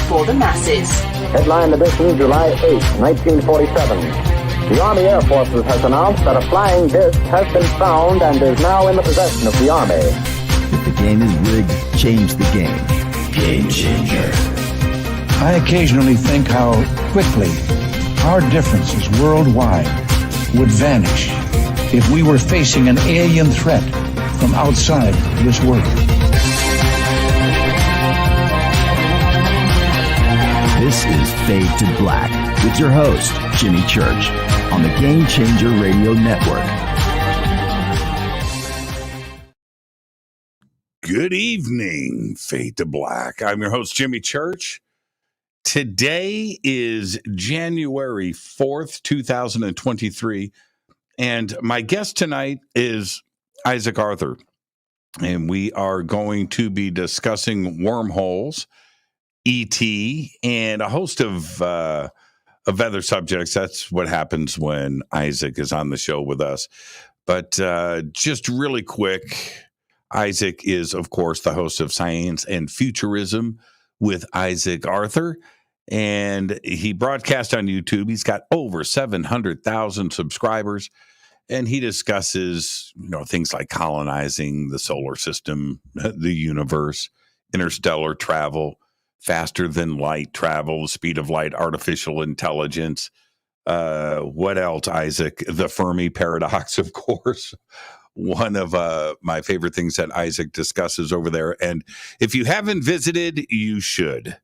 for the masses. Headline edition, July 8, 1947. The Army Air Forces has announced that a flying disc has been found and is now in the possession of the Army. If the game is rigged, change the game. Game changer. I occasionally think how quickly our differences worldwide would vanish if we were facing an alien threat from outside this world. This is Fade to Black with your host, Jimmy Church, on the Game Changer Radio Network. Good evening, Fade to Black. I'm your host, Jimmy Church. Today is January 4th, 2023, and my guest tonight is Isaac Arthur, and we are going to be discussing Wormholes, ET, and a host of other subjects. That's what happens when Isaac is on the show with us. But just really quick, Isaac is, of course, the host of Science and Futurism with Isaac Arthur, and he broadcasts on YouTube. He's got over 700,000 subscribers, and he discusses, things like colonizing the solar system, the universe, interstellar travel, faster than light travel, the speed of light, artificial intelligence. What else, Isaac? The Fermi paradox, of course. One of my favorite things that Isaac discusses over there. And if you haven't visited, you should.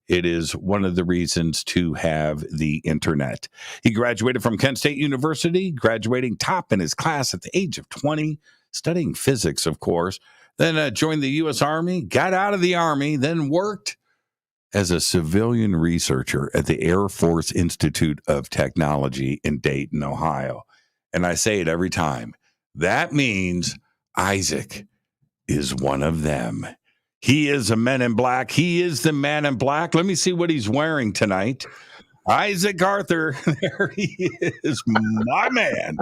It is one of the reasons to have the internet. He graduated from Kent State University, graduating top in his class at the age of 20, studying physics, of course. Then joined the U.S. Army, got out of the Army, then worked as a civilian researcher at the Air Force Institute of Technology in Dayton, Ohio. And I say it every time. That means Isaac is one of them. He is a man in black. He is the man in black. Let me see what he's wearing tonight. Isaac Arthur, there he is, my man.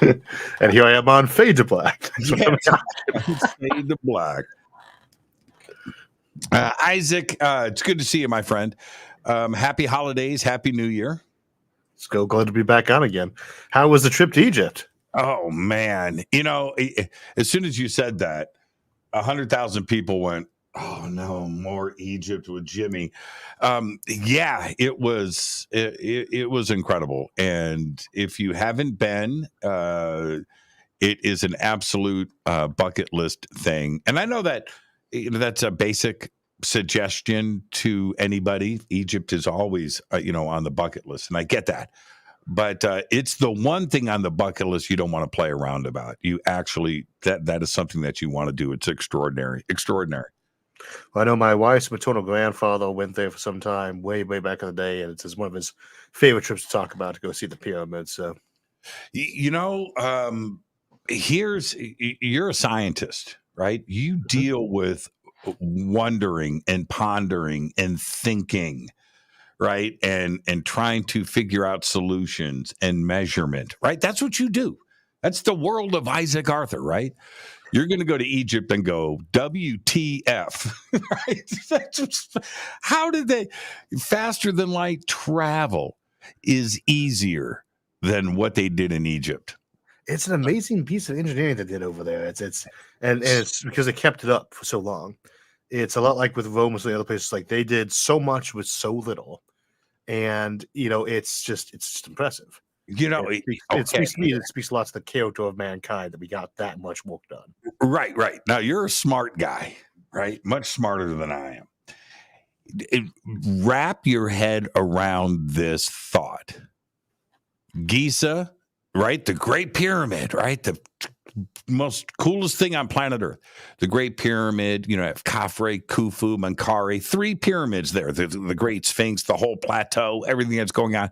And here I am on Fade to Black. Yes, Fade to Black. Isaac, it's good to see you, my friend. Happy holidays. Happy New Year. Let's go. Glad to be back on again. How was the trip to Egypt? Oh, man. As soon as you said that, 100,000 people went, oh, no, more Egypt with Jimmy. Yeah, it was incredible. And if you haven't been, it is an absolute bucket list thing. And I know that that's a basic suggestion to anybody. Egypt is always, on the bucket list, and I get that. But it's the one thing on the bucket list you don't want to play around about. You actually, that is something that you want to do. It's extraordinary. Extraordinary. Well, I know my wife's maternal grandfather went there for some time, way, way back in the day, and it's one of his favorite trips to talk about, to go see the pyramids. So, you're a scientist, right? You deal with wondering and pondering and thinking, right? And trying to figure out solutions and measurement, right? That's what you do. That's the world of Isaac Arthur, right? You're going to go to Egypt and go, WTF, right? How did they, faster than light travel is easier than what they did in Egypt. It's an amazing piece of engineering they did over there. It's because they kept it up for so long. It's a lot like with Rome and the other places. Like, they did so much with so little, and it's just impressive. It speaks a lot to the character of mankind that we got that much work done. Right. Now, you're a smart guy, right? Much smarter than I am. Wrap your head around this thought. Giza, right? The Great Pyramid, right? The most coolest thing on planet Earth. The Great Pyramid, have Khafre, Khufu, Menkaure, 3 pyramids there. The Great Sphinx, the whole plateau, everything that's going on.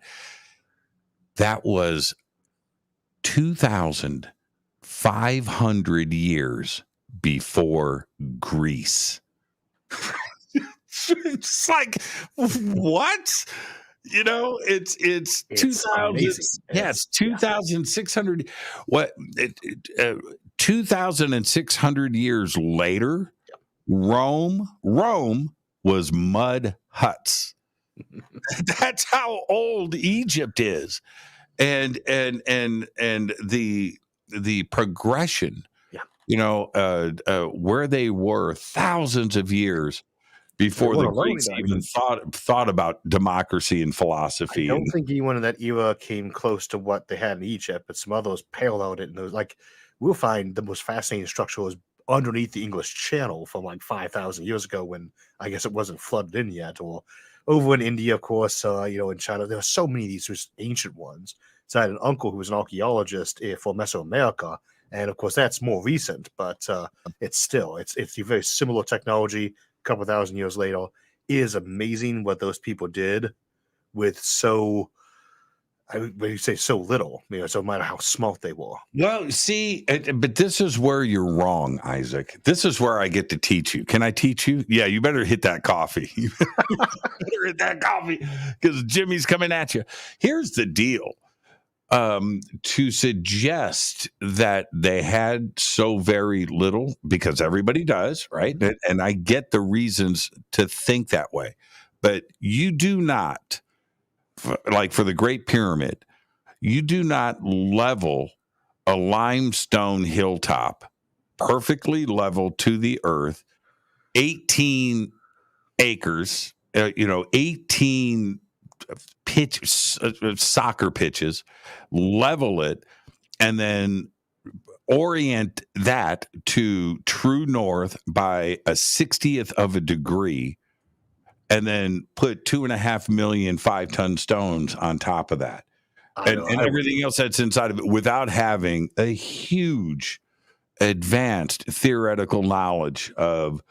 That was 2,500 years before Greece. It's like, what? It's 2,000. Yes, 2,600. 2,600 years later, Rome was mud huts. That's how old Egypt is. And the progression, where they were thousands of years before the Greeks even thought about democracy and philosophy. I don't think anyone in that era came close to what they had in Egypt, but some others paralleled it. And it was like, we'll find the most fascinating structure was underneath the English Channel from like 5,000 years ago, when I guess it wasn't flooded in yet, or over in India, of course, in China. There are so many of these ancient ones. So I had an uncle who was an archaeologist for Mesoamerica, and of course that's more recent, but it's a very similar technology. A couple thousand years later, it is amazing what those people did with so little, so no matter how smart they were. Well, see, but this is where you're wrong, Isaac. This is where I get to teach you. Can I teach you? Yeah, you better hit that coffee. You better hit that coffee, because Jimmy's coming at you. Here's the deal. To suggest that they had so very little, because everybody does, right? And I get the reasons to think that way, but you do not, like for the Great Pyramid, you do not level a limestone hilltop perfectly level to the earth, 18 acres, 18 soccer pitches, level it, and then orient that to true north by a 60th of a degree, and then put 2.5 million 5-ton stones on top of that, and everything else that's inside of it, without having a huge advanced theoretical knowledge of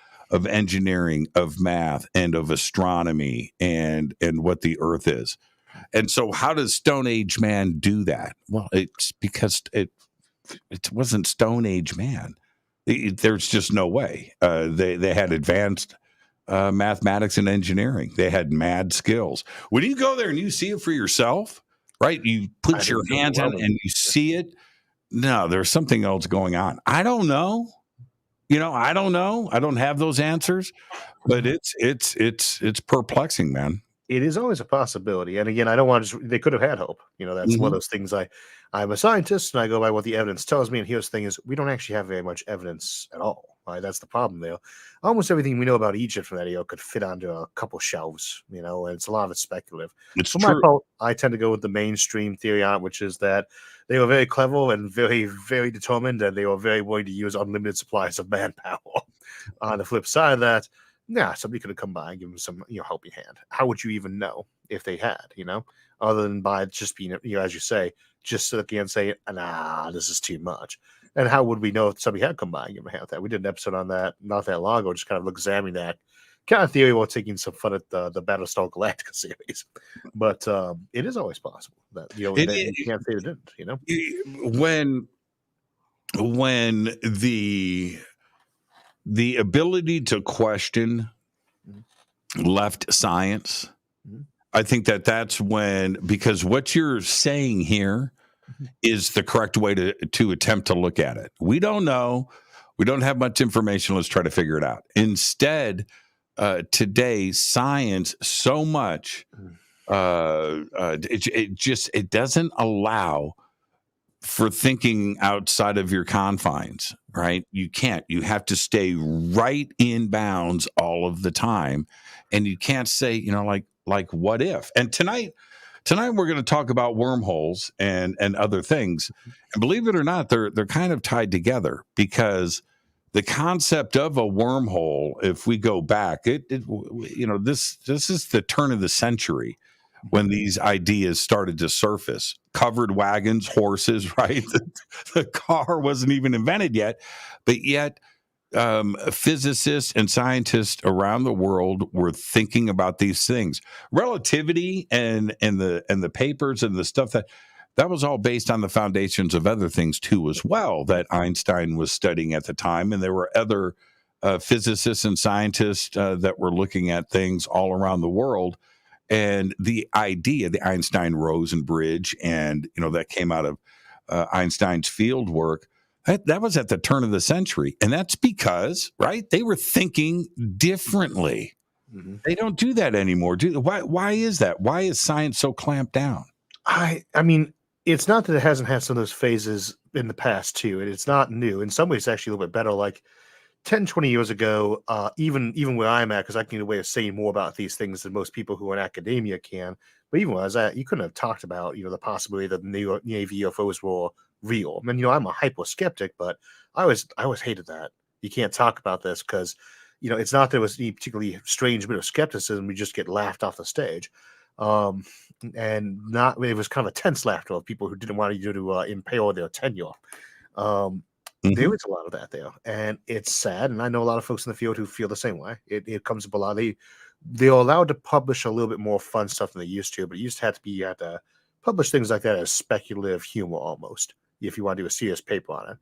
engineering, of math, and of astronomy, and what the earth is. And so how does Stone Age man do that? Well, it's because it wasn't Stone Age man. There's just no way. They had advanced mathematics and engineering. They had mad skills. When you go there and you see it for yourself, right? You put your hands on it and you see it. No, there's something else going on. I don't know. I don't know. I don't have those answers, but it's perplexing, man. It is always a possibility. And again, I don't want to they could have had hope. That's one of those things. I'm a scientist and I go by what the evidence tells me. And here's the thing is, we don't actually have very much evidence at all. Right? That's the problem there. Almost everything we know about Egypt from that era could fit onto a couple shelves, and it's a lot of it speculative. For my part, I tend to go with the mainstream theory on it, which is that they were very clever and very, very determined, and they were very willing to use unlimited supplies of manpower. On the flip side of that, somebody could have come by and given them some, helping hand. How would you even know if they had, other than by just being, as you say, just looking and say, nah, this is too much. And how would we know if somebody had come by and given a hand that? We did an episode on that not that long ago, just kind of examining that kind of theory while taking some fun at the Battlestar Galactica series. But it is always possible that, you can't say it didn't, When the ability to question left science, I think that's when, because what you're saying here is the correct way to attempt to look at it. We don't know. We don't have much information. Let's try to figure it out. Instead, today, science so much, it doesn't allow for thinking outside of your confines, right? You can't. You have to stay right in bounds all of the time. And you can't say, like what if? And tonight we're going to talk about wormholes and other things. And believe it or not, they're kind of tied together, because the concept of a wormhole, if we go back, this is the turn of the century when these ideas started to surface. Covered wagons, horses, right? The car wasn't even invented yet, but yet physicists and scientists around the world were thinking about these things. Relativity and the papers and the stuff that was all based on the foundations of other things too, as well, that Einstein was studying at the time, and there were other physicists and scientists that were looking at things all around the world. And the idea, the Einstein-Rosen bridge, and that came out of Einstein's field work. That was at the turn of the century. And that's because, right, they were thinking differently. Mhm. They don't do that anymore. Why is that? Why is science so clamped down? I mean, it's not that it hasn't had some of those phases in the past too, and it's not new. In some ways, it's actually a little bit better. Like 10, 20 years ago, even where I'm at, because I can get a way of saying more about these things than most people who are in academia can. But even where I was at, you couldn't have talked about, the possibility that the new Navy UFOs were real. I mean, I'm a hyper skeptic, but I always hated that. You can't talk about this because, it's not that it was any particularly strange bit of skepticism. We just get laughed off the stage. Um, and not it was kind of a tense laughter of people who didn't want you to impale their tenure. Um, there Mhm. is a lot of that there, and it's sad. And I know a lot of folks in the field who feel the same way. It comes up a lot. They're allowed to publish a little bit more fun stuff than they used to, but it used to have to be you had to publish things like that as speculative humor almost if you want to do a serious paper on it.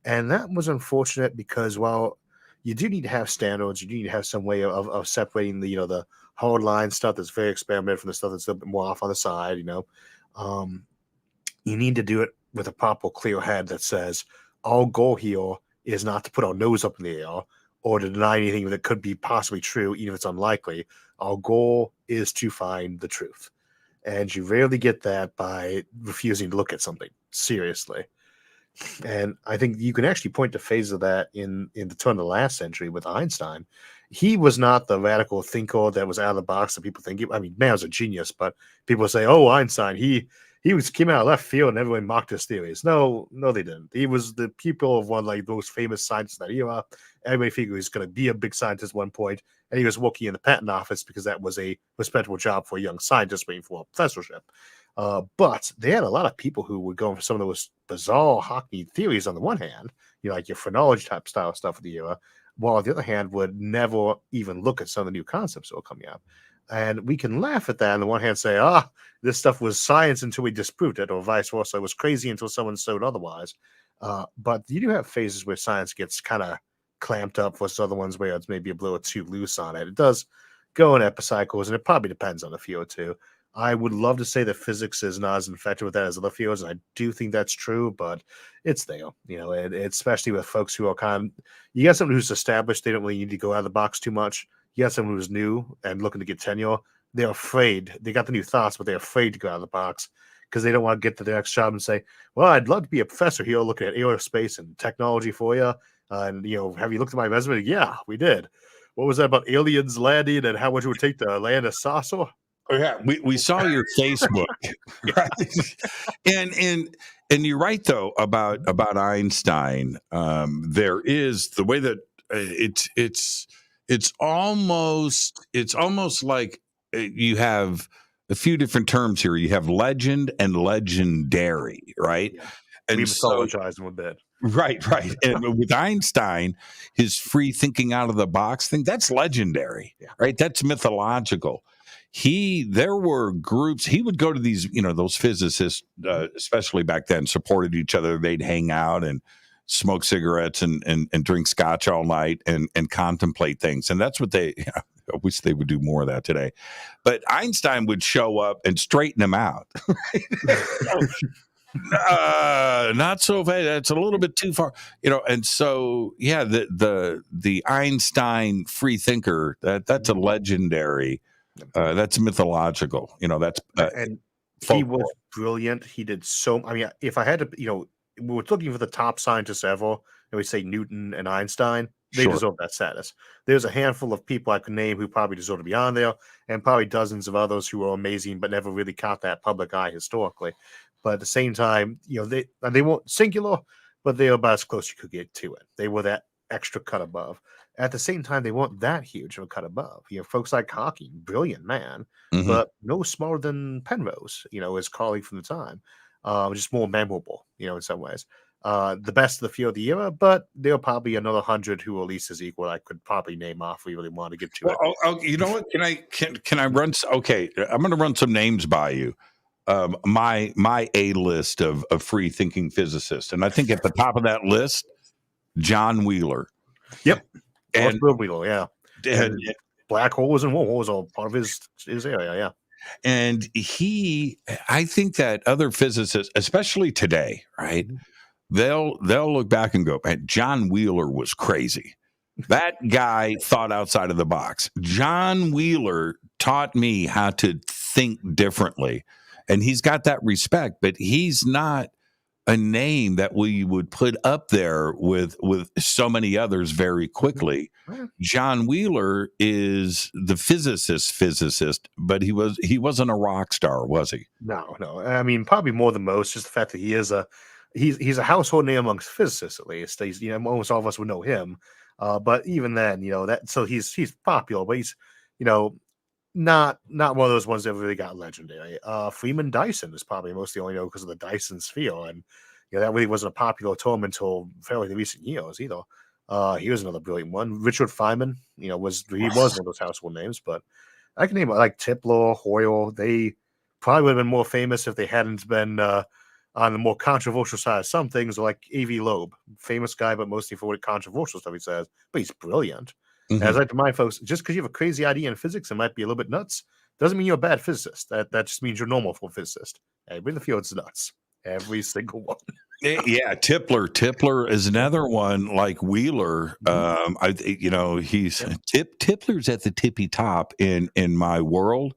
And that was unfortunate because while you do need to have standards, you do need to have some way of separating the hard line stuff that's very experimental from the stuff that's a little bit more off on the side. Um, you need to do it with a proper clear head that says our goal here is not to put our nose up in the air or to deny anything that could be possibly true, even if it's unlikely. Our goal is to find the truth. And you rarely get that by refusing to look at something seriously. And I think you can actually point to phases of that in the turn of the last century with Einstein. He was not the radical thinker that was out of the box that people think. I mean, man was a genius, but people say, "Oh, Einstein, he came out of left field and everyone mocked his theories." No, they didn't. He was the pupil of one like those famous scientists of that era. Everybody figured he was going to be a big scientist at one point, and he was working in the patent office because that was a respectable job for a young scientist waiting for a professorship. But they had a lot of people who were going for some of those bizarre hockey theories on the one hand, like your phrenology type style stuff of the era, while on the other hand would never even look at some of the new concepts that were coming out. And we can laugh at that on the one hand, say, this stuff was science until we disproved it, or vice versa. It was crazy until someone showed otherwise. But you do have phases where science gets kind of clamped up versus other ones where it's maybe a little too loose on it. It does go in epicycles, and it probably depends on the field too. I would love to say that physics is not as infected with that as other fields, and I do think that's true, but it's there. Especially with folks who are you got someone who's established, they don't really need to go out of the box too much. You got someone who's new and looking to get tenure. They're afraid. They got the new thoughts, but they're afraid to go out of the box because they don't want to get to the next job and say, "Well, I'd love to be a professor here looking at aerospace and technology for you." And have you looked at my resume? Yeah, we did. What was that about aliens landing and how much it would take to land a saucer? Oh yeah, we saw your Facebook, right? And you're right though about Einstein. There is the way that it's almost like you have a few different terms here. You have legend and legendary, right? Yeah. And We so mythologize them a bit. right. And with Einstein, his free thinking out of the box thing, that's legendary, Yeah. right? That's mythological. There were groups, he would go to these, those physicists, especially back then, supported each other. They'd hang out and smoke cigarettes and drink scotch all night and contemplate things. And that's what I wish they would do more of that today. But Einstein would show up and straighten them out. Not so fast. That's a little bit too far, and so the Einstein free thinker that's a legendary, that's mythological. That's and he folklore. was brilliant. He did so. I mean, if I had to, we were looking for the top scientists ever, and we say Newton and Einstein. They Sure. deserve that status. There's a handful of people I could name who probably deserve to be on there, and probably dozens of others who are amazing but never really caught that public eye historically. But at the same time, they weren't singular, but they were about as close you could get to it. They were that extra cut above. At the same time, they weren't that huge of a cut above. Folks like Hawking, brilliant man, Mhm. but no smaller than Penrose, his colleague from the time. Just more memorable, in some ways. The best of the field of the era, but there are probably another 100 who are at least as equal. I could probably name off if we really want to get to it. You know what? Can I run? Okay, I'm going to run some names by you. My A list of free thinking physicists, and I think at the top of that list, John Wheeler. Yep, and Wheeler, yeah. and Black holes and wormholes are part of his area, yeah. And I think that other physicists, especially today, right, they'll look back and go, "Man, John Wheeler was crazy." That guy thought outside of the box. John Wheeler taught me how to think differently. And he's got that respect, but he's not a name that we would put up there with so many others very quickly. John Wheeler is the physicist, but he wasn't a rock star, was he? No. I mean, probably more than most, just the fact that he's a household name amongst physicists, at least. He's, almost all of us would know him. But even then, so he's popular, but he's, not one of those ones that really got legendary. Freeman Dyson is probably mostly only known because of the Dyson sphere, and that really wasn't a popular term until fairly recent years either. He was another brilliant one. Richard Feynman, was one of those household names, but I can name like Tipler, Hoyle. They probably would have been more famous if they hadn't been on the more controversial side of some things, like A.V. Loeb, famous guy, but mostly for what controversial stuff he says. But he's brilliant. Mm-hmm. As I like to remind folks, just because you have a crazy idea in physics and might be a little bit nuts, doesn't mean you're a bad physicist. That just means you're normal for a physicist. Everybody in the field's nuts. Every single one. Yeah, Tipler is another one like Wheeler. He's Tipler's at the tippy top in my world.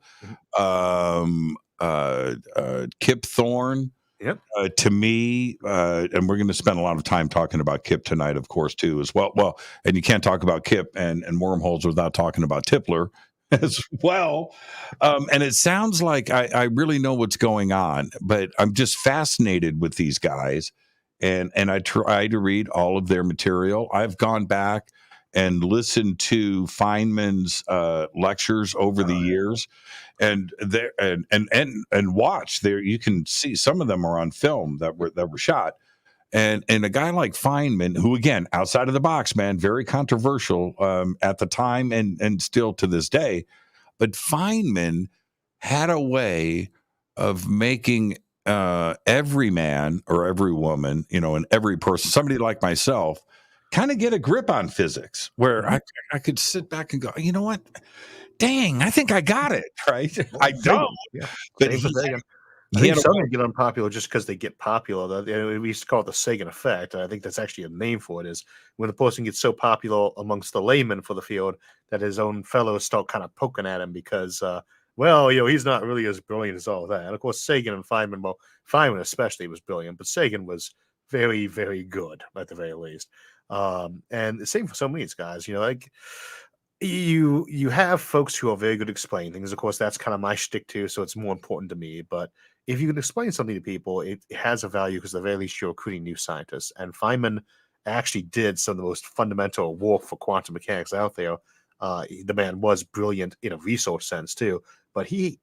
Kip Thorne. Yep. To me, and we're going to spend a lot of time talking about Kip tonight, of course, too, as well. Well, and you can't talk about Kip and wormholes without talking about Tipler as well. And it sounds like I really know what's going on, but I'm just fascinated with these guys. And I try to read all of their material. I've gone back and listened to Feynman's lectures over the years. And there and watch there, you can see some of them are on film that were shot, and a guy like Feynman, who again outside of the box, man, very controversial at the time and still to this day, but Feynman had a way of making every man or every woman, and every person, somebody like myself, kind of get a grip on physics, where I could sit back and go, you know what? Dang, I think I got it, right? I don't. Yeah. But I think some get unpopular just because they get popular. We used to call it the Sagan effect. I think that's actually a name for it, is when a person gets so popular amongst the laymen for the field that his own fellows start kind of poking at him because, he's not really as brilliant as all that. And of course, Sagan and Feynman, well, Feynman especially was brilliant, but Sagan was very, very good at the very least. And the same for so many of these guys, like, you have folks who are very good at explaining things. Of course, that's kind of my shtick too, so it's more important to me. But if you can explain something to people, it has a value because at the very least you're recruiting new scientists. And Feynman actually did some of the most fundamental work for quantum mechanics out there. The man was brilliant in a research sense too, but he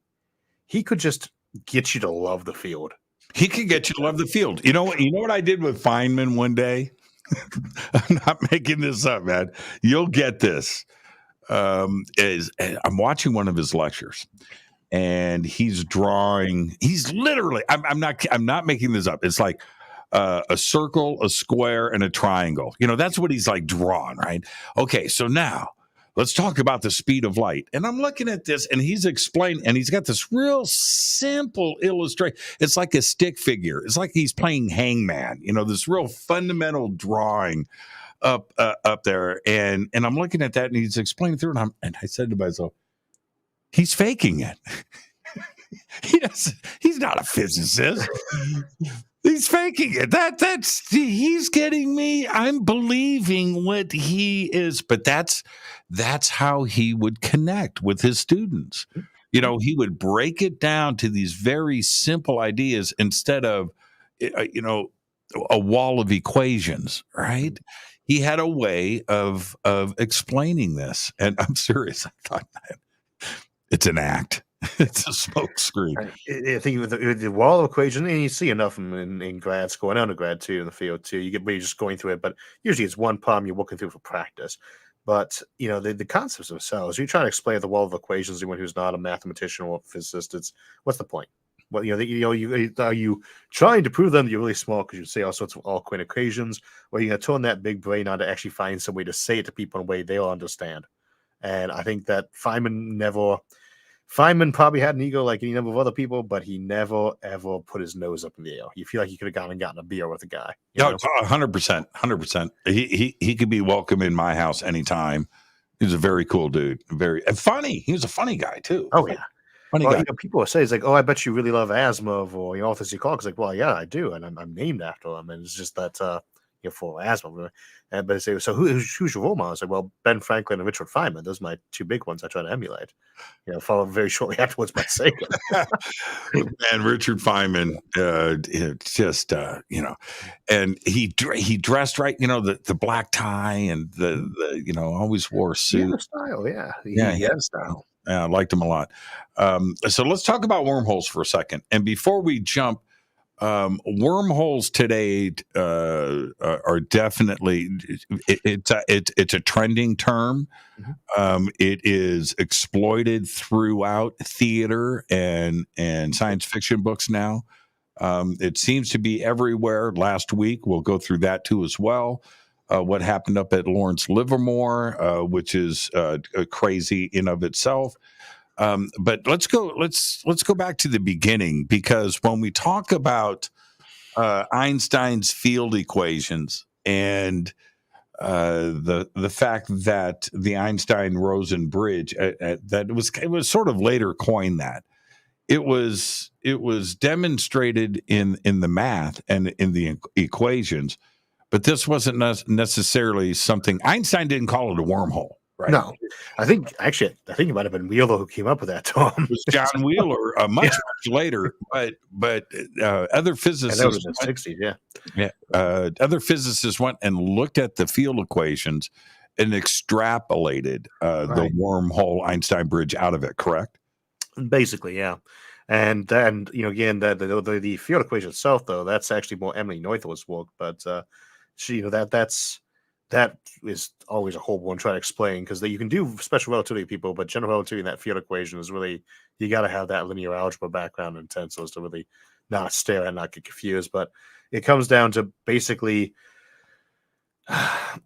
could just get you to love the field. He could get you to love the field. You know what I did with Feynman one day? I'm not making this up, man. You'll get this. I'm watching one of his lectures, and he's drawing. He's literally. I'm not making this up. It's like a circle, a square, and a triangle. That's what he's like drawing, right? Okay, so now let's talk about the speed of light. And I'm looking at this, and he's explaining, and he's got this real simple illustration. It's like a stick figure. It's like he's playing hangman. This real fundamental drawing up there, and I'm looking at that, and he's explaining through it, and I said to myself, he's faking it. He's not a physicist. He's faking it. He's getting me. I'm believing what he is, but that's how he would connect with his students. He would break it down to these very simple ideas instead of a wall of equations, right? He had a way of explaining this, and I'm serious. I thought, man, it's an act. It's a smoke screen. I think with the wall of equation, and you see enough of them in grad school and undergrad too, in the field too. You're just going through it, but usually it's one problem you're working through for practice. But the concepts themselves, you're trying to explain the wall of equations to anyone who's not a mathematician or a physicist. What's the point? Well, are you trying to prove them that you're really smart because you say all sorts of awkward equations, or you're going to turn that big brain on to actually find some way to say it to people in a way they'll understand? And I think that Feynman Feynman probably had an ego like any number of other people, but he never ever put his nose up in the air. You feel like he could have gone and gotten a beer with a guy. You know? 100%, 100%. He could be welcome in my house anytime. He's a very cool dude, very funny. He was a funny guy too. Oh yeah, funny well, guy. you know, people say it's like, oh, I bet you really love Asimov or Arthur C. Clarke. It's like, well, yeah, I do, and I'm named after him, and it's just that for Asimov. But they say, so who's your role model? I was like, well, Ben Franklin and Richard Feynman. Those are my two big ones I try to emulate. Followed very shortly afterwards by Sagan. And Richard Feynman, and he dressed right, the black tie and the always wore a suit. He had a style, yeah. He had a style. Yeah, I liked him a lot. So let's talk about wormholes for a second. And before we jump, wormholes today are definitely it's a trending term. Mm-hmm. It is exploited throughout theater and science fiction books now. It seems to be everywhere. Last week, we'll go through that too as well. What happened up at Lawrence Livermore, which is crazy in of itself. But let's go back to the beginning, because when we talk about Einstein's field equations and the fact that the Einstein-Rosen bridge it was sort of later coined that it was demonstrated in the math and in the equations, but this wasn't necessarily something Einstein didn't call it a wormhole. Right. No, I think it might have been Wheeler who came up with that term. It was John Wheeler much later, but other physicists, and that was in the 60s, other physicists went and looked at the field equations and extrapolated the wormhole Einstein bridge out of it. Correct? Basically, yeah. And then again, the field equation itself, though, that's actually more Emily Noether's work, but that is always a horrible one to try to explain, because you can do special relativity people, but general relativity in that field equation is really, you got to have that linear algebra background and tensors to really not stare and not get confused. But it comes down to basically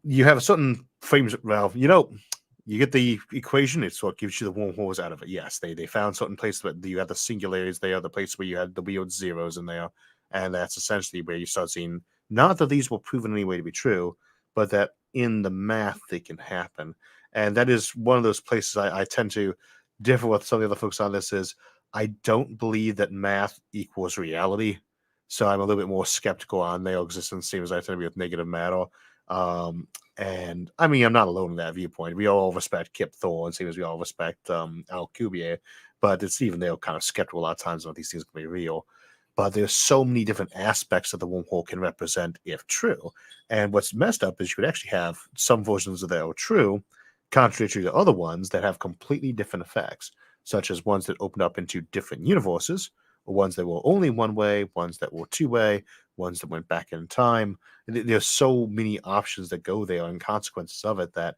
you have a certain frames. Well, you get the equation. It's what gives you the wormholes out of it. Yes, they found certain places that you had the singularities. They are the place where you had the weird zeros in there, and that's essentially where you start seeing, not that these were proven anyway to be true, but that in the math they can happen. And that is one of those places I tend to differ with some of the other folks on this. Is I don't believe that math equals reality. So I'm a little bit more skeptical on their existence, same as I tend to be with negative matter. And I mean, I'm not alone in that viewpoint. We all respect Kip Thorne, same as we all respect Alcubierre, but it's even they're kind of skeptical a lot of times about these things can be real. But there's so many different aspects that the wormhole can represent if true. And what's messed up is you could actually have some versions of that are true, contradictory to other ones that have completely different effects, such as ones that open up into different universes, or ones that were only one way, ones that were two-way, ones that went back in time. There's so many options that go there and consequences of it that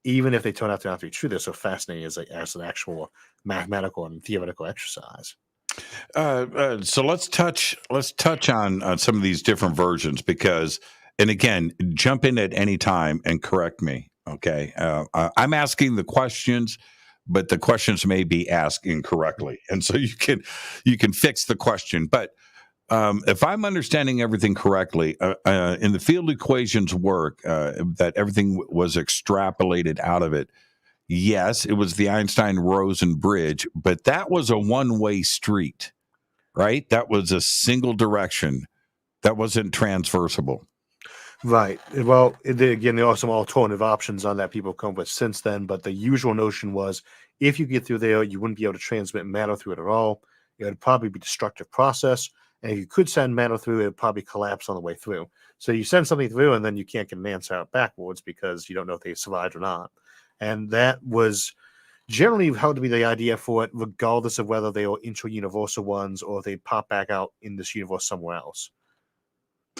even if they turn out to not be true, they're so fascinating as an actual mathematical and theoretical exercise. So let's touch on some of these different versions, because, and again, jump in at any time and correct me. Okay. I'm asking the questions, but the questions may be asked incorrectly. And so you can fix the question. But if I'm understanding everything correctly, in the field equations work, that everything was extrapolated out of it. Yes, it was the Einstein-Rosen bridge, but that was a one-way street, right? That was a single direction. That wasn't transversable. Right. Well, again, there are some alternative options on that people have come up with since then, but the usual notion was if you get through there, you wouldn't be able to transmit matter through it at all. It would probably be a destructive process. And if you could send matter through, it would probably collapse on the way through. So you send something through, and then you can't get an answer out backwards because you don't know if they survived or not. And that was generally held to be the idea for it, regardless of whether they were intra-universal ones or they pop back out in this universe somewhere else.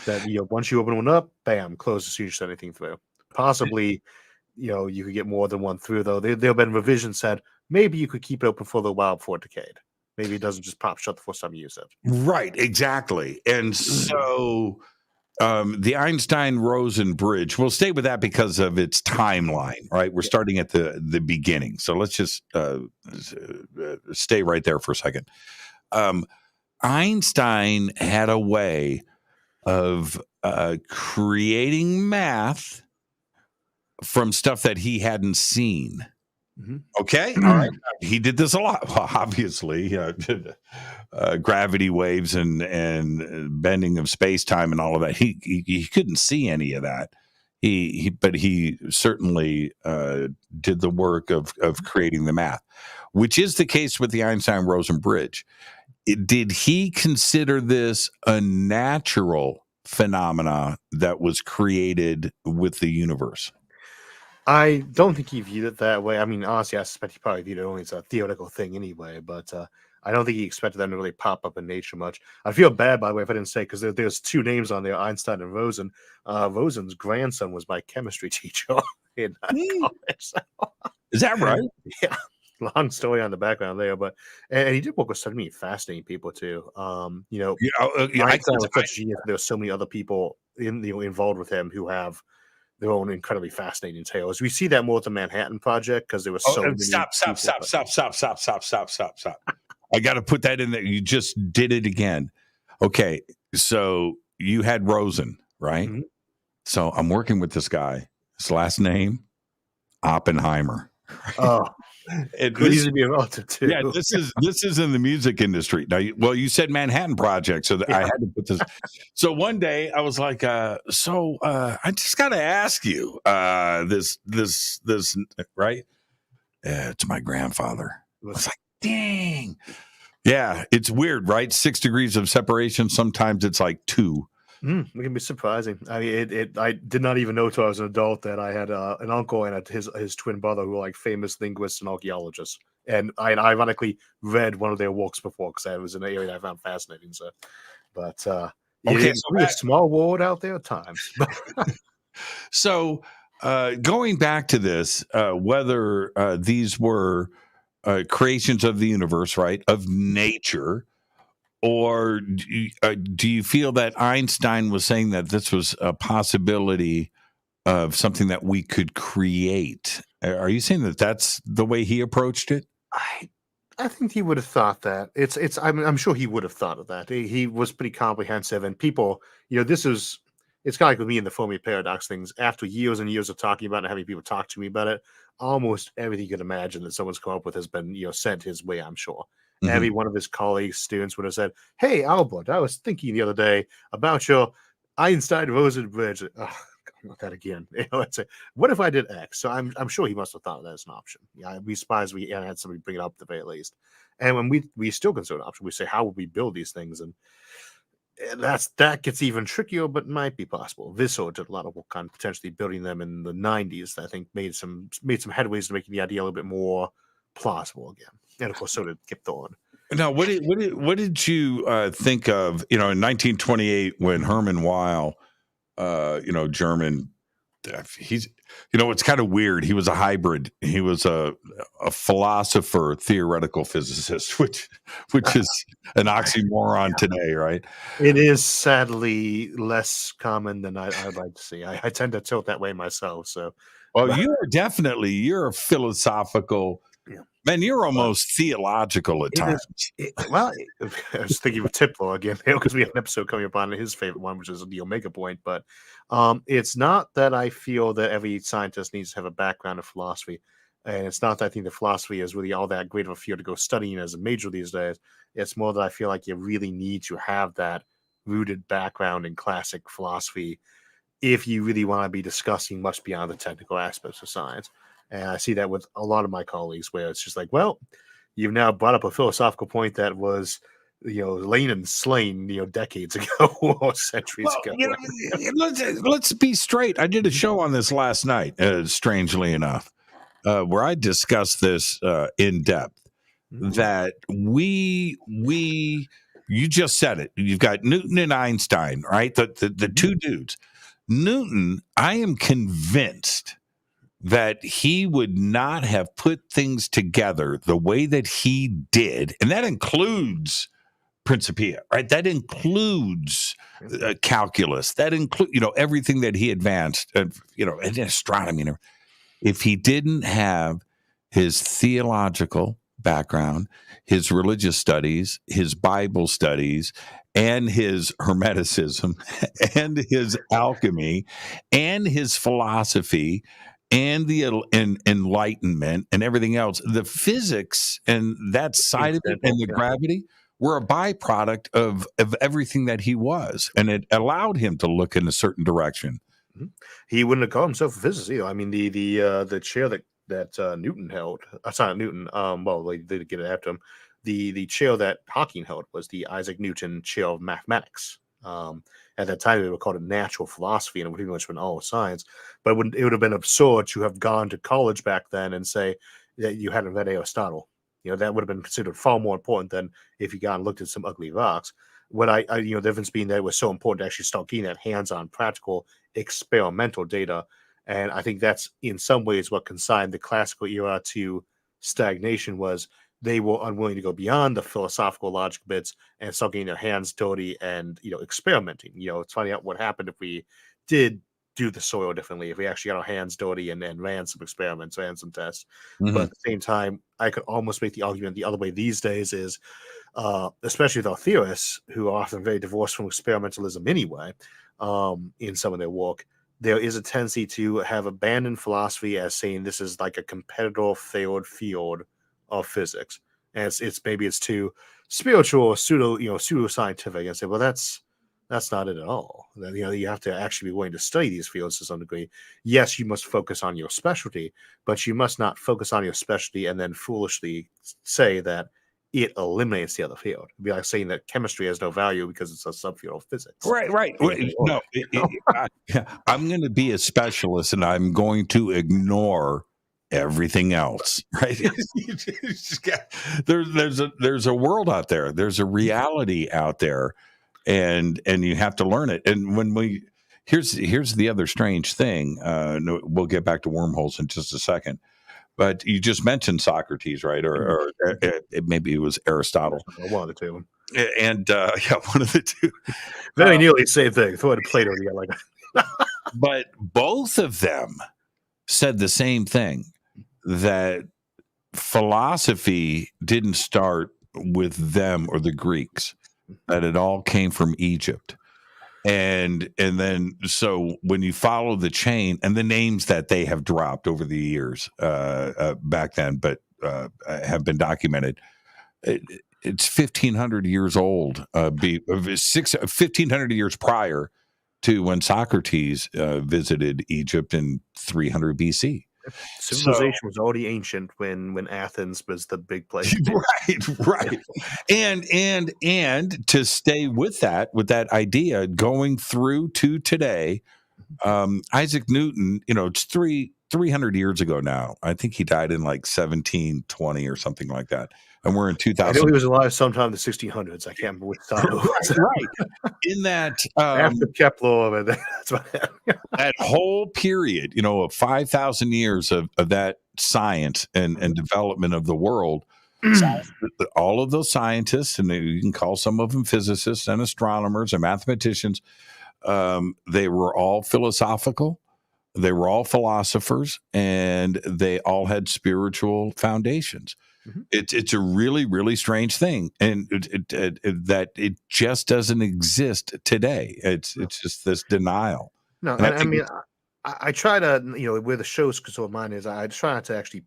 That once you open one up, bam, close as soon as you send anything through. Possibly, you could get more than one through, though. There have been revisions said maybe you could keep it open for a little while before it decayed. Maybe it doesn't just pop shut the first time you use it. Right, exactly. And so The Einstein-Rosen bridge. We'll stay with that because of its timeline, right? We're starting at the beginning. So let's just stay right there for a second. Einstein had a way of creating math from stuff that he hadn't seen. Mm-hmm. Okay. All right. He did this a lot. Well, obviously, gravity waves and bending of space time and all of that. He couldn't see any of that. But he certainly did the work of creating the math, which is the case with the Einstein-Rosen bridge. Did he consider this a natural phenomena that was created with the universe? I don't think he viewed it that way. I mean, honestly, I suspect he probably viewed it only as a theoretical thing anyway, but I don't think he expected them to really pop up in nature much. I feel bad, by the way, if I didn't say, because there's two names on there, Einstein and Rosen. Rosen's grandson was my chemistry teacher in college. So. Is that right? Yeah. Long story on the background there, but and he did work with so many fascinating people too. Einstein was such a genius. There's so many other people involved with him who have their own incredibly fascinating tales. We see that more with the Manhattan Project because there was so many. Stop! I got to put that in there. You just did it again. Okay, so you had Rosen, right? Mm-hmm. So I'm working with this guy. His last name, Oppenheimer. Oh, it could easily be a relative too. Yeah, this is in the music industry. Now, you said Manhattan Project, so I had to put this. So one day I was like, I just got to ask you, this, right? It's my grandfather. I was like, dang. Yeah, it's weird, right? 6 degrees of separation. Sometimes it's like 2. It can be surprising. I mean, I did not even know till I was an adult that I had an uncle and his twin brother who were like famous linguists and archaeologists. And I ironically read one of their works before because that was an area that I found fascinating. So, but it's a small world out there at times. So, going back to this, whether these were creations of the universe, right, of nature. Or do you feel that Einstein was saying that this was a possibility of something that we could create? Are you saying that that's the way he approached it? I think he would have thought that. I'm sure he would have thought of that. He was pretty comprehensive, and people, it's kind of like with me in the Fermi paradox things. After years and years of talking about it and having people talk to me about it, almost everything you could imagine that someone's come up with has been, sent his way, I'm sure. Mm-hmm. Every one of his colleagues, students would have said, "Hey, Albert, I was thinking the other day about your Einstein-Rosen bridge." Oh, not that again. What if I did X? So I'm sure he must have thought of that as an option. Yeah, I'd be surprised we had somebody bring it up at the very least. And when we still consider an option, we say, how would we build these things? And that gets even trickier, but might be possible. Visor did a lot of work on potentially building them in the 90s. That I think made some headways to making the idea a little bit more plausible again. And of course, so did Kip Thorne. Now, what did you think of, in 1928 when Hermann Weyl, German, he's, it's kind of weird. He was a hybrid. He was a philosopher, theoretical physicist, which is an oxymoron today, right? It is sadly less common than I'd like to see. I tend to tilt that way myself. So, well, you're a philosophical. Yeah. Man, you're almost theological at times. I was thinking of Tipler again, because we have an episode coming up on his favorite one, which is the Omega Point. But it's not that I feel that every scientist needs to have a background in philosophy. And it's not that I think that philosophy is really all that great of a field to go studying as a major these days. It's more that I feel like you really need to have that rooted background in classic philosophy if you really want to be discussing much beyond the technical aspects of science. And I see that with a lot of my colleagues where it's just like, well, you've now brought up a philosophical point that was, lain and slain, decades ago or centuries ago. Let's be straight. I did a show on this last night, strangely enough, where I discussed this in depth, that you just said it. You've got Newton and Einstein, right? The two dudes. Newton, I am convinced that he would not have put things together the way that he did, and that includes Principia, right? That includes calculus. That includes, everything that he advanced, and astronomy. If he didn't have his theological background, his religious studies, his Bible studies, and his Hermeticism, and his alchemy, and his philosophy, and the Enlightenment, and everything else, the physics and that side of it, and the gravity were a byproduct of everything that he was, and it allowed him to look in a certain direction. He wouldn't have called himself a physicist either. I mean, the chair that Newton held, sorry, not Newton. Well, they did get it after him. The chair that Hawking held was the Isaac Newton chair of mathematics. At that time, they would call it natural philosophy, and it would pretty much been all science. But it would have been absurd to have gone to college back then and say that you hadn't read Aristotle. That would have been considered far more important than if you got and looked at some ugly rocks. What the difference being that it was so important to actually start getting that hands-on, practical, experimental data. And I think that's in some ways what consigned the classical era to stagnation. Was they were unwilling to go beyond the philosophical logic bits and start getting their hands dirty and experimenting. Finding out what happened if we did do the soil differently, if we actually got our hands dirty and ran some experiments, ran some tests. Mm-hmm. But at the same time, I could almost make the argument the other way these days is, especially with our theorists who are often very divorced from experimentalism anyway, in some of their work, there is a tendency to have abandoned philosophy as saying this is like a competitor failed field of physics, and it's too spiritual or pseudo scientific, and say, well, that's not it at all. You have to actually be willing to study these fields to some degree. Yes, you must focus on your specialty, but you must not focus on your specialty and then foolishly say that it eliminates the other field. It'd be like saying that chemistry has no value because it's a subfield of physics. Right. No, I'm going to be a specialist and I'm going to ignore everything else. Right? There's a world out there. There's a reality out there, and you have to learn it. And here's the other strange thing. We'll get back to wormholes in just a second. But you just mentioned Socrates, right? Or maybe it was Aristotle. One of the two. And one of the two. Very nearly the same thing. Throw it to Plato together like that. But both of them said the same thing, that philosophy didn't start with them or the Greeks, that it all came from Egypt. And then, so when you follow the chain and the names that they have dropped over the years back then, but have been documented, it's 1,500 years old, 1,500 years prior to when Socrates visited Egypt in 300 BC. Civilization was already ancient when Athens was the big place. Right. And to stay with that idea going through to today, Isaac Newton, it's 300 years ago now. I think he died in like 1720 or something like that. And we're in 2000. I know he was alive sometime in the 1600s. I can't remember which time it was. Right. In that after Kepler, that's what happened. That whole period, of 5,000 years of that science and development of the world, all of those scientists, and you can call some of them physicists and astronomers and mathematicians, they were all philosophical. They were all philosophers, and they all had spiritual foundations. Mm-hmm. It's a really, really strange thing, and that it just doesn't exist today. It's just this denial. No, and I mean, I try to, where the show's sort of mine is, I try not to actually,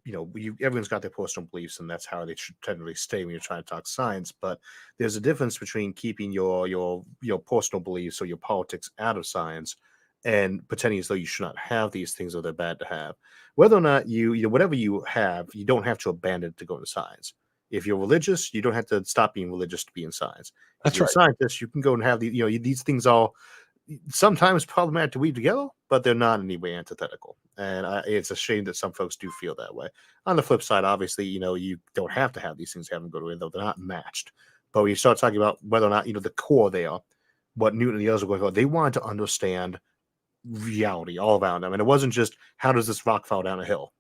everyone's got their personal beliefs, and that's how they should tend to stay when you're trying to talk science. But there's a difference between keeping your personal beliefs or your politics out of science and pretending as though you should not have these things or they're bad to have. Whether or not whatever you have, you don't have to abandon it to go into science. If you're religious, you don't have to stop being religious to be in science. That's if you're right. a scientist, you can go and have these things all sometimes problematic to weave together, but they're not in any way antithetical. And it's a shame that some folks do feel that way. On the flip side, obviously, you don't have to have these things have them go to it, though they're not matched. But when you start talking about whether or not, the core they are, what Newton and the others are going for, they wanted to understand reality all around them. And it wasn't just, how does this rock fall down a hill?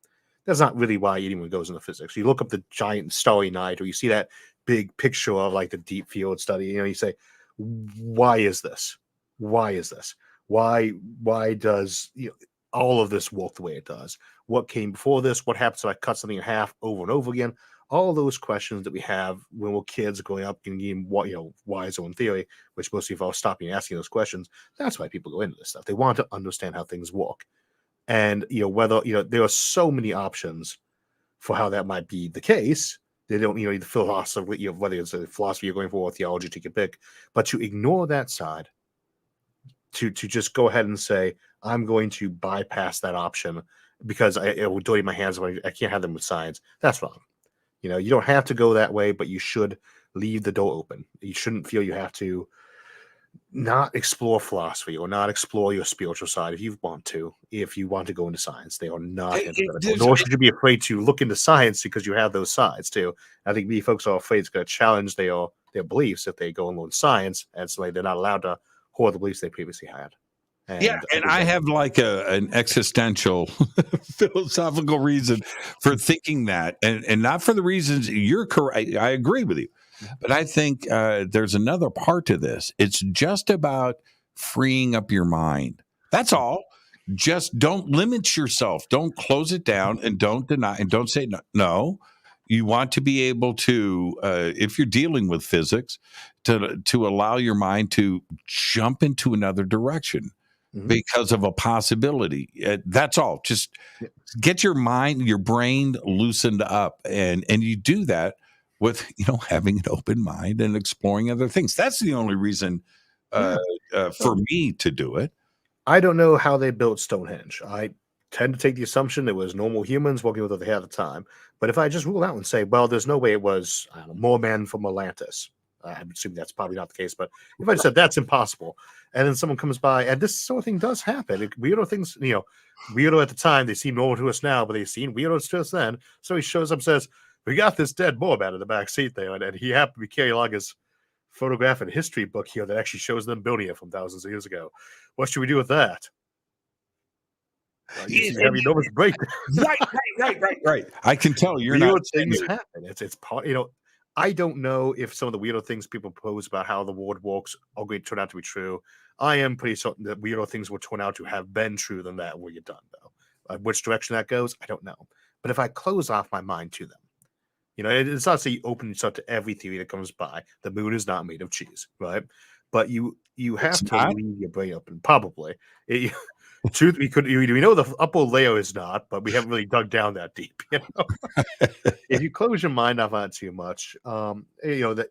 That's not really why anyone goes into physics. You look up the giant starry night, or you see that big picture of like the deep field study. You say, why is this? Why is this? Why does all of this work the way it does? What came before this? What happens if I cut something in half over and over again? All those questions that we have when we're kids growing up and getting wise in theory, which most people are stopping and asking those questions. That's why people go into this stuff. They want to understand how things work. And whether there are so many options for how that might be the case. They don't the philosophy, whether it's a philosophy you're going for or theology, take a pick, but to ignore that side, to just go ahead and say, I'm going to bypass that option because it will dirty my hands when I can't have them with science. That's wrong. You don't have to go that way, but you should leave the door open. You shouldn't feel you have to not explore philosophy or not explore your spiritual side if you want to go into science. They are not antithetical. Nor should you be afraid to look into science because you have those sides too. I think many folks are afraid it's going to challenge their beliefs if they go and learn science, and so they're not allowed to hold the beliefs they previously had. And I have like an existential philosophical reason for thinking that, and not for the reasons you're correct. I agree with you, but I think there's another part to this. It's just about freeing up your mind. That's all. Just don't limit yourself. Don't close it down, and don't deny, and don't say no. No. You want to be able to, if you're dealing with physics, to allow your mind to jump into another direction. Because of a possibility. That's all. Just get your mind, your brain loosened up. And you do that with, having an open mind and exploring other things. That's the only reason for me to do it. I don't know how they built Stonehenge. I tend to take the assumption it was normal humans working with what they had at the time. But if I just rule out and say, well, there's no way it was more men from Atlantis. I'm assuming that's probably not the case, but if I just said that's impossible, and then someone comes by, and this sort of thing does happen. Weirdo things, weirdo at the time, they seem normal to us now, but they've seen weirdos to us then. So he shows up and says, we got this dead Moorman in the back seat there, and he happened to be carrying along his photograph and history book here that actually shows them building it from thousands of years ago. What should we do with that? Right. I can tell you're weird not. Things happen. It's part, I don't know if some of the weirdo things people propose about how the world works are going to turn out to be true. I am pretty certain that weirdo things will turn out to have been true than that when you're done, though. Which direction that goes, I don't know. But if I close off my mind to them, it's not so you open yourself to every theory that comes by. The moon is not made of cheese, right? But you have to leave your brain open, probably. Truth, we know the upper layer is not, but we haven't really dug down that deep. If you close your mind off on it too much, that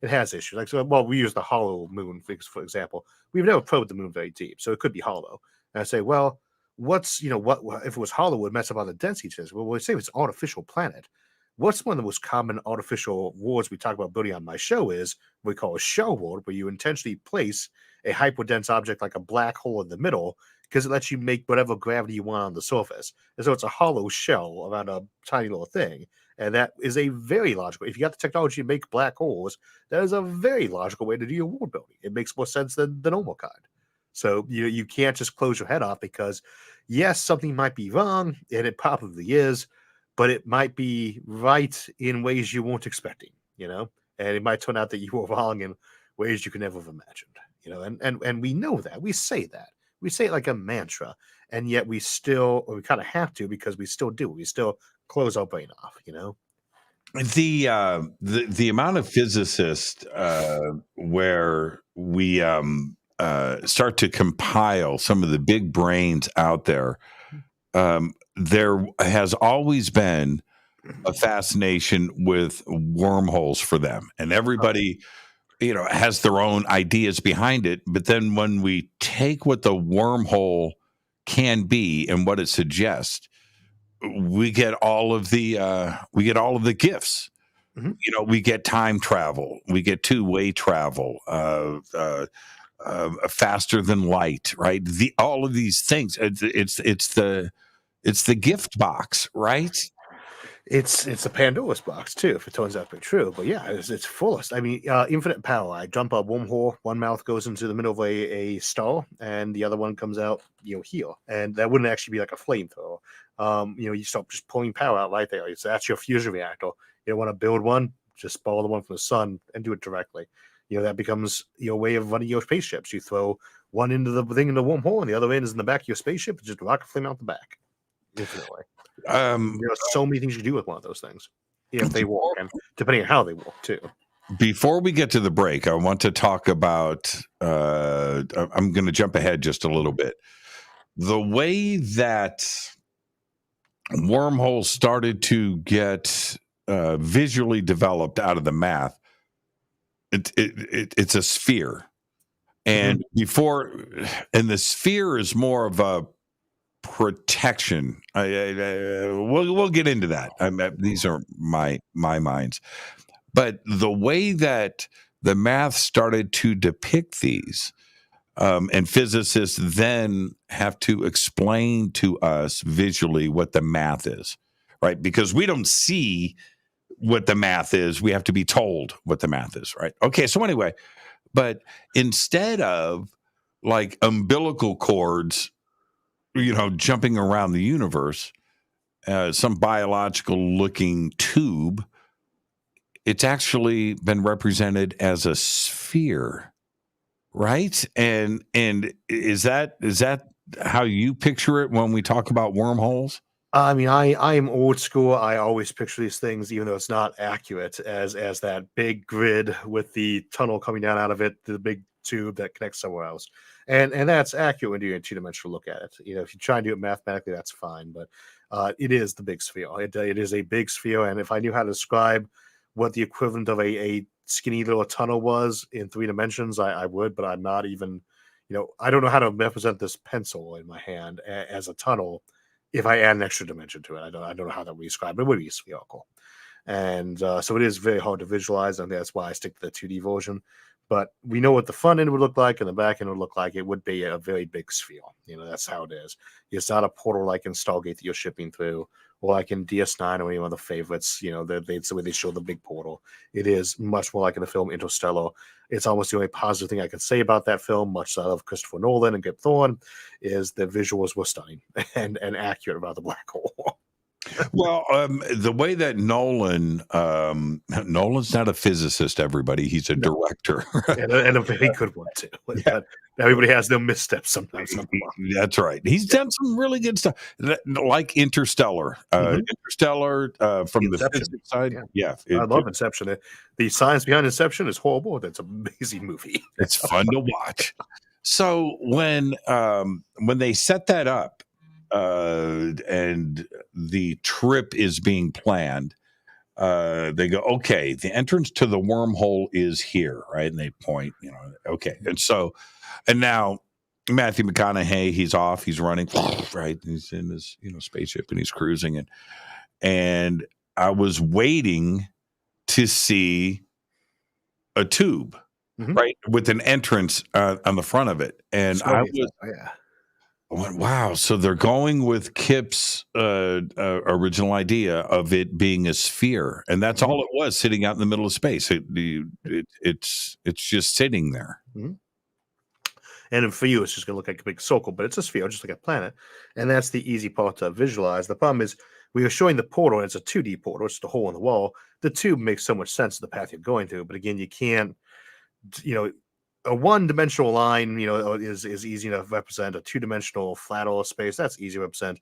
it has issues. Like, so, well, we use the hollow moon, for example. We've never probed the moon very deep, so it could be hollow. And I say, well, what's what if it was hollow? It would mess up on the density test. Well, we say it's an artificial planet. What's one of the most common artificial worlds we talk about building on my show is what we call a shell world, where you intentionally place a hyperdense object like a black hole in the middle, because it lets you make whatever gravity you want on the surface. And so it's a hollow shell around a tiny little thing. And that is a very logical. If you got the technology to make black holes, that is a very logical way to do your world building. It makes more sense than the normal kind. So you can't just close your head off because, yes, something might be wrong, and it probably is, but it might be right in ways you weren't expecting, and it might turn out that you were wrong in ways you could never have imagined, and we know that. We say that. We say it like a mantra, and yet we kind of have to, because we still do. We still close our brain off, The amount of physicists where we start to compile some of the big brains out there, there has always been a fascination with wormholes for them, and everybody has their own ideas behind it. But then when we take what the wormhole can be and what it suggests, we get all of the gifts. Mm-hmm. We get time travel, we get two-way travel, faster than light, right? All of these things. It's the gift box, right? It's a Pandora's box too, if it turns out to be true. But yeah, it's fullest. I mean, infinite power. I jump a wormhole. One mouth goes into the middle of a star, and the other one comes out, here. And that wouldn't actually be like a flamethrower. You start just pulling power out right there. So that's your fusion reactor. You want to build one, Just borrow the one from the sun and do it directly. That becomes your way of running your spaceships. You throw one into the thing in the wormhole, and the other end is in the back of your spaceship, and just rocket flame out the back. Infinitely. There are so many things you can do with one of those things if they work, and depending on how they work too. Before we get to the break, I want to talk about. I'm going to jump ahead just a little bit. The way that wormholes started to get visually developed out of the math, it's a sphere, and the sphere is more of a protection. We'll get into that. These are my minds, but the way that the math started to depict these, and physicists then have to explain to us visually what the math is, right? Because we don't see what the math is. We have to be told what the math is, right? Okay, so anyway, but instead of like umbilical cords, jumping around the universe, some biological looking tube, it's actually been represented as a sphere, right? And is that how you picture it when we talk about wormholes? I mean, I am old school. I always picture these things, even though it's not accurate, as that big grid with the tunnel coming down out of it, the big tube that connects somewhere else. And that's accurate when you do a two-dimensional look at it. If you try and do it mathematically, that's fine. But it is the big sphere. It is a big sphere. And if I knew how to describe what the equivalent of a skinny little tunnel was in 3 dimensions, I would. But I'm not even, I don't know how to represent this pencil in my hand as a tunnel. If I add an extra dimension to it, I don't know how that would be described, but it would be spherical. And so it is very hard to visualize, and that's why I stick to the 2D version. But we know what the front end would look like and the back end would look like. It would be a very big sphere. That's how it is. It's not a portal like in Stargate that you're shipping through, or like in DS9 or any of the favorites. It's the way they show the big portal. It is much more like in the film Interstellar. It's almost the only positive thing I can say about that film, much as I love Christopher Nolan and Kip Thorne, is the visuals were stunning and accurate about the black hole. Well, the way that Nolan's not a physicist, everybody. He's a director. and a very good one, too. Yeah. Everybody has their missteps sometimes. That's right. He's done some really good stuff, like Interstellar. Interstellar from the physics side. Yeah. I love Inception. The science behind Inception is horrible. That's an amazing movie. It's fun to watch. So when they set that up, and the trip is being planned, they go, okay, the entrance to the wormhole is here, right? And they point, okay. And now Matthew McConaughey, he's off, he's running, right? He's in his, spaceship and he's cruising. And I was waiting to see a tube, right? With an entrance on the front of it. And I went, wow. So they're going with Kip's original idea of it being a sphere, and that's all it was, sitting out in the middle of space. It's just sitting there. And for you, it's just going to look like a big circle, but it's a sphere, just like a planet. And that's the easy part to visualize. The problem is we were showing the portal, and it's a 2D portal. It's just a hole in the wall. The tube makes so much sense to the path you're going to, but again, you can't, a one-dimensional line, is easy to represent. A two-dimensional flat or space, that's easy to represent.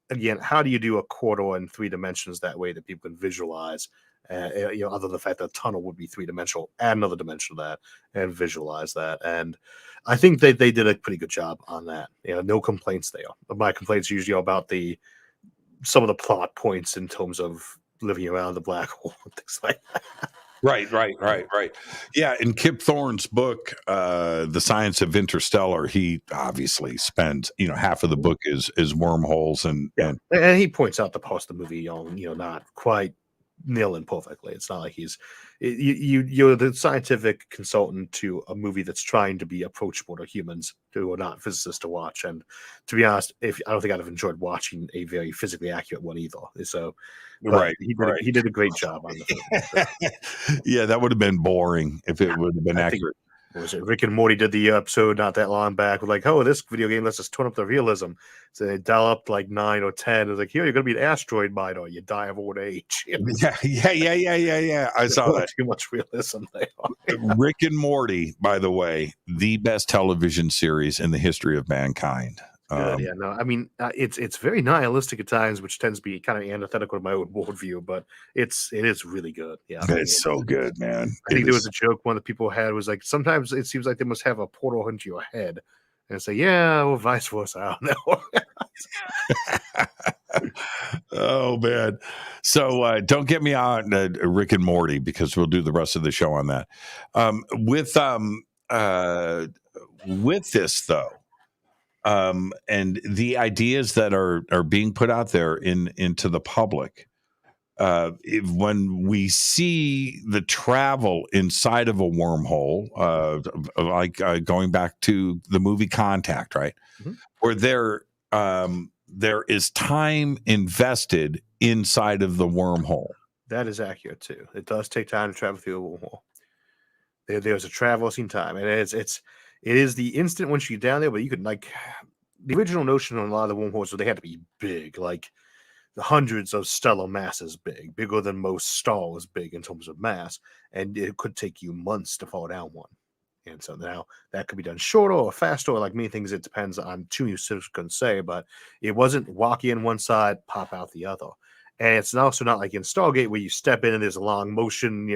Again, how do you do a quarter in 3 dimensions that way that people can visualize? Other than the fact that a tunnel would be 3-dimensional, add another dimension to that and visualize that. And I think they did a pretty good job on that. No complaints there. My complaints usually are about some of the plot points in terms of living around the black hole and things like that. Right. Yeah, in Kip Thorne's book, The Science of Interstellar, he obviously spends, half of the book is wormholes and he points out the parts of the movie, not quite nailing perfectly. It's not like you're the scientific consultant to a movie that's trying to be approachable to humans who are not physicists to watch. And to be honest, I don't think I'd have enjoyed watching a very physically accurate one either. So, he did a great job on the film. Yeah, that would have been boring if it would have been accurate. what was it? Rick and Morty did the episode not that long back with like, oh, this video game lets us turn up the realism. So they dial up like 9 or 10. It's like, here, you're going to be an asteroid mine or you die of old age. Yeah. I saw that. Too much realism there. Rick and Morty, by the way, the best television series in the history of mankind. Good, yeah, no, I mean, it's very nihilistic at times, which tends to be kind of antithetical to my own worldview, but it is really good. Yeah, It's so good, man. I think there was a joke one of the people had was like, sometimes it seems like they must have a portal into your head, and say, yeah, or vice versa. I don't know. Oh man! So don't get me on Rick and Morty because we'll do the rest of the show on that. With this though. And the ideas that are being put out there into the public, when we see the travel inside of a wormhole, like going back to the movie Contact, right, Mhm. where there is time invested inside of the wormhole. That is accurate too. It does take time to travel through a wormhole. There's a traversing time, and it is the instant once you get down there, but you could like the original notion on a lot of the wormholes, so they had to be big, like the hundreds of stellar masses big, bigger than most stars big in terms of mass, and it could take you months to fall down one. And so now that could be done shorter or faster, or like many things, it depends on too many can say, but it wasn't walk in one side, pop out the other. And it's also not like in Stargate where you step in and there's a long motion,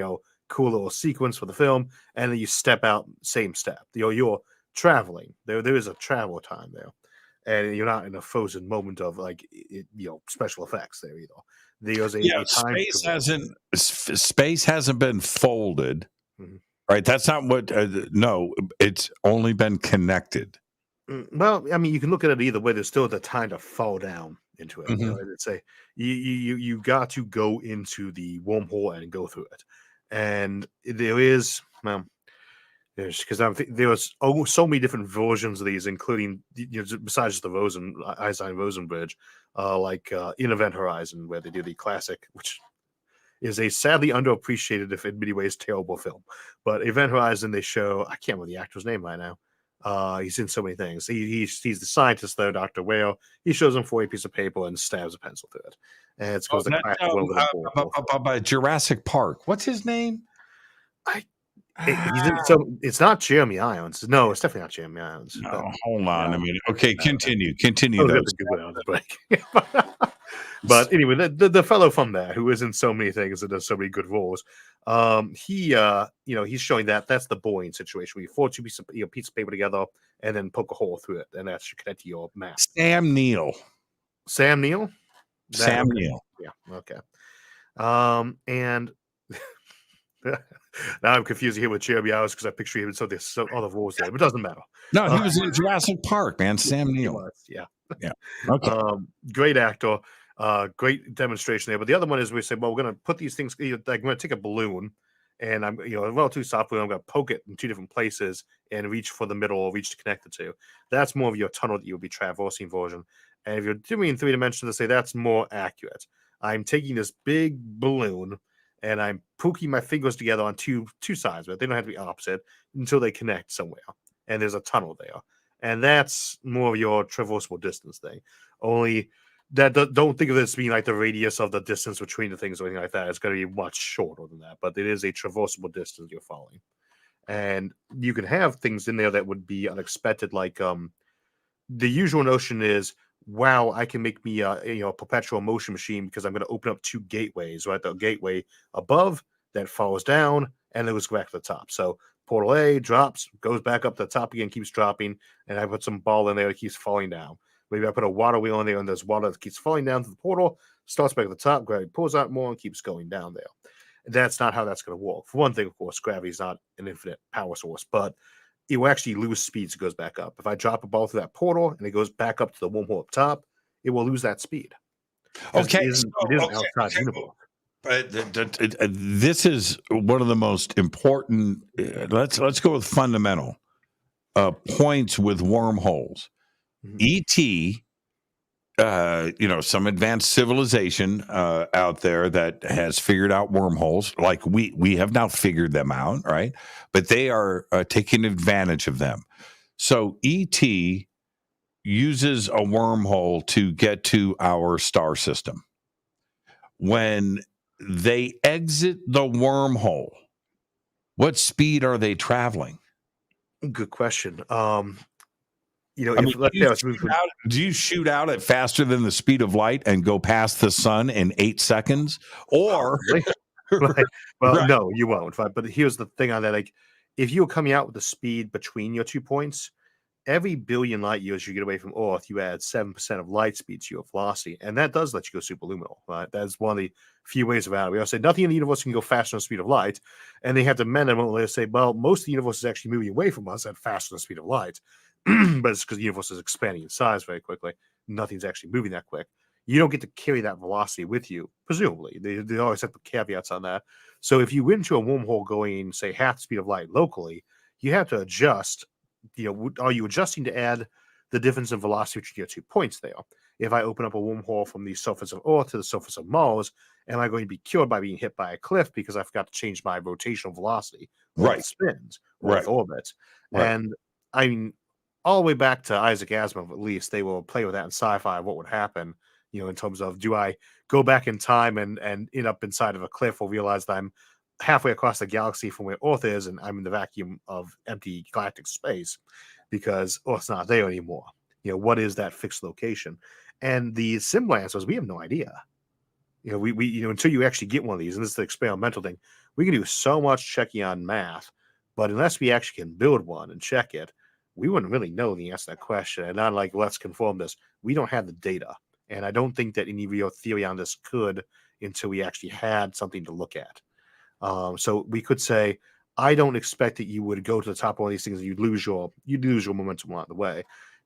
cool little sequence for the film, and then you step out, same step. You're traveling. There is a travel time there, and you're not in a frozen moment of like special effects there either. There's a time. Space hasn't been folded, Mhm. right? That's not what. No, it's only been connected. Well, I mean, you can look at it either way. There's still the time to fall down into it. Mhm. It's a you got to go into the wormhole and go through it. And there is, well, because there was so many different versions of these, including besides the Einstein Bridge, like in Event Horizon, where they do the classic, which is a sadly underappreciated, if in many ways terrible film. But Event Horizon, they show, I can't remember the actor's name right now. He's in so many things. He's the scientist there, Dr. Whale. He shows him for a piece of paper and stabs a pencil through it. And it's supposed to crack by Jurassic Park. What's his name? It's not Jeremy Irons. No, it's definitely not Jeremy Irons. No, hold on a minute. Okay, continue. But anyway, the fellow from there who is in so many things and does so many good roles, he's showing that's the boring situation where you fold two pieces of paper together and then poke a hole through it, and that should connect to your map. Sam Neill. Yeah. Okay. And now I'm confused here with Jeremy Irons because I picture him in some other roles there, but it doesn't matter. No, he was in Jurassic Park, man. Sam Neill. Yeah. Okay. Great actor. Great demonstration there. But the other one is we say, well, we're going to put these things, like I'm going to take a balloon and I'm, too soft balloon. I'm going to poke it in two different places and reach for the middle or reach to connect the two. That's more of your tunnel that you'll be traversing version. And if you're doing 3 dimensions, let's say that's more accurate. I'm taking this big balloon and I'm poking my fingers together on two sides, but they don't have to be opposite until they connect somewhere. And there's a tunnel there. And that's more of your traversable distance thing. Only that don't think of this being like the radius of the distance between the things or anything like that. It's going to be much shorter than that, but it is a traversable distance you're following. And you can have things in there that would be unexpected, like the usual notion is, wow, I can make me a perpetual motion machine because I'm going to open up 2 gateways, right? The gateway above that falls down and it goes back to the top. So portal A drops, goes back up to the top again, keeps dropping, and I put some ball in there that keeps falling down. Maybe I put a water wheel in there and there's water that keeps falling down to the portal, starts back at the top, gravity pulls out more and keeps going down there. That's not how that's going to work. For one thing, of course, gravity is not an infinite power source, but it will actually lose speed as it goes back up. If I drop a ball through that portal and it goes back up to the wormhole up top, it will lose that speed. Okay. It isn't outside universe. But this is one of the most important. Let's go with fundamental points with wormholes. Mhm. ET some advanced civilization out there that has figured out wormholes. Like we have now figured them out, right? But they are taking advantage of them. So ET uses a wormhole to get to our star system. When they exit the wormhole, what speed are they traveling? Good question. I mean, do you shoot out at faster than the speed of light and go past the sun in 8 seconds? Or Right. Well, right, no, you won't. But here's the thing on that: like, if you were coming out with the speed between your 2 points, every billion light years you get away from Earth, you add 7% of light speed to your velocity, and that does let you go superluminal. Right? That's one of the few ways about it. We all say nothing in the universe can go faster than the speed of light, and they have to minimally say, well, most of the universe is actually moving away from us at faster than the speed of light, but it's because the universe is expanding in size very quickly. Nothing's actually moving that quick. You don't get to carry that velocity with you, presumably. They always have the caveats on that. So if you went into a wormhole going, say, half the speed of light locally, you have to adjust. Are you adjusting to add the difference in velocity between your 2 points there? If I open up a wormhole from the surface of Earth to the surface of Mars, am I going to be killed by being hit by a cliff because I forgot to change my rotational velocity or right, it spins or right, with orbit? right. And I mean, all the way back to Isaac Asimov, at least they will play with that in sci-fi. What would happen? In terms of, do I go back in time and end up inside of a cliff or realize that I'm halfway across the galaxy from where Earth is and I'm in the vacuum of empty galactic space because Earth's not there anymore? What is that fixed location? And the simple answer is we have no idea. We until you actually get one of these, and this is the experimental thing, we can do so much checking on math, but unless we actually can build one and check it, we wouldn't really know the answer to that question. And not like, let's confirm this. We don't have the data. And I don't think that any of your theory on this could until we actually had something to look at. So we could say, I don't expect that you would go to the top of one of these things and you'd lose your momentum along the way.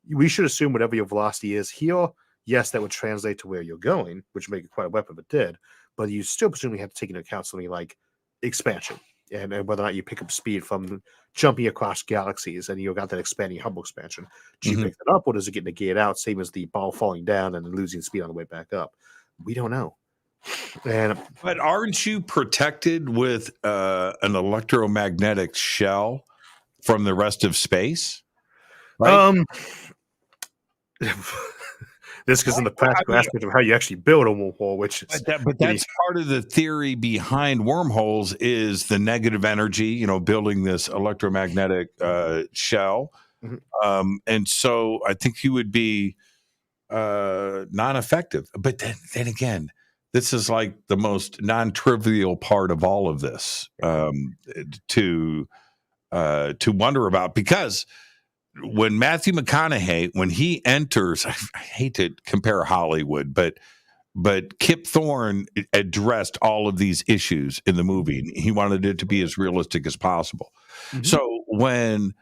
We should assume whatever your velocity is here, yes, that would translate to where you're going, which would make it quite a weapon if it did. But you still presumably have to take into account something like expansion and whether or not you pick up speed from jumping across galaxies and you got that expanding Hubble expansion. Do you pick that up or does it get negated out, same as the ball falling down and then losing speed on the way back up? We don't know. But aren't you protected with an electromagnetic shell from the rest of space? Right? This goes in the practical aspect of how you actually build a wormhole, which is but that's part of the theory behind wormholes is the negative energy, building this electromagnetic shell. And so I think you would be non-effective. But then again, this is like the most non-trivial part of all of this to wonder about, because when Matthew McConaughey, when he enters, I hate to compare Hollywood, but Kip Thorne addressed all of these issues in the movie. He wanted it to be as realistic as possible. So when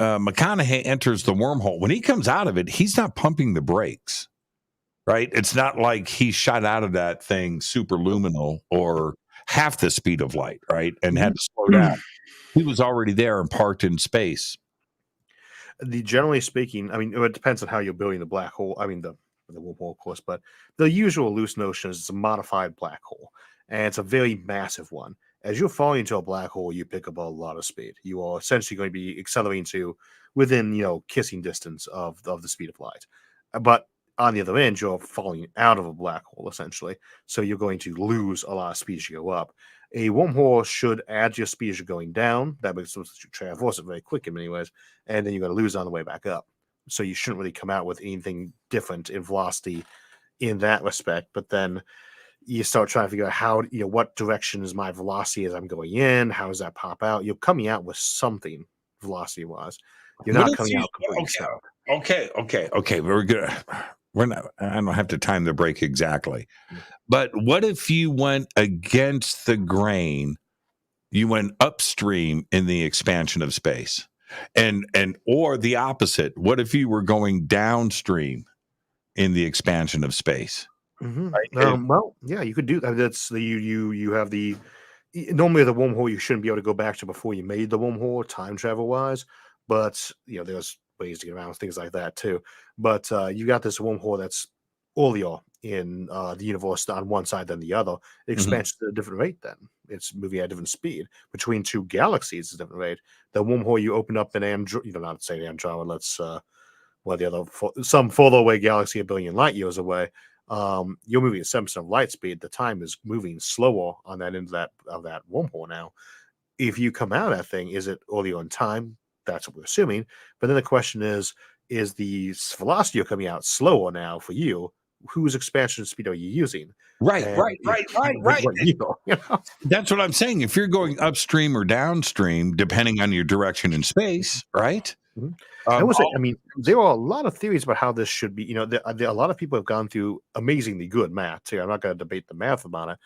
McConaughey enters the wormhole, when he comes out of it, he's not pumping the brakes, right? It's not like he shot out of that thing superluminal or half the speed of light, right? And had to slow down. He was already there and parked in space. Generally speaking, I mean, it depends on how you're building the black hole. I mean, the wormhole, of course, but the usual loose notion is it's a modified black hole, and it's a very massive one. As you're falling into a black hole, you pick up a lot of speed. You are essentially going to be accelerating to within, kissing distance of the speed of light. But on the other end, you're falling out of a black hole, essentially. So you're going to lose a lot of speed as you go up. A wormhole should add to your speed as you're going down. That makes sense. You traverse it very quick in many ways, and then you're going to lose on the way back up. So you shouldn't really come out with anything different in velocity in that respect. But then you start trying to figure out how, what direction is my velocity as I'm going in? How does that pop out? You're coming out with something velocity-wise. You're not coming out completely stuck. Okay. We're good. We're not. I don't have to time the break exactly. But what if you went against the grain? You went upstream in the expansion of space, and or the opposite. What if you were going downstream in the expansion of space? Right? Well, yeah, you could do that. That's the you have the normally the wormhole you shouldn't be able to go back to before you made the wormhole time travel wise, but there's ways to get around things like that too. But you got this wormhole that's earlier in the universe on one side than the other. Expansion at a different rate. Then it's moving at a different speed between two galaxies. At a different rate. The wormhole you open up in Andromeda, not say Andromeda. Let's the other some further away galaxy, a billion light years away. You're moving at 7% of light speed. The time is moving slower on that end of that wormhole now. If you come out of that thing, is it earlier on time? That's what we're assuming. But then the question is the velocity you're coming out slower now for you? Whose expansion speed are you using? Right. What year, you know? That's what I'm saying. If you're going upstream or downstream, depending on your direction in space, right? Mhm. I would say, I mean, there are a lot of theories about how this should be. You know, there a lot of people have gone through amazingly good math too. I'm not going to debate the math about it.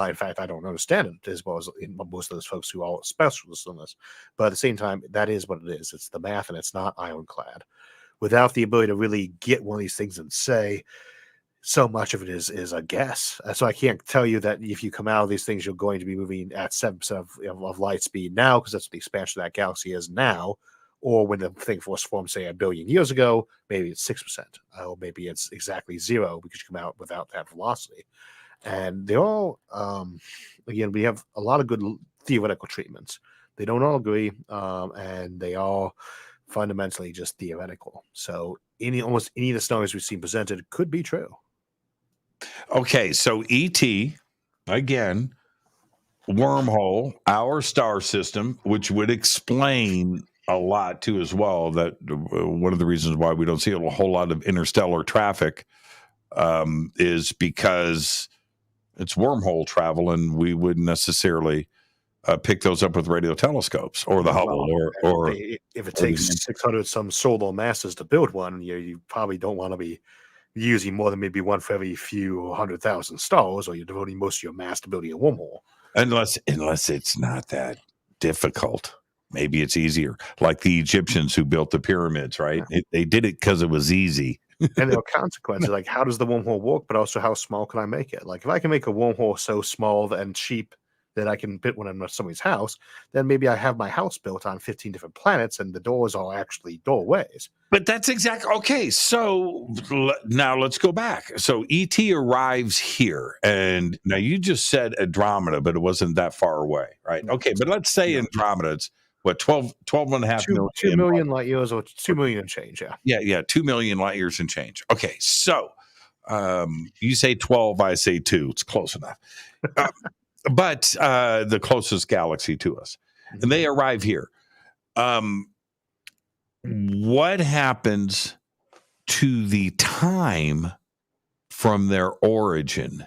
In fact, I don't understand it as well as most of those folks who are specialists on this. But at the same time, that is what it is. It's the math, and it's not ironclad. Without the ability to really get one of these things and say, so much of it is a guess. So I can't tell you that if you come out of these things, you're going to be moving at 7% of light speed now, because that's what the expansion of that galaxy is now. Or when the thing was formed, say, a billion years ago, maybe it's 6%, or maybe it's exactly 0 because you come out without that velocity. And they all, again, we have a lot of good theoretical treatments. They don't all agree, and they are fundamentally just theoretical. So almost any of the scenarios we've seen presented could be true. Okay, so ET, again, wormhole, our star system, which would explain a lot too as well, that one of the reasons why we don't see a whole lot of interstellar traffic is because it's wormhole travel, and we wouldn't necessarily pick those up with radio telescopes or the Hubble, or if it takes 600 some solar masses to build one, you probably don't want to be using more than maybe one for every few 100,000 stars, or you're devoting most of your mass to building a wormhole. Unless it's not that difficult. Maybe it's easier, like the Egyptians who built the pyramids, right? Yeah. They did it because it was easy. And there are consequences, like how does the wormhole work, but also how small can I make it? Like if I can make a wormhole so small and cheap that I can fit one in somebody's house, then maybe I have my house built on 15 different planets and the doors are actually doorways. But that's exactly okay. So now let's go back. So ET arrives here, and now you just said Andromeda, but it wasn't that far away, right? Okay, but let's say Andromeda, it's what, 12 and a half million? 2 million light years, or 2 million and change, yeah. Yeah, 2 million light years and change. Okay, so you say 12, I say 2. It's close enough. But the closest galaxy to us. And they arrive here. What happens to the time from their origin?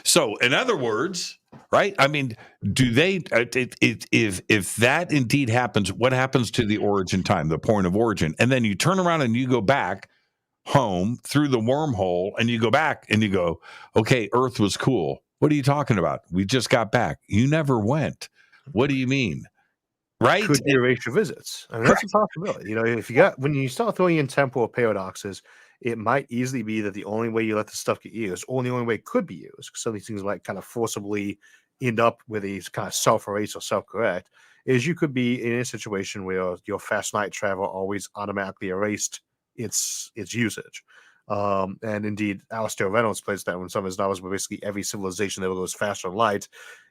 So, in other words, right? I mean, do they, if that indeed happens, what happens to the origin time, the point of origin? And then you turn around and you go back home through the wormhole, and you go back and you go, okay, Earth was cool. What are you talking about? We just got back. You never went. What do you mean? Right? Could be erasure visits. I mean, that's a possibility. You know, when you start throwing in temporal paradoxes, it might easily be that the only way you let the stuff get used, or the only way it could be used, because some of these things might kind of forcibly end up with these kind of self-erase or self-correct, is you could be in a situation where your fast light travel always automatically erased its usage. And indeed, Alistair Reynolds plays that in some of his novels, where basically every civilization that goes faster than light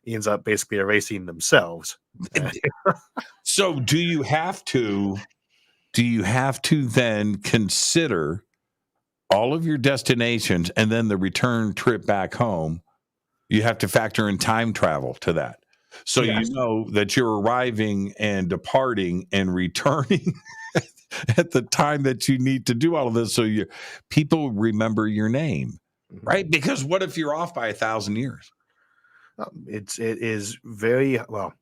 ends up basically erasing themselves. So do you have to then consider all of your destinations, and then the return trip back home? You have to factor in time travel to that. So yes, you know that you're arriving and departing and returning at the time that you need to do all of this, so people remember your name, right? Because what if you're off by 1,000 years? It is very well.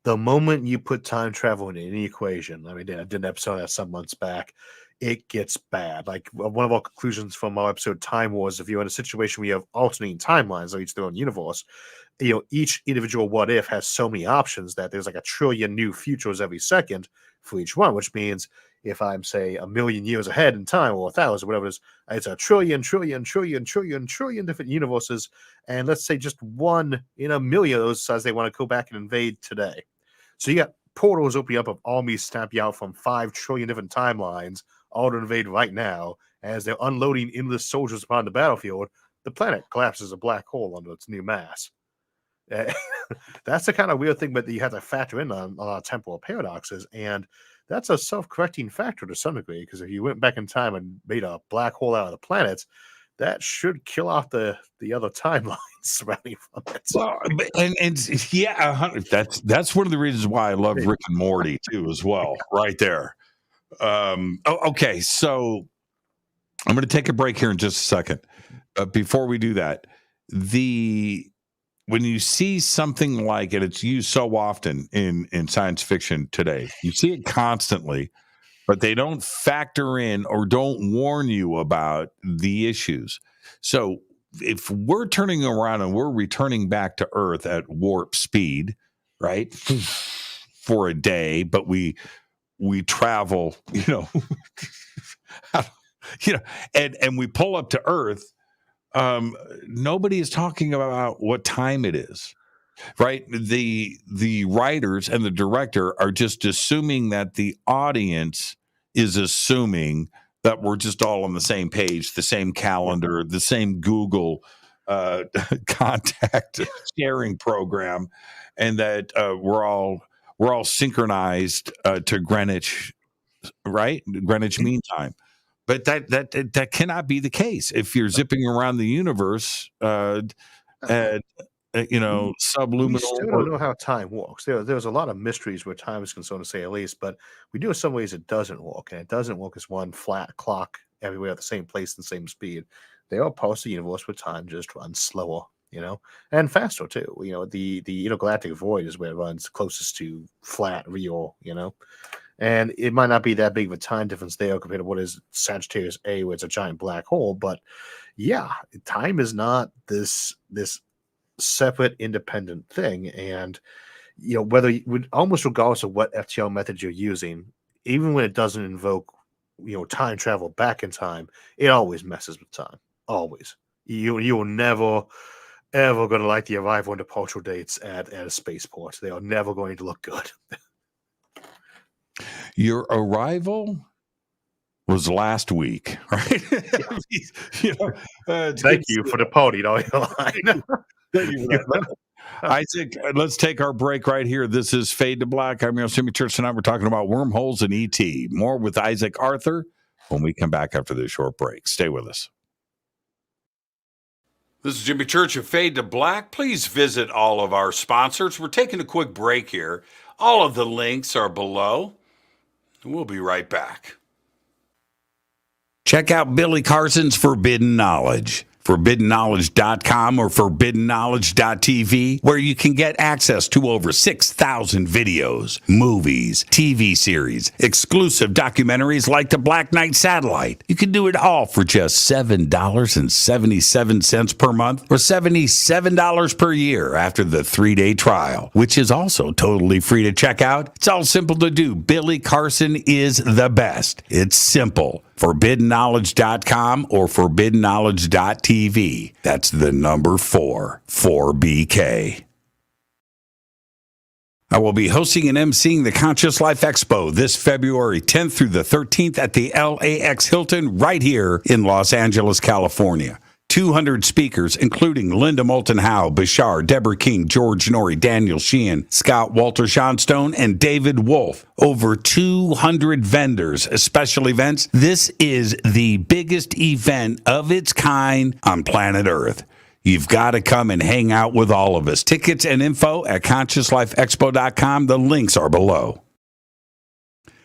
The moment you put time travel in any equation, I mean, I did an episode of that some months back, it gets bad. Like one of our conclusions from our episode Time Wars, if you're in a situation where you have alternating timelines of each their own universe, each individual what if has so many options that there's like a trillion new futures every second for each one, which means if I'm, say, 1 million years ahead in time, or 1,000, whatever it is, it's a trillion different universes. And let's say just 1 in 1 million of those says they want to go back and invade today. So you got portals opening up of all me stamp you out from 5 trillion different timelines auto-invade right now, as they're unloading endless soldiers upon the battlefield, the planet collapses a black hole under its new mass. That's the kind of weird thing, but you have to factor in on a lot of temporal paradoxes, and that's a self-correcting factor to some degree, because if you went back in time and made a black hole out of the planets, that should kill off the other timelines surrounding from it. Well, and yeah, that's one of the reasons why I love Rick and Morty too, as well, right there. Okay, so I'm going to take a break here in just a second. Before we do that, when you see something like it, it's used so often in science fiction today. You see it constantly, but they don't factor in or don't warn you about the issues. So if we're turning around and we're returning back to Earth at warp speed, right, for a day, but we travel, and we pull up to Earth, nobody is talking about what time it is. Right. The writers and the director are just assuming that the audience is assuming that we're just all on the same page, the same calendar, the same Google contact sharing program, and that we're all synchronized to Greenwich, right? Greenwich Mean Time. But that cannot be the case if you're zipping around the universe subluminal. We still don't know how time works. There's a lot of mysteries where time is concerned, to say at least, but we do in some ways it doesn't work, and it doesn't work as one flat clock everywhere at the same place and same speed. They are parts of the universe where time just runs slower, and faster too. The intergalactic void is where it runs closest to flat, real, and it might not be that big of a time difference there compared to what is Sagittarius A, where it's a giant black hole. But yeah, time is not this separate, independent thing. And whether almost regardless of what FTL method you're using, even when it doesn't invoke time travel back in time, it always messes with time. Always. You will never ever going to like the arrival and departure dates at a spaceport. They are never going to look good. Your arrival was last week, right? Thank you for the party all your line. Isaac, let's take our break right here. This is Fade to Black. I'm your Jimmy Church. Tonight we're talking about wormholes and ET. More with Isaac Arthur when we come back after this short break. Stay with us. This is Jimmy Church of Fade to Black. Please visit all of our sponsors. We're taking a quick break here. All of the links are below. We'll be right back. Check out Billy Carson's Forbidden Knowledge. ForbiddenKnowledge.com or ForbiddenKnowledge.tv, where you can get access to over 6,000 videos, movies, TV series, exclusive documentaries like the Black Knight Satellite. You can do it all for just $7.77 per month or $77 per year after the 3-day trial, which is also totally free to check out. It's all simple to do. Billy Carson is the best. It's simple. ForbiddenKnowledge.com or ForbiddenKnowledge.tv. That's the number 4BK. I will be hosting and emceeing the Conscious Life Expo this February 10th through the 13th at the LAX Hilton right here in Los Angeles, California. 200 speakers, including Linda Moulton Howe, Bashar, Deborah King, George Norrie, Daniel Sheehan, Scott Walter Johnstone, and David Wolf. Over 200 vendors, special events. This is the biggest event of its kind on planet Earth. You've got to come and hang out with all of us. Tickets and info at ConsciousLifeExpo.com. The links are below.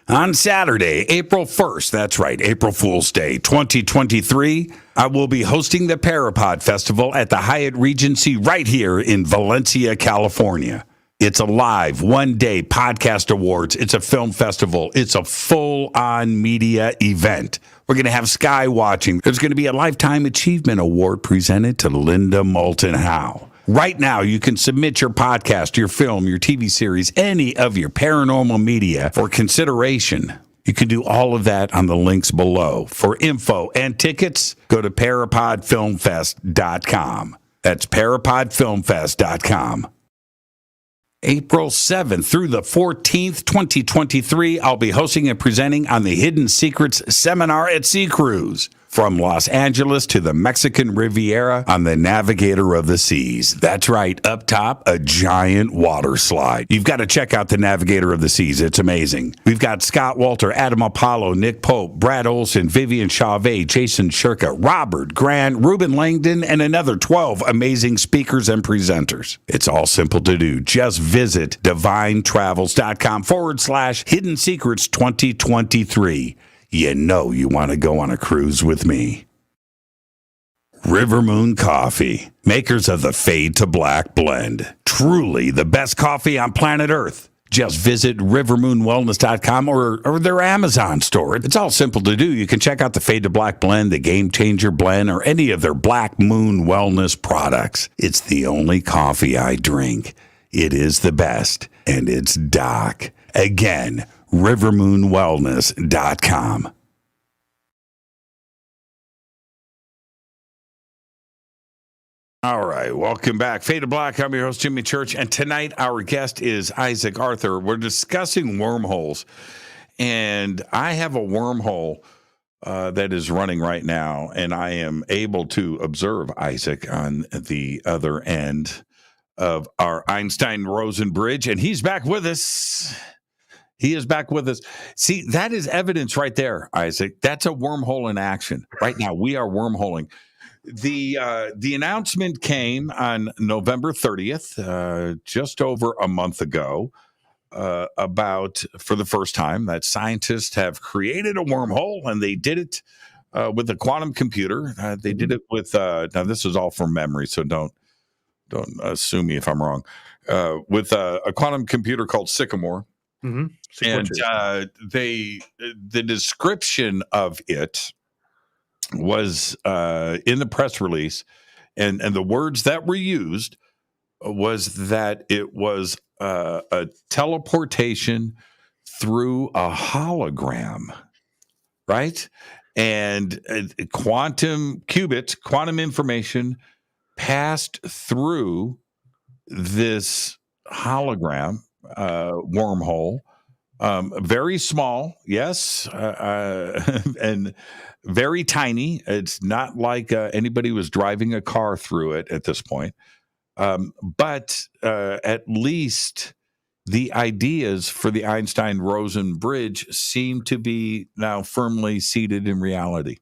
On Saturday, April 1st, that's right, April Fool's Day, 2023, I will be hosting the Parapod Festival at the Hyatt Regency right here in Valencia, California. It's a live one-day podcast awards. It's a film festival. It's a full-on media event. We're going to have sky watching. There's going to be a Lifetime Achievement Award presented to Linda Moulton Howe. Right now, you can submit your podcast, your film, your TV series, any of your paranormal media for consideration. You can do all of that on the links below. For info and tickets, go to parapodfilmfest.com. That's parapodfilmfest.com. April 7th through the 14th, 2023, I'll be hosting and presenting on the Hidden Secrets Seminar at Sea Cruise. From Los Angeles to the Mexican Riviera on the Navigator of the Seas. That's right, up top, a giant water slide. You've got to check out the Navigator of the Seas. It's amazing. We've got Scott Walter, Adam Apollo, Nick Pope, Brad Olson, Vivian Chauvet, Jason Shirka, Robert Grant, Ruben Langdon, and another 12 amazing speakers and presenters. It's all simple to do. Just visit divinetravels.com/Hidden Secrets 2023. You know you want to go on a cruise with me. River Moon Coffee, makers of the Fade to Black blend. Truly the best coffee on planet Earth. Just visit rivermoonwellness.com or their Amazon store. It's all simple to do. You can check out the Fade to Black blend, the Game Changer blend, or any of their Black Moon Wellness products. It's the only coffee I drink. It is the best, and it's Doc. Again, rivermoonwellness.com. All right, welcome back. Fade to Black, I'm your host, Jimmy Church, and tonight our guest is Isaac Arthur. We're discussing wormholes, and I have a wormhole that is running right now, and I am able to observe Isaac on the other end of our Einstein-Rosen bridge, and he's back with us. He is back with us. See, that is evidence right there, Isaac. That's a wormhole in action. Right now, we are wormholing. The announcement came on November 30th, just over a month ago, about, for the first time, that scientists have created a wormhole, and they did it with a quantum computer. They did it with, now this is all from memory, so don't assume me if I'm wrong, with a quantum computer called Sycamore. Mm-hmm. And the description of it was in the press release, and the words that were used was that it was a teleportation through a hologram, right? And quantum qubits, quantum information passed through this hologram wormhole. Very small, yes, and very tiny. It's not like anybody was driving a car through it at this point. But at least the ideas for the Einstein-Rosen bridge seem to be now firmly seated in reality.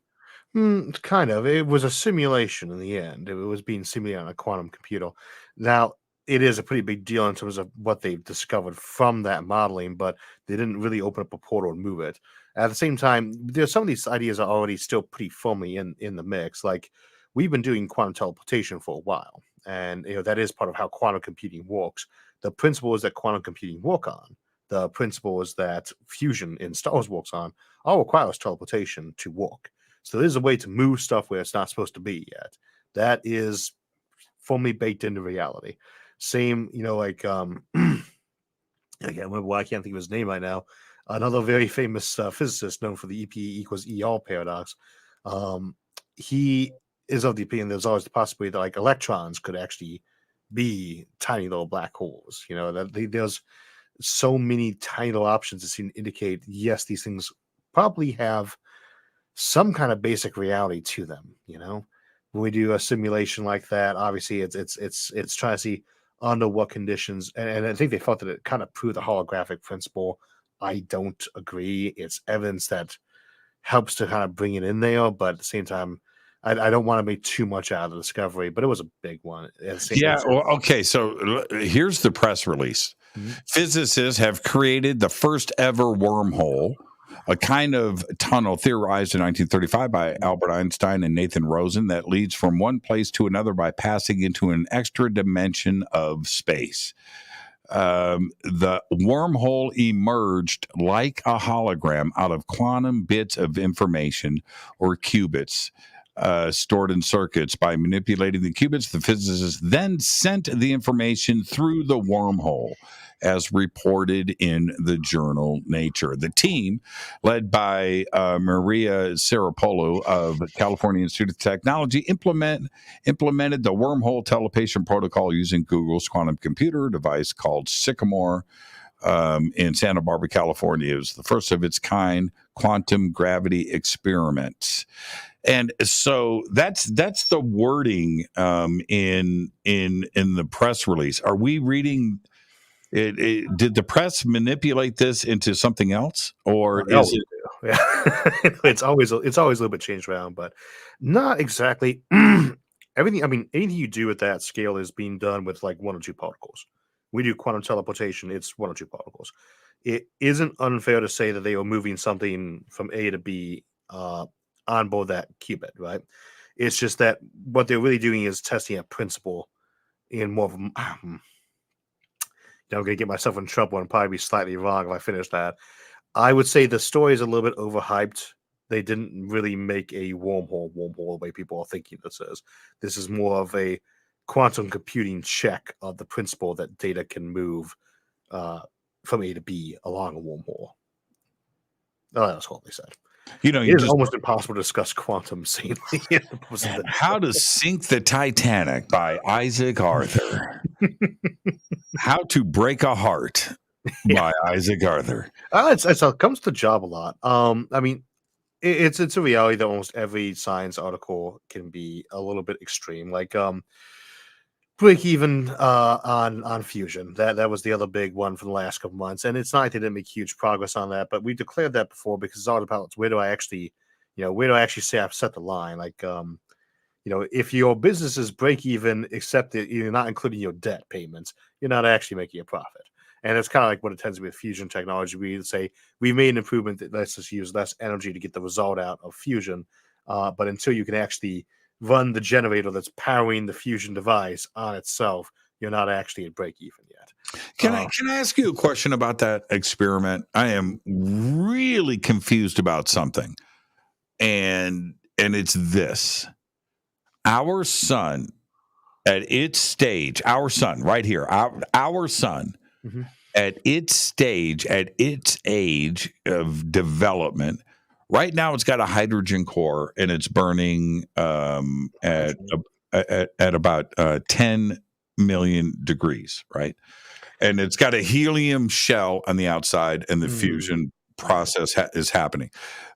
Kind of. It was a simulation in the end. It was being simulated on a quantum computer. Now, it is a pretty big deal in terms of what they've discovered from that modeling, but they didn't really open up a portal and move it. At the same time, some of these ideas are already still pretty firmly in the mix. Like, we've been doing quantum teleportation for a while, and that is part of how quantum computing works. The principles that quantum computing work on, the principles that fusion in Star Wars works on, all requires teleportation to work. So there's a way to move stuff where it's not supposed to be yet. That is firmly baked into reality. Same, I can't remember why I can't think of his name right now. Another very famous physicist known for the EP=ER paradox. He is of the opinion there's always the possibility that like electrons could actually be tiny little black holes. There's so many tiny little options that seem to indicate, yes, these things probably have some kind of basic reality to them. When we do a simulation like that, obviously it's trying to see under what conditions, and I think they felt that it kind of proved the holographic principle. I don't agree. It's evidence that helps to kind of bring it in there, but at the same time, I don't want to make too much out of the discovery, but it was a big one. Okay. So here's the press release. Mm-hmm. Physicists have created the first ever wormhole, a kind of tunnel theorized in 1935 by Albert Einstein and Nathan Rosen that leads from one place to another by passing into an extra dimension of space. The wormhole emerged like a hologram out of quantum bits of information, or qubits, stored in circuits. By manipulating the qubits, the physicists then sent the information through the wormhole, as reported in the journal Nature. The team, led by Maria Sarapolo of California Institute of Technology, implemented the wormhole telepathic protocol using Google's quantum computer device called Sycamore in Santa Barbara, California. It was the first of its kind quantum gravity experiment. And so that's the wording in the press release. Are we reading? Did the press manipulate this into something else, or They is always it? do. Yeah. It's always a little bit changed around, but not exactly. Everything. I mean, anything you do at that scale is being done with like one or two particles. We do quantum teleportation. It's one or two particles. It isn't unfair to say that they were moving something from A to B on board that qubit, right? It's just that what they're really doing is testing a principle in more of a I'm going to get myself in trouble and probably be slightly wrong if I finish that. I would say the story is a little bit overhyped. They didn't really make a wormhole the way people are thinking this is. This is more of a quantum computing check of the principle that data can move from A to B along a wormhole. Oh, that's what they said. You It is almost impossible to discuss quantum sanely. How to Sink the Titanic by Isaac Arthur. How to Break a Heart by Isaac Arthur. It comes to job a lot. I mean, it's a reality that almost every science article can be a little bit extreme. Like break even on fusion. That was the other big one for the last couple months, and it's not like they didn't make huge progress on that, but we declared that before because it's all about where do I actually say I've set the line. Like if your business is break even, except that you're not including your debt payments, you're not actually making a profit. And it's kind of like what it tends to be with fusion technology. We say we made an improvement that lets us use less energy to get the result out of fusion, but until you can actually run the generator that's powering the fusion device on itself, you're not actually at break even yet. Can I ask you a question about that experiment? I am really confused about something, and it's this: our sun at its stage, our sun right here, our sun at its stage, at its age of development. Right now, it's got a hydrogen core and it's burning at about 10 million degrees, right? And it's got a helium shell on the outside, and the fusion process is happening.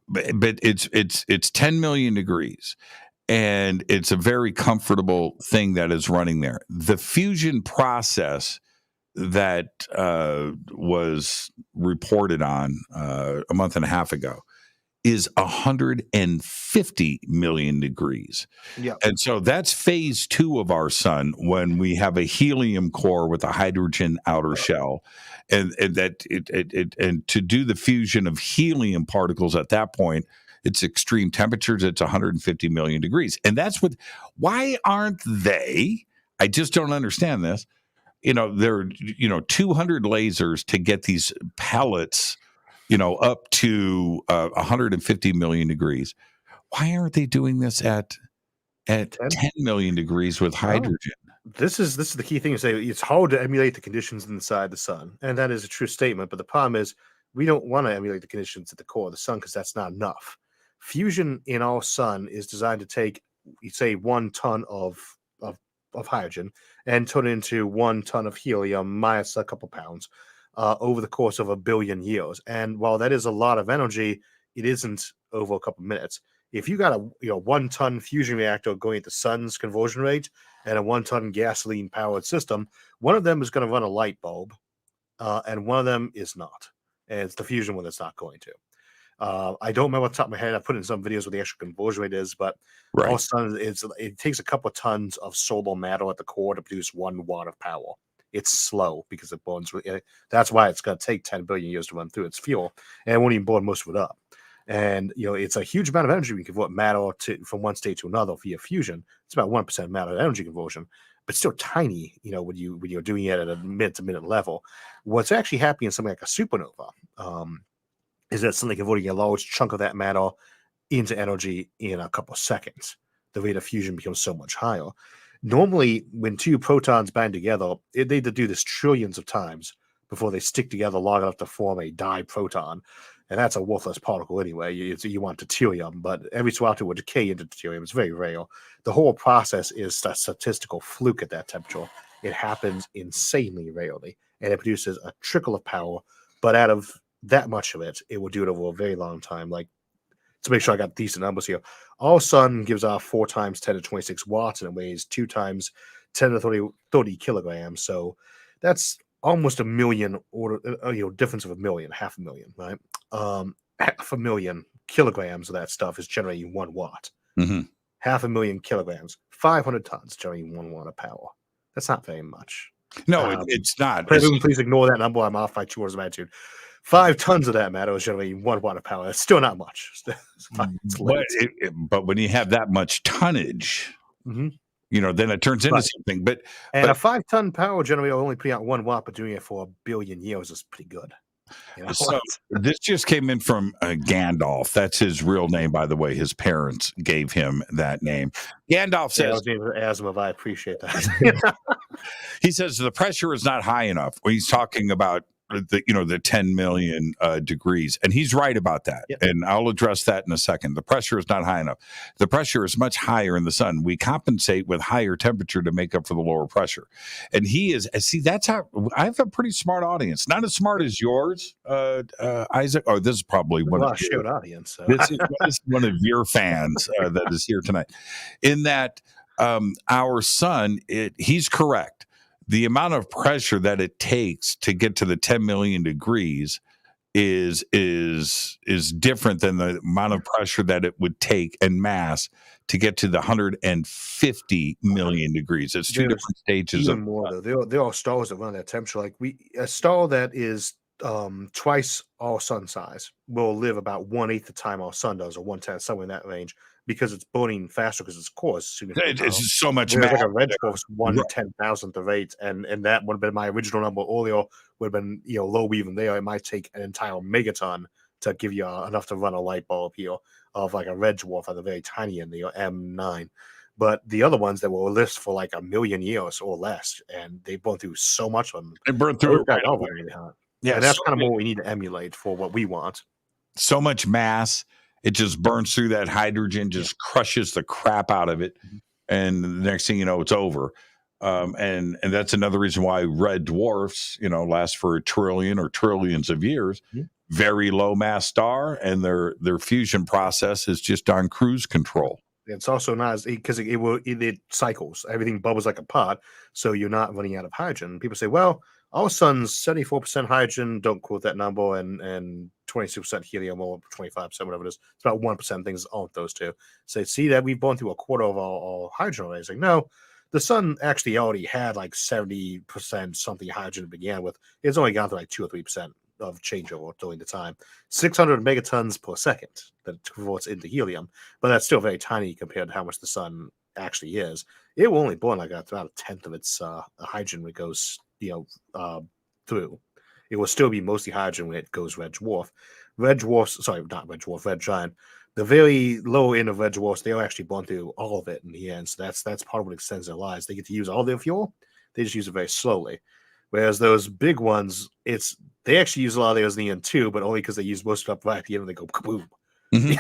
But it's 10 million degrees, and it's a very comfortable thing that is running there. The fusion process that was reported on a month and a half ago is 150 million degrees. Yeah. And so that's phase 2 of our sun, when we have a helium core with a hydrogen outer shell. And to do the fusion of helium particles at that point, it's extreme temperatures. It's 150 million degrees. And why aren't they? I just don't understand this. There are 200 lasers to get these pellets up to 150 million degrees. Why aren't they doing this at 10 million degrees with hydrogen? This is the key thing to say. It's hard to emulate the conditions inside the sun, and that is a true statement. But the problem is we don't want to emulate the conditions at the core of the sun because that's not enough. Fusion in our sun is designed to take, say, 1 ton of hydrogen and turn it into 1 ton of helium minus a couple pounds over the course of 1 billion years. And while that is a lot of energy, it isn't over a couple minutes. If you got a 1 ton fusion reactor going at the sun's conversion rate and a 1 ton gasoline powered system, one of them is going to run a light bulb, and one of them is not. And it's the fusion one that's not going to. I don't remember off the top of my head. I put in some videos what the actual conversion rate is, but all sun it takes a couple of tons of solar matter at the core to produce 1 watt of power. It's slow because it burns. That's why it's going to take 10 billion years to run through its fuel, and it won't even burn most of it up. And it's a huge amount of energy we can convert matter from one state to another via fusion. It's about 1% matter energy conversion, but still tiny. When you're doing it at a minute to minute level. What's actually happening in something like a supernova is that something converting a large chunk of that matter into energy in a couple of seconds. the rate of fusion becomes so much higher. Normally, when two protons band together, they need to do this trillions of times before they stick together long enough to form a diproton. And that's a worthless particle anyway. You want deuterium, but every so often it will decay into deuterium. It's very rare. The whole process is a statistical fluke at that temperature. It happens insanely rarely, and it produces a trickle of power. But out of that much of it, it will do it over a very long time. Like, to make sure I got decent numbers here, our sun gives off 4 times 10 to 26 watts, and it weighs 2 times 10 to 30 kilograms. So that's almost a million difference of a million, half a million, right? Half a million kilograms of that stuff is generating 1 watt. Mm-hmm. Half a million kilograms, 500 tons generating 1 watt of power. That's not very much. No, it's not. Please ignore that number. I'm off by 2 orders of magnitude. 5 tons of that matter is generating 1 watt of power. That's still not much. But when you have that much tonnage, mm-hmm. Then it turns into something. But a 5-ton power generator only putting out 1 watt, but doing it for 1 billion years is pretty good. So this just came in from Gandalf. That's his real name, by the way. His parents gave him that name. Gandalf says, Asimov, I appreciate that. He says the pressure is not high enough when he's talking about the 10 million degrees, and he's right about that. Yep. And I'll address that in a second. The pressure is not high enough. The pressure is much higher in the sun. We compensate with higher temperature to make up for the lower pressure. And that's how I have a pretty smart audience, not as smart as yours, Isaac. Oh, this is probably one of your audience. So. This is one of your fans that is here tonight. In that our sun, he's correct. The amount of pressure that it takes to get to the 10 million degrees is different than the amount of pressure that it would take en masse to get to the 150 million degrees. It's two different stages. Even more, though. There are stars that run that temperature. Like a star that is twice our sun size will live about 1/8 the time our sun does, or 1/10, somewhere in that range, because it's burning faster because its core is it's so much mass. Like a red dwarf's 1/10,000th the rate, and that would have been my original number earlier. Would have been low even there. It might take an entire megaton to give you enough to run a light bulb here of like a red dwarf at the very tiny end, the M9. But the other ones that will last for like 1 million years or less, and they burn through so much of them. They burn through it. Really hot. Yeah, and that's kind of what we need to emulate for what we want. So much mass. It just burns through that hydrogen, just crushes the crap out of it. And the next thing you know, it's over. And that's another reason why red dwarfs, last for a trillion or trillions of years. Very low mass star, and their fusion process is just on cruise control. It's also not because it cycles. Everything bubbles like a pot, so you're not running out of hydrogen. People say, well, our sun's 74% hydrogen, don't quote that number, and 26% helium or 25%, whatever it is. It's about 1% things aren't those two. So see that we've gone through a quarter of our hydrogen already. It's like, no, the sun actually already had like 70% something hydrogen to begin with. It's only gone to like 2 or 3% of changeover during the time. 600 megatons per second that converts into helium, but that's still very tiny compared to how much the sun actually is. It will only burn like about 1/10 of its hydrogen when it goes through. It will still be mostly hydrogen when it goes red dwarf. Red giant. The very low end of red dwarfs, they'll actually burn through all of it in the end. So that's part of what extends their lives. They get to use all their fuel. They just use it very slowly. Whereas those big ones, they actually use a lot of theirs in the end too, but only because they use most of it right at the end and they go kaboom. Mm-hmm.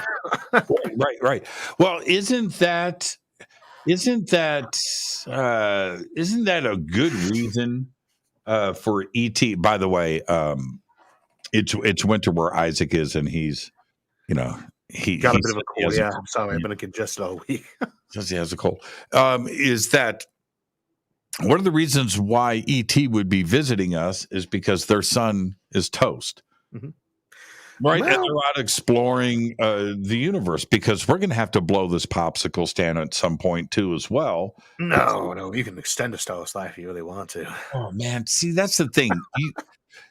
Right. Well, isn't that a good reason for ET? By the way, it's winter where Isaac is, and he's he got a bit of a cold. Yeah, I'm sorry, I've been congested all week. Says he has a cold. Is that one of the reasons why ET would be visiting us is because their sun is toast. Mm-hmm. Right, and they're out exploring the universe, because we're going to have to blow this popsicle stand at some point too, as well. No, you can extend a star's life if you really want to. Oh man, see, that's the thing.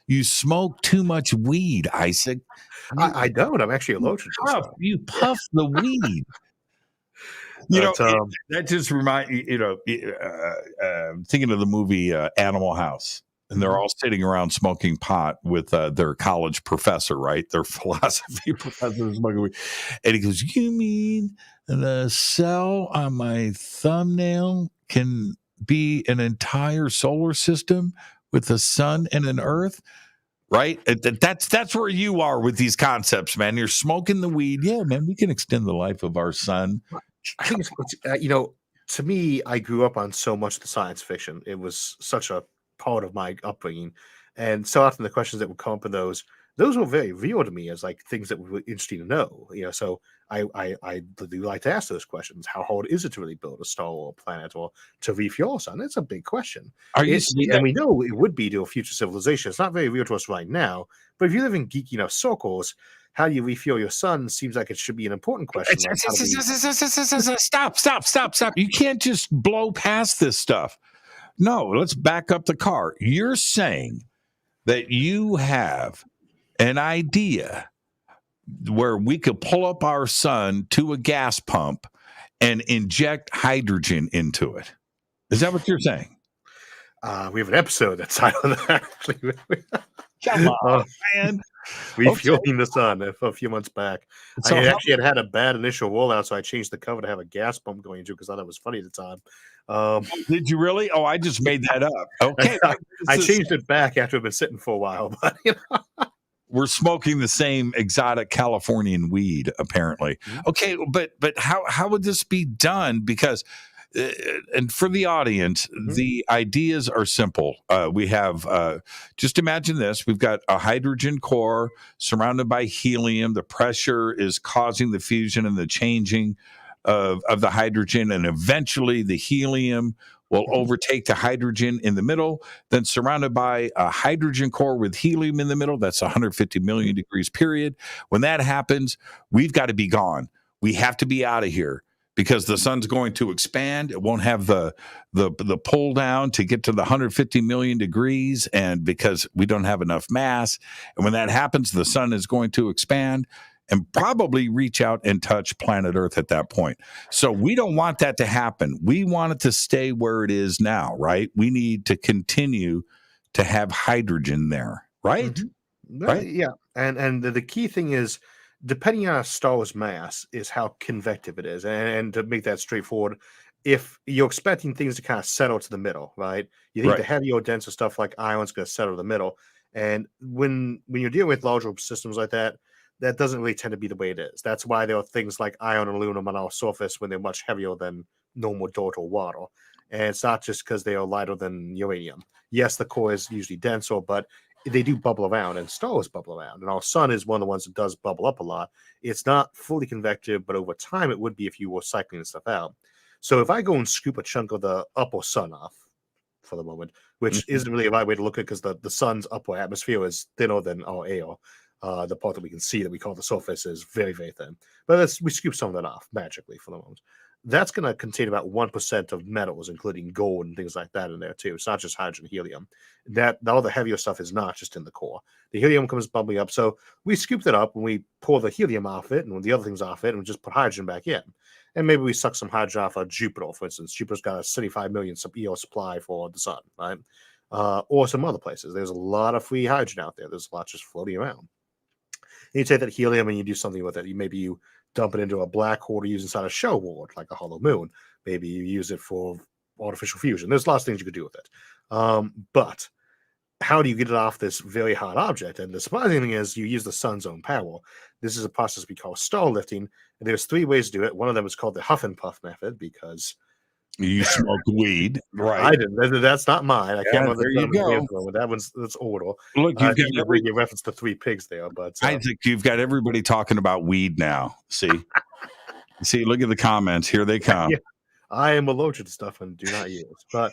You smoke too much weed, Isaac. I don't. I'm actually allergic to stuff. You puff the weed. That just reminds thinking of the movie Animal House. And they're all sitting around smoking pot with their college professor, right? Their philosophy professor is smoking weed. And he goes, "You mean the cell on my thumbnail can be an entire solar system with a sun and an earth?" Right? That's where you are with these concepts, man. You're smoking the weed. Yeah, man, we can extend the life of our sun. I think to me, I grew up on so much of the science fiction. It was such a part of my upbringing, and so often the questions that would come up in those were very real to me as like things that were interesting to know. So I do like to ask those questions. How hard is it to really build a star or a planet or to refuel a sun? That's a big question. And we know it would be to a future civilization. It's not very real to us right now, but if you live in geeky enough circles, how do you refuel your sun seems like it should be an important question. Stop. You can't just blow past this stuff. No, let's back up the car. You're saying that you have an idea where we could pull up our sun to a gas pump and inject hydrogen into it. Is that what you're saying? We have an episode that's titled that, actually. Come on, man. Refueling the sun a few months back. So I actually had a bad initial rollout, so I changed the cover to have a gas pump going into because I thought it was funny at the time. Did you really? Oh, I just made that up. Okay. I changed it back after it had been sitting for a while, but we're smoking the same exotic Californian weed, apparently. Okay, but how would this be done? Because and for the audience, the ideas are simple. We have, just imagine this. We've got a hydrogen core surrounded by helium. The pressure is causing the fusion and the changing of the hydrogen, and eventually the helium will overtake the hydrogen in the middle, then surrounded by a hydrogen core with helium in the middle. That's 150 million degrees period. When that happens, we've got to be gone. We have to be out of here, because the sun's going to expand. It won't have the pull down to get to the 150 million degrees, and because we don't have enough mass. And when that happens, the sun is going to expand and probably reach out and touch planet Earth at that point. So we don't want that to happen. We want it to stay where it is now, right? We need to continue to have hydrogen there, right? Right? Yeah. And the key thing is, depending on a star's mass, is how convective it is. And to make that straightforward, if you're expecting things to kind of settle to the middle, right? You think the heavier, denser stuff like iron's going to settle to the middle. And when you're dealing with larger systems like that, that doesn't really tend to be the way it is. That's why there are things like iron and aluminum on our surface when they're much heavier than normal dirt or water. And it's not just because they are lighter than uranium. Yes, the core is usually denser, but they do bubble around, and stars bubble around. And our sun is one of the ones that does bubble up a lot. It's not fully convective, but over time it would be if you were cycling stuff out. So if I go and scoop a chunk of the upper sun off for the moment, which isn't really a right way to look at it because the sun's upper atmosphere is thinner than our air. The part that we can see that we call the surface is very, very thin. But we scoop some of that off magically for the moment. That's going to contain about 1% of metals, including gold and things like that in there too. It's not just hydrogen and helium. All the heavier stuff is not just in the core. The helium comes bubbling up. So we scoop that up and we pour the helium off it and the other things off it, and we just put hydrogen back in. And maybe we suck some hydrogen off of Jupiter, for instance. Jupiter's got a 75 million year supply for the sun, right? Or some other places. There's a lot of free hydrogen out there. There's a lot just floating around. And you take that helium and you do something with it. Maybe you dump it into a black hole to use inside a shell world, like a hollow moon. Maybe you use it for artificial fusion. There's lots of things you could do with it. But how do you get it off this very hot object? And the surprising thing is you use the sun's own power. This is a process we call star lifting. And there's 3 ways to do it. One of them is called the huff and puff method, because you smoke weed, right? I didn't. That's not mine. I can't remember. There you go. That's order. Look, you've got every reference to 3 pigs there, but I think you've got everybody talking about weed now. See, look at the comments. Here they come. Yeah, I am allergic to stuff and do not use. But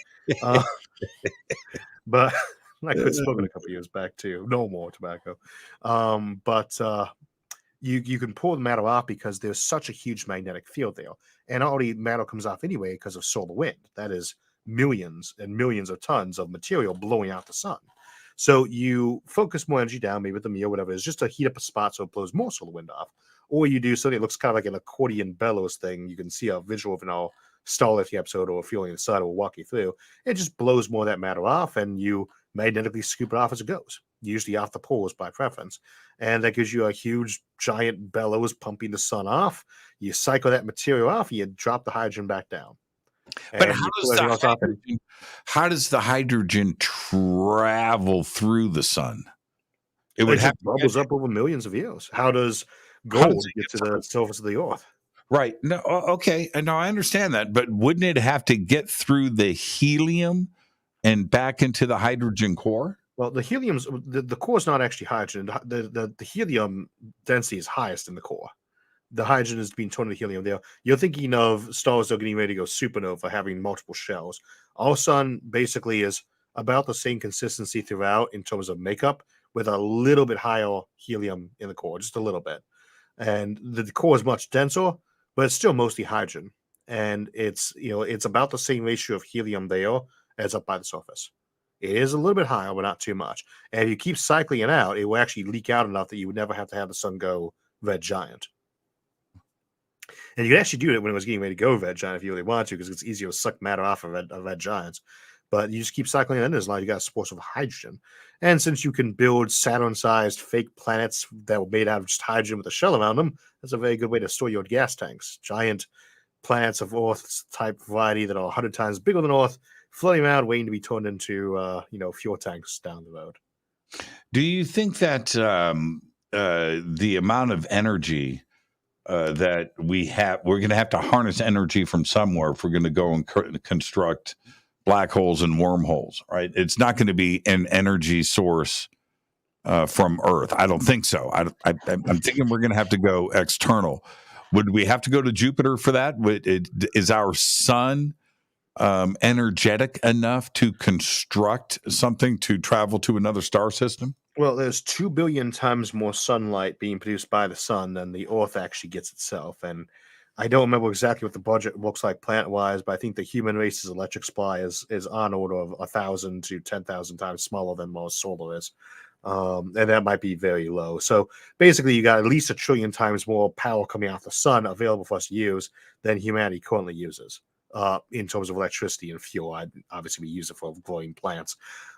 but I quit smoking a couple years back too. No more tobacco. You can pull the matter off because there's such a huge magnetic field there. And already matter comes off anyway because of solar wind. That is millions and millions of tons of material blowing out the sun. So you focus more energy down, maybe with the meal, whatever it is, just to heat up a spot so it blows more solar wind off. Or you do something that looks kind of like an accordion bellows thing. You can see a visual of an star lifting episode or Fueling the Sun will walk you through. It just blows more of that matter off, and you magnetically scoop it off as it goes, usually off the poles by preference. And that gives you a huge, giant bellows pumping the sun off. You cycle that material off, you drop the hydrogen back down. But And how does the hydrogen travel through the sun? It would have bubbles up over millions of years. How does How gold does it get to get the surface of the earth? right. No, okay. No, I understand that. But wouldn't it have to get through the helium and back into the hydrogen core? Well, the helium's the core is not actually hydrogen. The helium density is highest in the core. The hydrogen is being turned into helium there. You're thinking of stars that are getting ready to go supernova, having multiple shells. Our sun basically is about the same consistency throughout in terms of makeup, with a little bit higher helium in the core, just a little bit. And the core is much denser, but it's still mostly hydrogen. And it's about the same ratio of helium there as up by the surface. It is a little bit higher, but not too much. And if you keep cycling it out, it will actually leak out enough that you would never have to have the sun go red giant. And you can actually do it when it was getting ready to go red giant if you really want to, because it's easier to suck matter off of red giants. But you just keep cycling it in as long as you got a source of hydrogen. And since you can build Saturn-sized fake planets that were made out of just hydrogen with a shell around them, that's a very good way to store your gas tanks. Giant planets of Earth's type variety that are 100 times bigger than Earth, floating around waiting to be turned into fuel tanks down the road. Do you think that the amount of energy that we're going to have to harness energy from somewhere if we're going to go and construct black holes and wormholes, right? It's not going to be an energy source from Earth. I don't think so. I'm thinking we're going to have to go external. Would we have to go to Jupiter for that? Is our sun energetic enough to construct something to travel to another star system? Well, there's 2 billion times more sunlight being produced by the sun than the Earth actually gets itself. And I don't remember exactly what the budget looks like plant-wise, but I think the human race's electric supply is on order of 1,000 to 10,000 times smaller than most solar is. And that might be very low. So basically, you got at least 1 trillion times more power coming off the sun available for us to use than humanity currently uses in terms of electricity and fuel. Obviously, we use it for growing plants.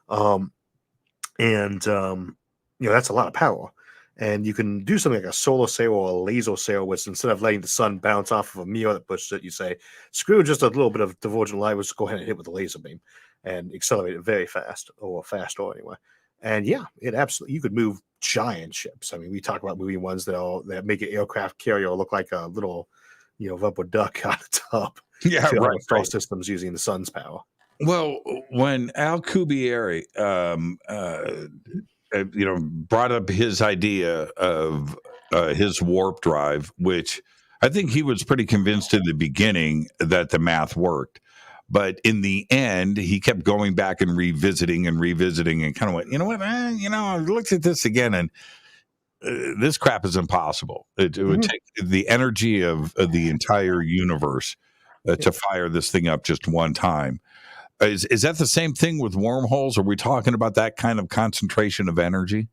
That's a lot of power. And you can do something like a solar sail or a laser sail, which instead of letting the sun bounce off of a mirror that pushes it, you say, screw just a little bit of divergent light, let's go ahead and hit with a laser beam and accelerate it very fast, or faster anyway. And yeah, it absolutely, you could move giant ships. I mean, we talk about moving ones that make an aircraft carrier look like a little, rubber duck on the top. Yeah, right. Star systems using the sun's power. Well, when Alcubierre, brought up his idea of his warp drive, which I think he was pretty convinced in the beginning that the math worked. But in the end, he kept going back and revisiting and kind of went, I looked at this again and this crap is impossible. It would take the energy of the entire universe to fire this thing up just one time. Is that the same thing with wormholes? Are we talking about that kind of concentration of energy?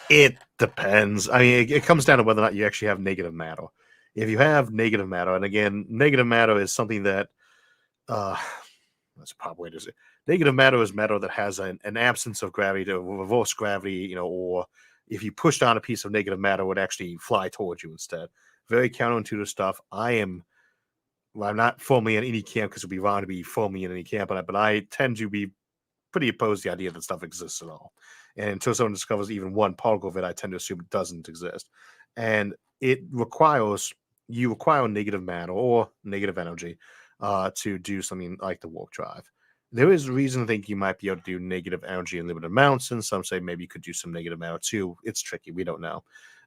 It depends. I mean, it comes down to whether or not you actually have negative matter. If you have negative matter, and again, negative matter is something that that's a proper way to say. Negative matter is matter that has an absence of gravity to reverse gravity, or if you pushed on a piece of negative matter, it would actually fly towards you instead. Very counterintuitive stuff. I'm not firmly in any camp because it would be wrong to be firmly in any camp, but I tend to be pretty opposed to the idea that stuff exists at all. And until someone discovers even one particle of it, I tend to assume it doesn't exist. And you require negative matter or negative energy to do something like the warp drive. There is reason to think you might be able to do negative energy in limited amounts, and some say maybe you could do some negative matter too. It's tricky. We don't know.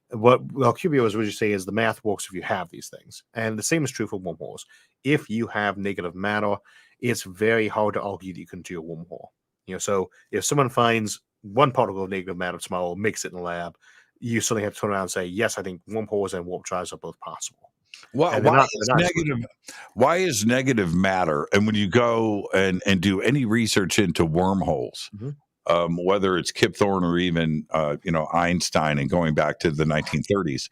What Alcubierre was really saying is the math works if you have these things. And the same is true for wormholes. If you have negative matter, it's very hard to argue that you can do a wormhole. So if someone finds one particle of negative matter tomorrow, makes it in the lab, you suddenly have to turn around and say, yes, I think wormholes and warp drives are both possible. Well, why is negative matter? And when you go and do any research into wormholes, whether it's Kip Thorne or even Einstein and going back to the 1930s,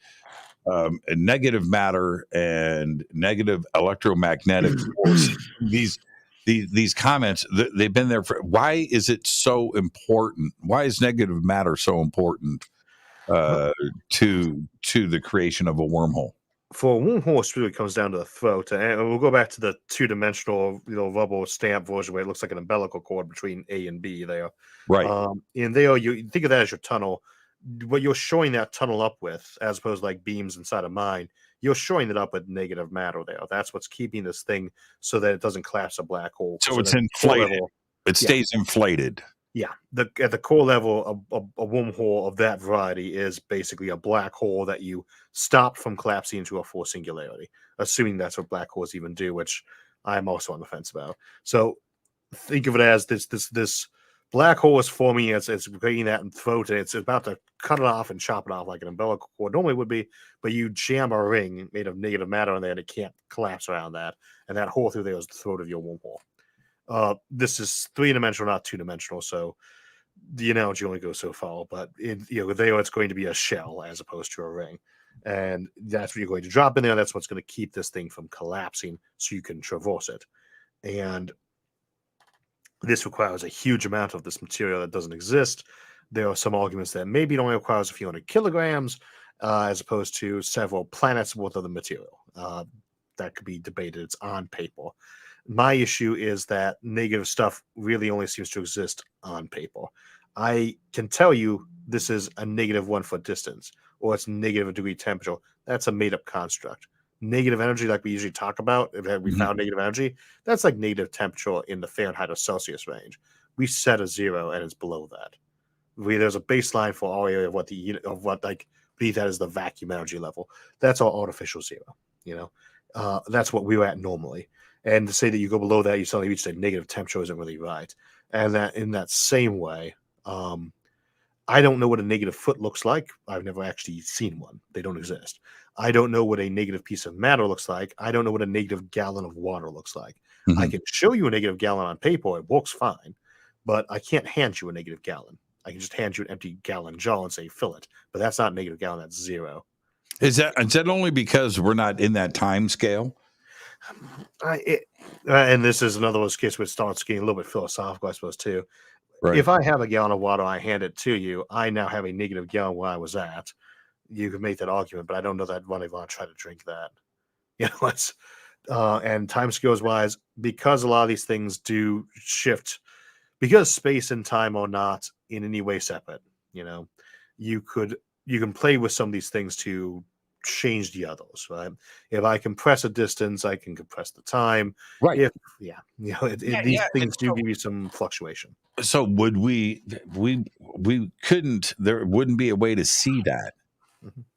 negative matter and negative electromagnetic forces, these comments, they've been there for. Why is it so important? Why is negative matter so important to the creation of a wormhole? For a wormhole, it really comes down to the throat, and we'll go back to the two-dimensional, rubber stamp version where it looks like an umbilical cord between A and B there. Right. And there, you think of that as your tunnel. What you're showing that tunnel up with, as opposed to like beams inside a mine, you're showing it up with negative matter there. That's what's keeping this thing so that it doesn't collapse a black hole. So it's inflated. It stays inflated. Yeah, at the core level, a wormhole of that variety is basically a black hole that you stop from collapsing into a full singularity, assuming that's what black holes even do, which I'm also on the fence about. So think of it as this black hole is forming, it's creating that throat, and it's about to cut it off and chop it off like an umbilical cord normally would be, but you jam a ring made of negative matter in there, and it can't collapse around that, and that hole through there is the throat of your wormhole. This is 3-dimensional, not 2-dimensional, so the analogy only goes so far. But there it's going to be a shell as opposed to a ring, and that's what you're going to drop in there. That's what's going to keep this thing from collapsing, so you can traverse it. And this requires a huge amount of this material that doesn't exist. There are some arguments that maybe it only requires a few hundred kilograms, as opposed to several planets worth of the material. That could be debated. It's on paper. My issue is that negative stuff really only seems to exist on paper. I can tell you this is a negative 1 foot distance, or it's negative a degree temperature. That's a made up construct. Negative energy, like we usually talk about, if we found negative energy, that's like negative temperature in the Fahrenheit or Celsius range. We set a 0 and it's below that. There's a baseline for our area of what like believe that is the vacuum energy level. That's our artificial 0. That's what we were at normally. And to say that you go below that, you suddenly reach a negative temperature isn't really right. And that in that same way, I don't know what a negative foot looks like. I've never actually seen one. They don't exist. I don't know what a negative piece of matter looks like. I don't know what a negative gallon of water looks like. I can show you a negative gallon on paper. It works fine. But I can't hand you a negative gallon. I can just hand you an empty gallon jar and say, fill it. But that's not a negative gallon. That's 0. Is that only because we're not in that time scale? And this is another one of those cases where it starts getting a little bit philosophical, I suppose, too. Right. If I have a gallon of water, I hand it to you, I now have a negative gallon where I was at. You can make that argument, but I don't know that I'd want to try to drink that. And time scales wise, because a lot of these things do shift, because space and time are not in any way separate, you can play with some of these things to change the others, right? If I compress a distance, I can compress the time. Right. These things do give you some fluctuation. So would we couldn't, there wouldn't be a way to see that.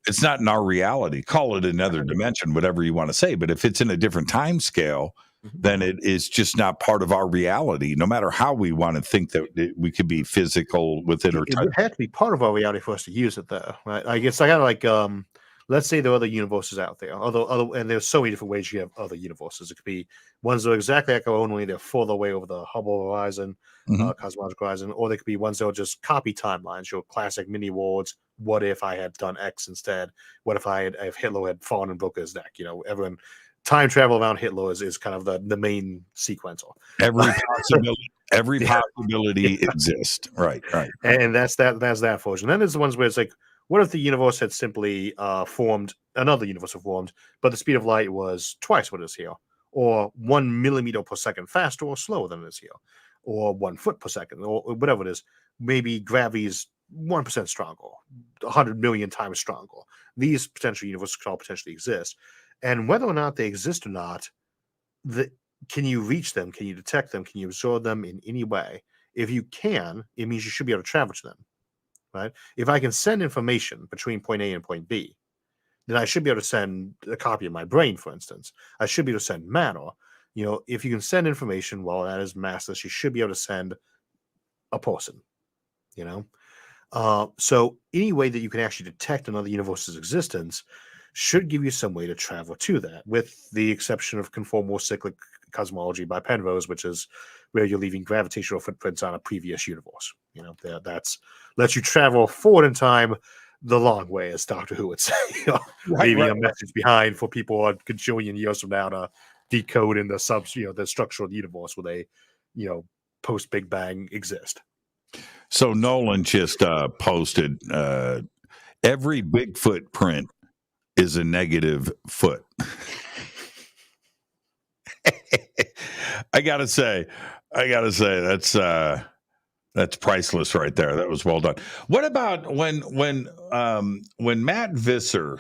It's not in our reality. Call it another dimension, whatever you want to say. But if it's in a different time scale, then it is just not part of our reality, no matter how we want to think that we could be physical with it. It would have to be part of our reality for us to use it, though, right? I guess I kind of like, let's say there are other universes out there, and there's so many different ways you have other universes. It could be ones that are exactly like our own, only they're further away over the Hubble horizon, cosmological horizon, or they could be ones that will just copy timelines, your classic mini worlds. What if I had done X instead? What if Hitler had fallen and broke his neck? Everyone time travel around Hitler is kind of the main sequence. Every possibility exists. Right. And that's that version. Then there's the ones where it's like, what if the universe had simply formed, another universe had formed, but the speed of light was twice what it is here, or 1 millimeter per second faster or slower than it is here, or 1 foot per second, or whatever it is. Maybe gravity's 1% stronger, 100 million times stronger. These potential universes could all potentially exist. And whether or not they exist or not, can you reach them? Can you detect them? Can you absorb them in any way? If you can, it means you should be able to travel to them. Right? If I can send information between point A and point B, then I should be able to send a copy of my brain, for instance. I should be able to send matter. If you can send information, well, that is massless. You should be able to send a person. So any way that you can actually detect another universe's existence should give you some way to travel to that, with the exception of conformal cyclic cosmology by Penrose, which is where you're leaving gravitational footprints on a previous universe. That's lets you travel forward in time the long way, as Doctor Who would say, leaving a message behind for people a gajillion years from now to decode in the the structure of the universe where they, post Big Bang exist. So Nolan just posted every Bigfoot print is a negative foot. I gotta say that's priceless right there. That was well done. What about when Matt Visser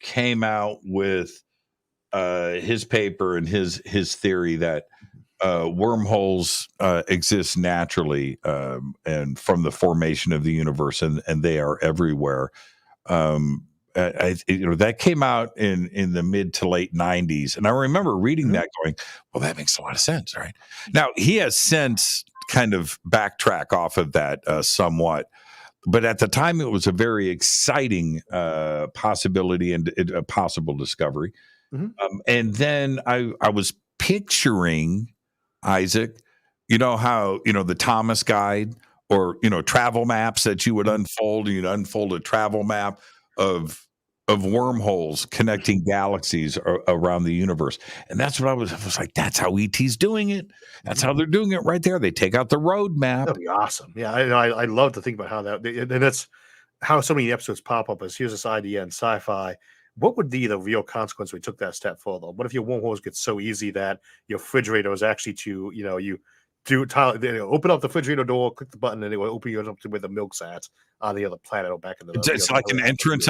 came out with his paper and his theory that wormholes exist naturally and from the formation of the universe, and they are everywhere. That came out in the mid to late 90s, and I remember reading that going, well, that makes a lot of sense, right? Now he has since kind of backtrack off of that somewhat, but at the time it was a very exciting possibility and a possible discovery. And then I was picturing, Isaac, how the Thomas guide or travel maps that you would unfold, and you'd unfold a travel map of wormholes connecting galaxies around the universe. And that's what I was like, that's how ET's doing it. That's how they're doing it right there. They take out the road map. That'd be awesome. Yeah, I love to think about how that, and that's how so many episodes pop up as here's this idea in sci-fi. What would be the real consequence if we took that step further? What if your wormholes get so easy that your refrigerator is actually you open up the refrigerator door, click the button, and it will open you up to where the milk's at on the other planet or back in the. It's like an entrance,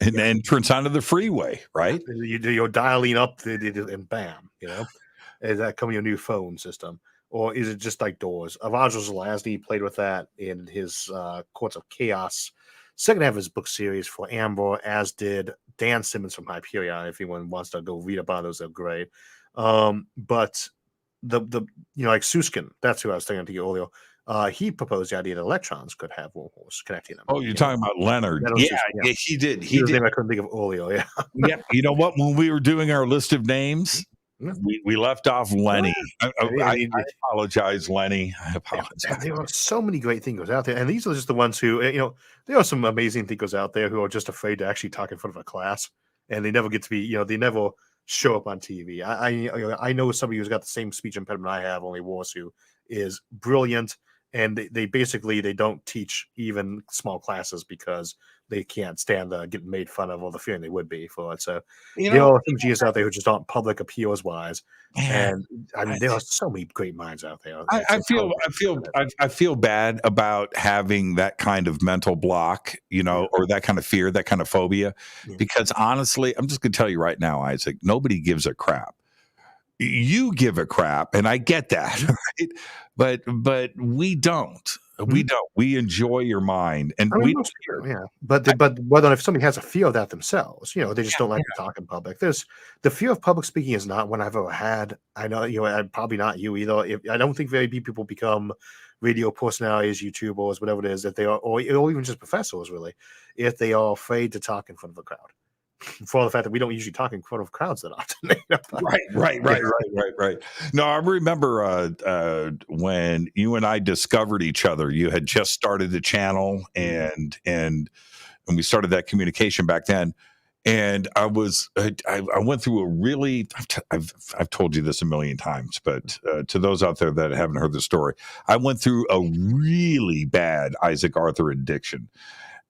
entrance onto the freeway, right? You're dialing up, and bam, is that coming your new phone system, or is it just like doors? Avajos Zelazny played with that in his Courts of Chaos second half of his book series for Amber, as did Dan Simmons from Hyperion. If anyone wants to go read about those, they're great. But the like Susskind, that's who I was thinking to you earlier. He proposed the idea that electrons could have wormholes connecting them. Oh, you're talking about Leonard? Yeah, he did. He did. I couldn't think of earlier. Yeah. Yeah. You know what? When we were doing our list of names, we left off Lenny. I apologize, Lenny. I apologize. There are so many great thinkers out there, and these are just the ones who, there are some amazing thinkers out there who are just afraid to actually talk in front of a class, and they never get to be, they never show up on TV. I know somebody who's got the same speech impediment I have, only worse, who is brilliant, and they basically don't teach even small classes because they can't stand getting made fun of, or the feeling they would be for it. So there are some geniuses out there who just aren't public appeals wise. And I mean, there are so many great minds out there. I feel bad about having that kind of mental block, or that kind of fear, that kind of phobia, because honestly, I'm just going to tell you right now, Isaac, nobody gives a crap. You give a crap, and I get that, right? But we don't. We don't. We enjoy your mind, and we don't fear. But whether if somebody has a fear of that themselves, they just don't like to talk in public. There's the fear of public speaking is not one I've ever had. I know probably not you either. I don't think very many people become radio personalities, YouTubers, whatever it is, that they are, or even just professors, really, if they are afraid to talk in front of a crowd. For the fact that we don't usually talk in front of crowds that often. Right. No, I remember when you and I discovered each other. You had just started the channel, and we started that communication back then. And I went through a really, I've told you this a million times, but to those out there that haven't heard the story, I went through a really bad Isaac Arthur addiction.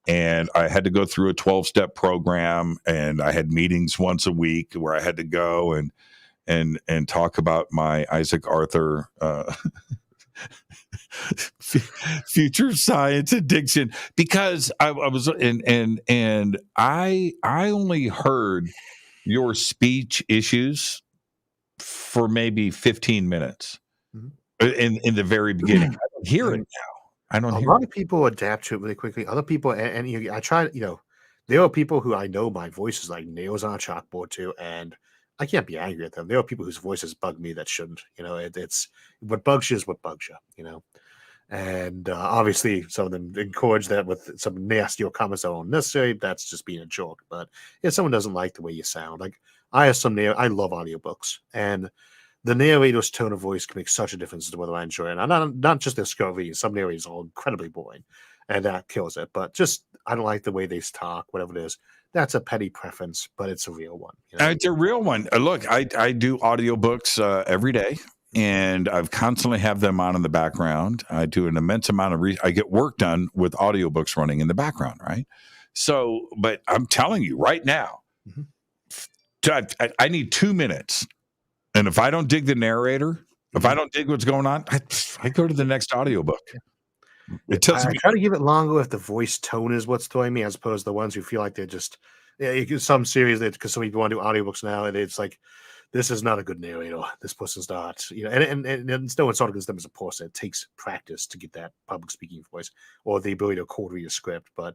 And I had to go through a 12-step program, and I had meetings once a week where I had to go and talk about my Isaac Arthur future science addiction, because I was and I only heard your speech issues for maybe 15 minutes in the very beginning. I don't hear it now. I don't. A lot of people adapt to it really quickly. Other people, and I try. There are people who I know my voice is like nails on a chalkboard to, and I can't be angry at them. There are people whose voices bug me that shouldn't. It's what bugs you is what bugs you. And obviously, some of them encourage that with some nastier comments that aren't necessary. That's just being a joke. But if someone doesn't like the way you sound, like I love audiobooks, and the narrator's tone of voice can make such a difference to whether I enjoy it. And not just the discovery. Some narrators are incredibly boring. and that kills it. But just I don't like the way they talk, whatever it is. That's a petty preference, but it's a real one. You know? It's a real one. Look, I do audiobooks every day, and I've constantly have them on in the background. I do an immense amount of I get work done with audiobooks running in the background, right? So, but I'm telling you right now, I need 2 minutes. And if I don't dig the narrator, if I don't dig what's going on, I go to the next audiobook. It tells I me. try to give it longer if the voice tone is what's throwing me, as opposed to the ones who feel like they're just some series that because some people want to do audiobooks now, and it's like this is not a good narrator. This person's not, and it's no one's not against them as a person. It takes practice to get that public speaking voice or the ability to cold read a script. But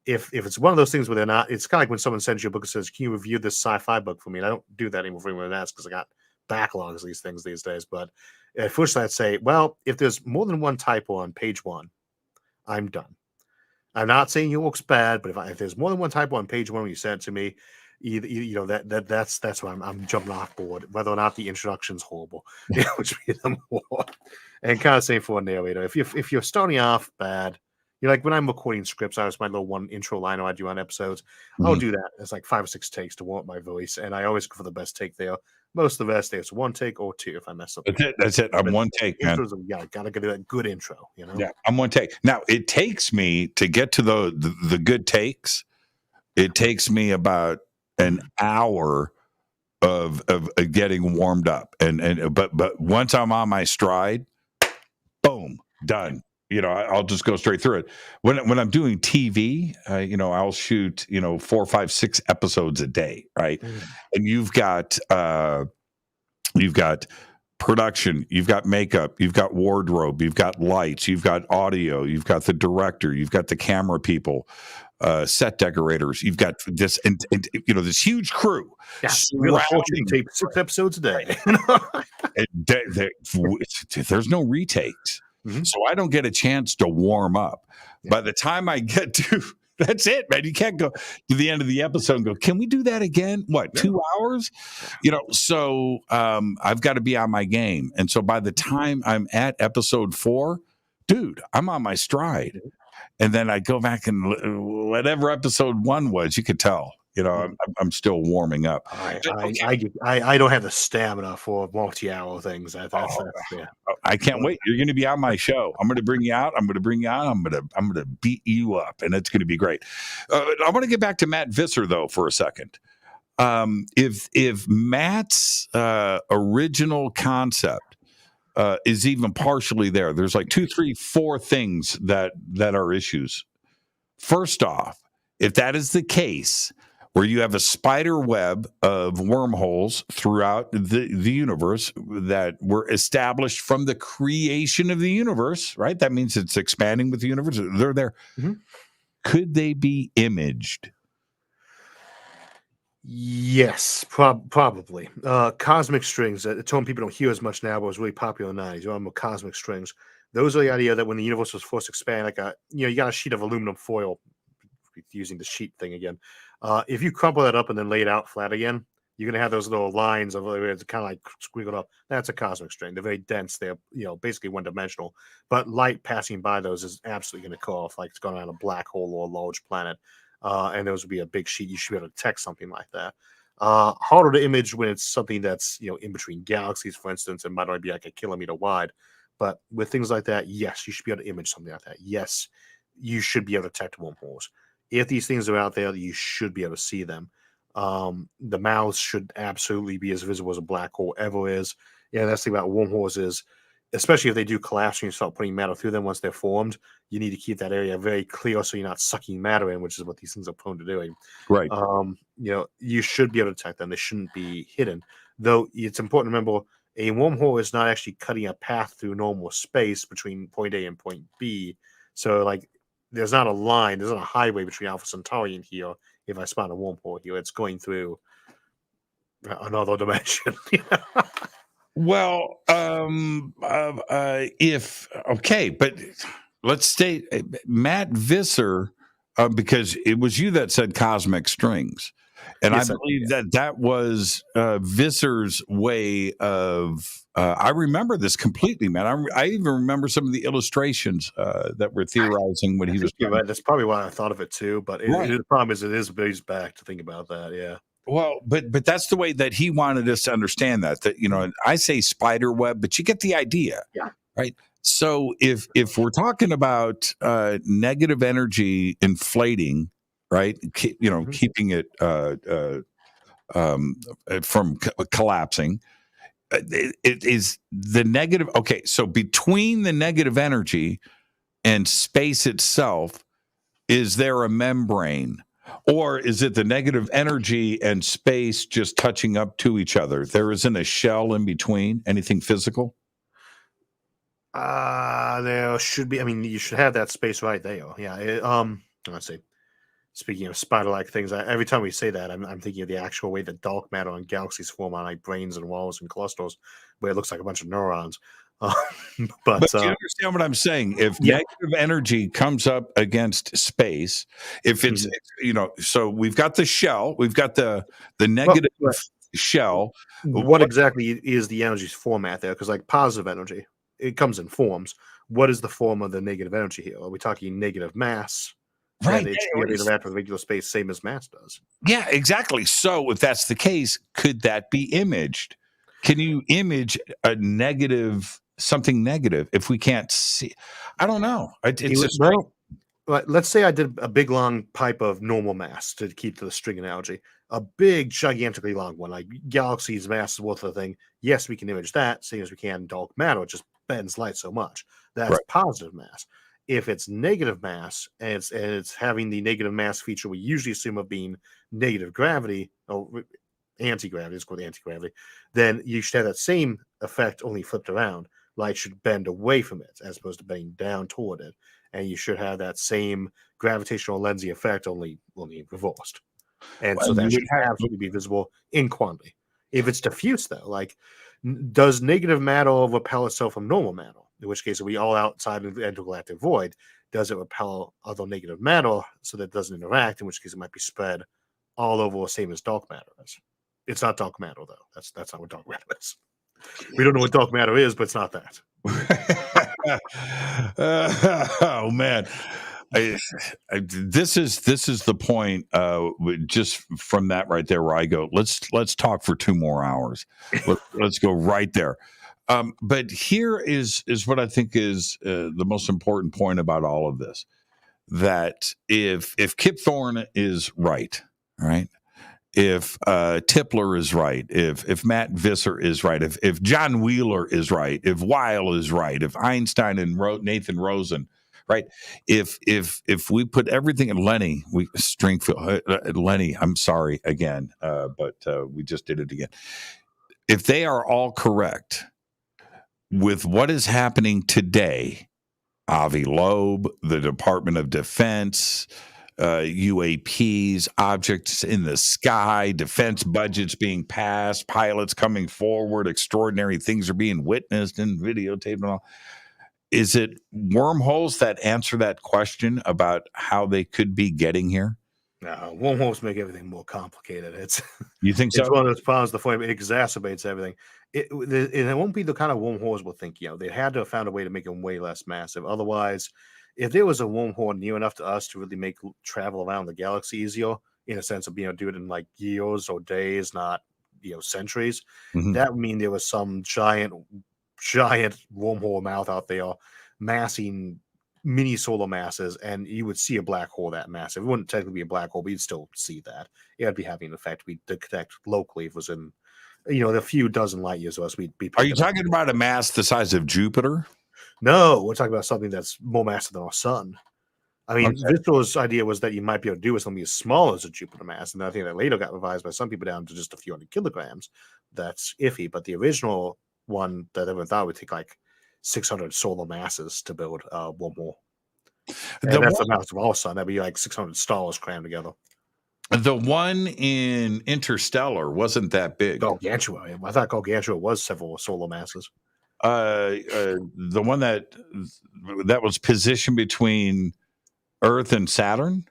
if it's one of those things where they're not, it's kind of like when someone sends you a book and says, "Can you review this sci-fi book for me?" And I don't do that anymore for anyone that asks because I got backlogs of these things these days. But at first I'd say, well, if there's more than one typo on page one, I'm done. I'm not saying your work's bad, but if there's more than one typo on page one when you send it to me, that's why I'm jumping off board, whether or not the introduction's horrible, which be the more. And kind of same for a narrator. If you're starting off bad, like when I'm recording scripts, I was my little one intro liner I do on episodes. I'll do that. It's like 5 or 6 takes to warm up my voice, and I always go for the best take there. Most of the best there's 1 take or 2 if I mess up. That's it. I'm 1 take, man. Gotta do that good intro, Yeah, I'm 1 take. Now it takes me to get to the good takes. It takes me about an hour of getting warmed up, but once I'm on my stride, boom, done. I'll just go straight through it. When I'm doing TV, I'll shoot 4, 5, 6 episodes a day, right? And you've got production, you've got makeup, you've got wardrobe, you've got lights, you've got audio, you've got the director, you've got the camera people, set decorators, you've got this and this huge crew. Yeah, tape 6 episodes a day. There's no retakes. So I don't get a chance to warm up. By the time I get to, that's it, man. You can't go to the end of the episode and go, can we do that again? What, 2 hours? So I've got to be on my game. And so by the time I'm at episode 4, dude, I'm on my stride. And then I go back and whatever episode 1 was, you could tell. I'm still warming up. I don't have the stamina for multi-hour things. I can't wait. You're going to be on my show. I'm going to bring you out. I'm going to beat you up, and it's going to be great. I want to get back to Matt Visser though for a second. If Matt's original concept is even partially there's like 2, 3, 4 things that are issues. First off, if that is the case, where you have a spider web of wormholes throughout the universe that were established from the creation of the universe, right? That means it's expanding with the universe. They're there. Could they be imaged? Yes, probably. Cosmic strings, a term people don't hear as much now, but was really popular in the 90s. Cosmic strings. Those are the idea that when the universe was forced to expand, like you got a sheet of aluminum foil, using the sheet thing again. If you crumple that up and then lay it out flat again, you're going to have those little lines of it's kind of like squiggled up. That's a cosmic string. They're very dense. They're basically one-dimensional. But light passing by those is absolutely going to cut off, like it's going around a black hole or a large planet. And those would be a big sheet. You should be able to detect something like that. Harder to image when it's something that's in between galaxies, for instance, and might only be like a kilometer wide. But with things like that, yes, you should be able to image something like that. Yes, you should be able to detect wormholes. If these things are out there, you should be able to see them. The mouths should absolutely be as visible as a black hole ever is. That's the thing about wormholes is, especially if they do collapse and you start putting matter through them once they're formed, you need to keep that area very clear so you're not sucking matter in, which is what these things are prone to doing. Right. You should be able to detect them. They shouldn't be hidden. Though it's important to remember, a wormhole is not actually cutting a path through normal space between point A and point B. So, like, there's not a line, there's not a highway between Alpha Centauri and here. If I spawn a wormhole here, it's going through another dimension. Well, but let's stay Matt Visser, because it was you that said cosmic strings, and yes, I believe that was Visser's way of I remember this completely, man. I even remember some of the illustrations that were theorizing what I he was think you're trying. right. That's probably why I thought of it too. But Right. the problem is, it is ways back to think about that. Yeah. Well, but that's the way that he wanted us to understand that I say spider web, but you get the idea, Yeah. right? So if we're talking about negative energy inflating, right, keeping it from collapsing, it is the negative. Okay, so between the negative energy and space itself, is there a membrane? Or is it the negative energy and space just touching up to each other? There isn't a shell in between, anything physical? There should be. I mean, you should have that space right there. Yeah. Let's see. Speaking of spider-like things, every time we say that, I'm thinking of the actual way that dark matter and galaxies form on like brains and walls and clusters, where it looks like a bunch of neurons. Uh, But but you understand what I'm saying? If yeah. negative energy comes up against space, if it's, so we've got the shell, we've got the negative Well, shell. what exactly is the energy's format there? Because like positive energy, it comes in forms. What is the form of the negative energy here? Are we talking negative mass? Right. Then it should be able to interact with regular space, same as mass does. Yeah, exactly. So if that's the case, could that be imaged? Can you image a negative, something negative, if we can't see? I don't know. Let's say I did a big long pipe of normal mass to keep to the string analogy. A big, gigantically long one, like galaxies' mass worth of thing. Yes, we can image that, same as we can dark matter. It just bends light so much. That's Right. positive mass. If it's negative mass and it's having the negative mass feature we usually assume of being negative gravity or anti-gravity, it's called anti-gravity, then you should have that same effect only flipped around. Light should bend away from it as opposed to bending down toward it. And you should have that same gravitational lensing effect only reversed. And so Well, you that would should have, absolutely be visible in quantity. If it's diffuse, though, like does negative matter repel itself from normal matter? In which case, are we all outside of the intergalactic void? Does it repel other negative matter so that it doesn't interact? In which case, it might be spread all over the same as dark matter is. It's not dark matter, though. That's not what dark matter is. We don't know what dark matter is, but it's not that. Oh man. This is the point. Just from that right there, where I go, let's talk for 2 more hours. Let's go right there. But here is what I think is the most important point about all of this: that if Kip Thorne is right, right, if Tipler is right, if Matt Visser is right, if John Wheeler is right, if Weil is right, if Einstein and Nathan Rosen, right, if we put everything in Lenny, Lenny, I'm sorry again, but we just did it again. If they are all correct with what is happening today, Avi Loeb, the Department of Defense, UAPs, objects in the sky, defense budgets being passed, pilots coming forward, extraordinary things are being witnessed and videotaped and all. Is it wormholes that answer that question about how they could be getting here? No, wormholes make everything more complicated. You think so? It's one of those problems. The flame exacerbates everything. It won't be the kind of wormholes we'll think. They had to have found a way to make them way less massive. Otherwise, if there was a wormhole near enough to us to really make travel around the galaxy easier, in a sense of being able to do it in like years or days, not centuries, that would mean there was some giant wormhole mouth out there massing mini solar masses, and you would see a black hole that massive. It wouldn't technically be a black hole, but you'd still see that. It would be having an effect we detect locally if it was in, a few dozen light years of us. We'd be. Are you talking about a mass the size of Jupiter? No, we're talking about something that's more massive than our sun. I mean, Victor's idea was that you might be able to do with something as small as a Jupiter mass, and I think that later got revised by some people down to just a few hundred kilograms. That's iffy, but the original one that everyone thought would take like 600 solar masses to build one more. And that's the mass of our sun. That'd be like 600 stars crammed together. The one in Interstellar wasn't that big. Gargantua. I thought Gargantua was several solar masses. The one that was positioned between Earth and Saturn?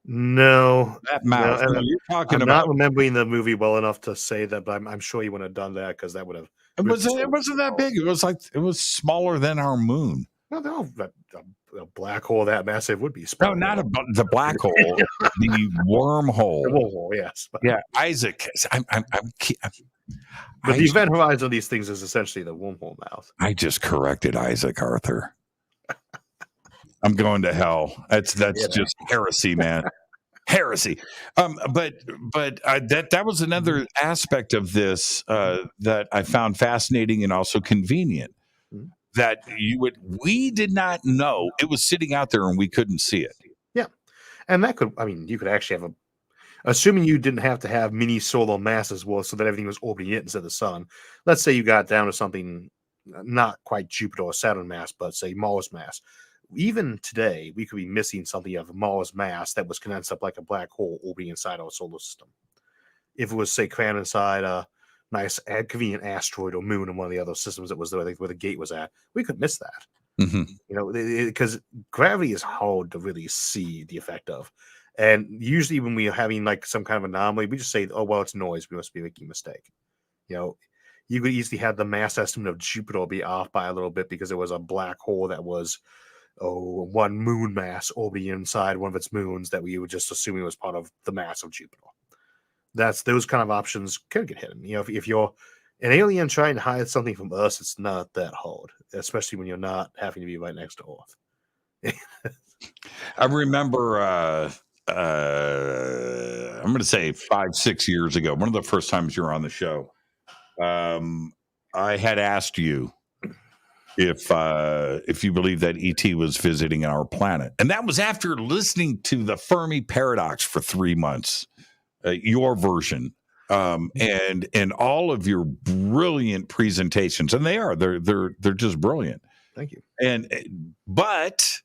No. That mouth. No, you're talking I'm about. not remembering the movie well enough to say that, but I'm sure he wouldn't have done that because that would have It wasn't that big. It was smaller than our moon. No, a black hole that massive would be No, smaller. not the black hole, the wormhole. The wormhole, yes. Yeah, Isaac. But the event horizon of these things is essentially the wormhole mouth. I just corrected Isaac Arthur. I'm going to hell. That's just heresy, man. Heresy. But that was another aspect of this that I found fascinating and also convenient. Mm-hmm. That we did not know it was sitting out there and we couldn't see it. Yeah, and you could actually have assuming you didn't have to have mini solar mass as well, so that everything was orbiting it instead of the sun. Let's say you got down to something not quite Jupiter or Saturn mass, but say Mars mass. Even today, we could be missing something of Mars mass that was condensed up like a black hole orbiting inside our solar system. If it was, say, crammed inside a nice, convenient asteroid or moon in one of the other systems that was there, where the gate was at, we could miss that. Mm-hmm. Because gravity is hard to really see the effect of. And usually when we are having like some kind of anomaly, we just say, oh, well, it's noise. We must be making a mistake. You could easily have the mass estimate of Jupiter be off by a little bit because it was a black hole that was one moon mass orbiting inside one of its moons that we would just assume was part of the mass of Jupiter. Those kind of options can get hidden. If you're an alien trying to hide something from us, it's not that hard, especially when you're not having to be right next to Earth. I remember, I'm going to say 5-6 years ago, one of the first times you were on the show, I had asked you if you believe that ET was visiting our planet. And that was after listening to the Fermi paradox for 3 months, your version, and all of your brilliant presentations. And they're just brilliant. Thank you. But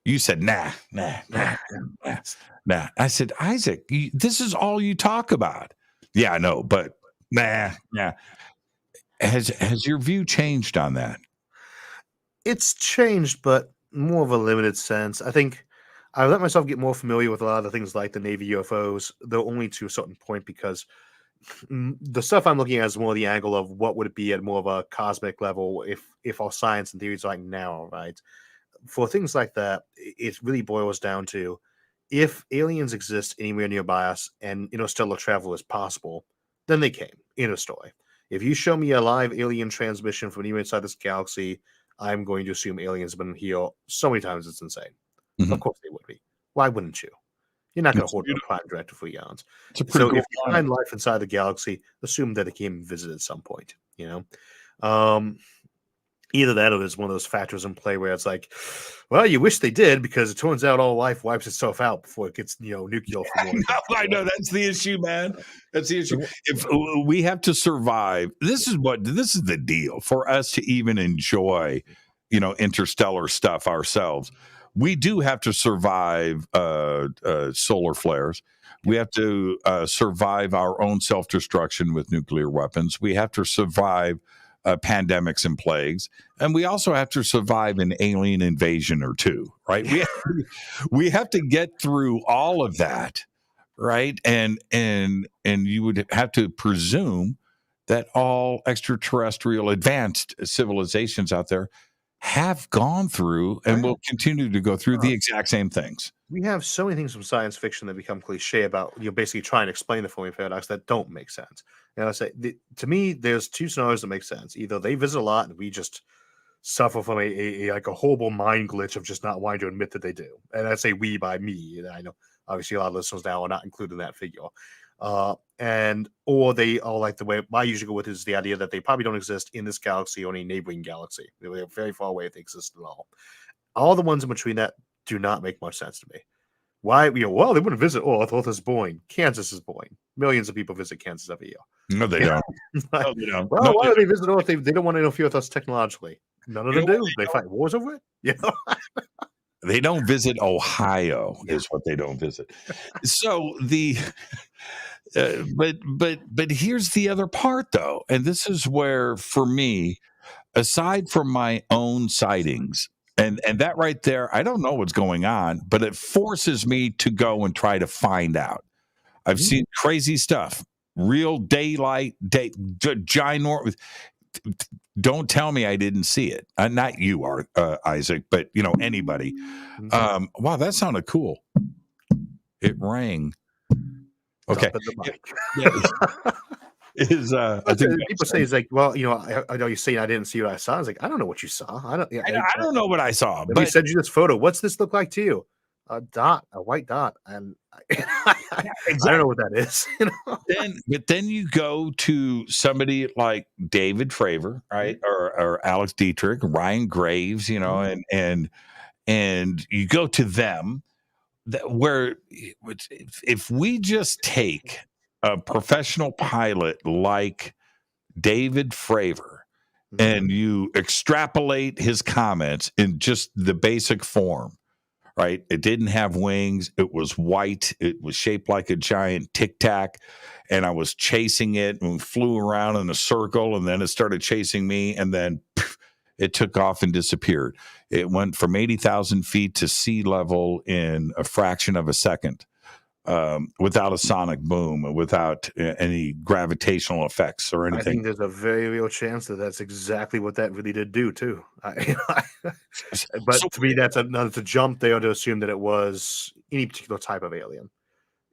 you said, nah. I said, Isaac, this is all you talk about. Yeah, I know, but nah. Has your view changed on that? It's changed, but more of a limited sense. I think I let myself get more familiar with a lot of the things like the Navy UFOs, though only to a certain point, because the stuff I'm looking at is more the angle of what would it be at more of a cosmic level if our science and theories are like now, right? For things like that, it really boils down to if aliens exist anywhere nearby us and interstellar travel is possible, then they came in a story. If you show me a live alien transmission from anywhere inside this galaxy, I'm going to assume aliens have been here so many times it's insane. Mm-hmm. Of course they would be. Why wouldn't you? You're not going to hold a prime directive for eons. So if you find life inside the galaxy, assume that it came and visited at some point. Either that or there's one of those factors in play where it's like, well, you wish they did because it turns out all life wipes itself out before it gets nuclear. I know that's the issue, man. That's the issue. If we have to survive, this is the deal for us to even enjoy, interstellar stuff ourselves. We do have to survive solar flares. We have to survive our own self-destruction with nuclear weapons. We have to survive pandemics and plagues, and we also have to survive an alien invasion or two, right? We have to get through all of that, right? And you would have to presume that all extraterrestrial advanced civilizations out there have gone through and will continue to go through the exact same things. We have so many things from science fiction that become cliche about basically trying to explain the Fermi paradox that don't make sense. And I say, to me, there's two scenarios that make sense. Either they visit a lot and we just suffer from a horrible mind glitch of just not wanting to admit that they do. And I say we by me. And I know obviously a lot of listeners now are not included in that figure. Or they are like the way I usually go with is the idea that they probably don't exist in this galaxy or any neighboring galaxy. They're very far away if they exist at all. All the ones in between that do not make much sense to me. Why? Well, they wouldn't visit Earth. Earth is boring. Kansas is boring. Millions of people visit Kansas every year. No, they don't. No, they don't. Well, why do they visit Earth? They don't want to interfere with us technologically. None of them do. They fight wars over it. They don't visit Ohio is what they don't visit. So but here's the other part though, and this is where for me, aside from my own sightings, and that right there, I don't know what's going on, but it forces me to go and try to find out. I've seen crazy stuff. real daylight, ginormous. Don't tell me I didn't see it. Not you, Isaac, but anybody. Wow, that sounded cool. It rang. Okay. I think people say it's like, well, I know you're saying I didn't see what I saw. I was like, I don't know what you saw. I don't know what I saw. But he sent you this photo. What's this look like to you? A white dot, and I don't know what that is. But then you go to somebody like David Fravor, right, or Alex Dietrich, Ryan Graves, and you go to them. Where if we just take a professional pilot like David Fravor and you extrapolate his comments in just the basic form, right? It didn't have wings. It was white. It was shaped like a giant tic tac. And I was chasing it and flew around in a circle. And then it started chasing me. And then it took off and disappeared. It went from 80,000 feet to sea level in a fraction of a second, without a sonic boom, without any gravitational effects or anything. I think there's a very real chance that that's exactly what that really did do too. But to me, that's another jump there to assume that it was any particular type of alien.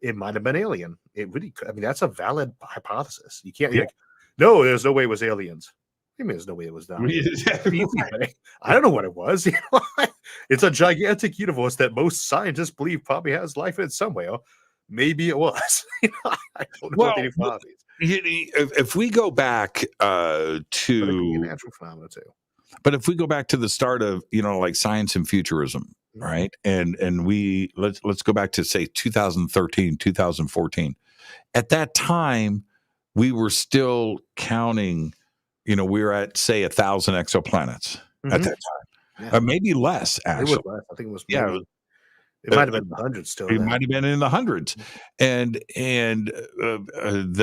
It might have been alien. It really could. I mean, that's a valid hypothesis. You can't be like, no, there's no way it was aliens. I mean, there's no way it was that. I don't know what it was. It's a gigantic universe that most scientists believe probably has life in it somewhere. Maybe it was. I don't know what they do. If we go back to natural phenomena too. But if we go back to the start of like science and futurism, right? And we let's go back to say 2013, 2014. At that time, we were still counting. We were at, say, 1,000 exoplanets at that time, or maybe less. Actually, it was less. I think it was. It might have been in the hundreds still. It might have been in the hundreds, and the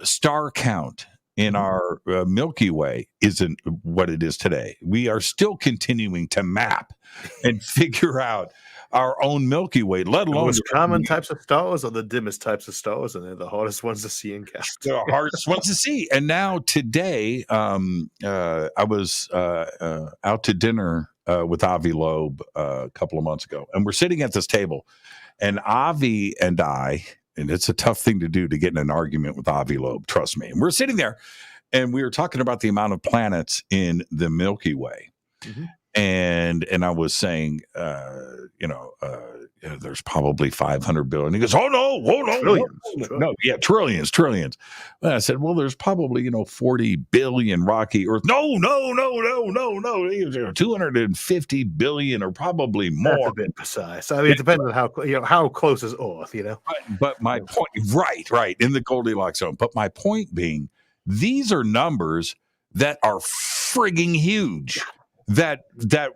star count in our Milky Way isn't what it is today. We are still continuing to map and figure out our own Milky Way, let alone the most common types of stars are the dimmest types of stars, and they're the hardest ones to see and count. The hardest ones to see. And now today, I was out to dinner with Avi Loeb a couple of months ago, and we're sitting at this table, and Avi and I, and it's a tough thing to do to get in an argument with Avi Loeb, trust me. And we're sitting there, and we were talking about the amount of planets in the Milky Way. And I was saying, there's probably 500 billion. He goes, oh no, trillions. And I said, well, there's probably 40 billion rocky Earth. No, 250 billion or probably more. That's a bit precise. I mean, it depends on how close is Earth, But my point, right, in the Goldilocks zone. But my point being, these are numbers that are frigging huge. That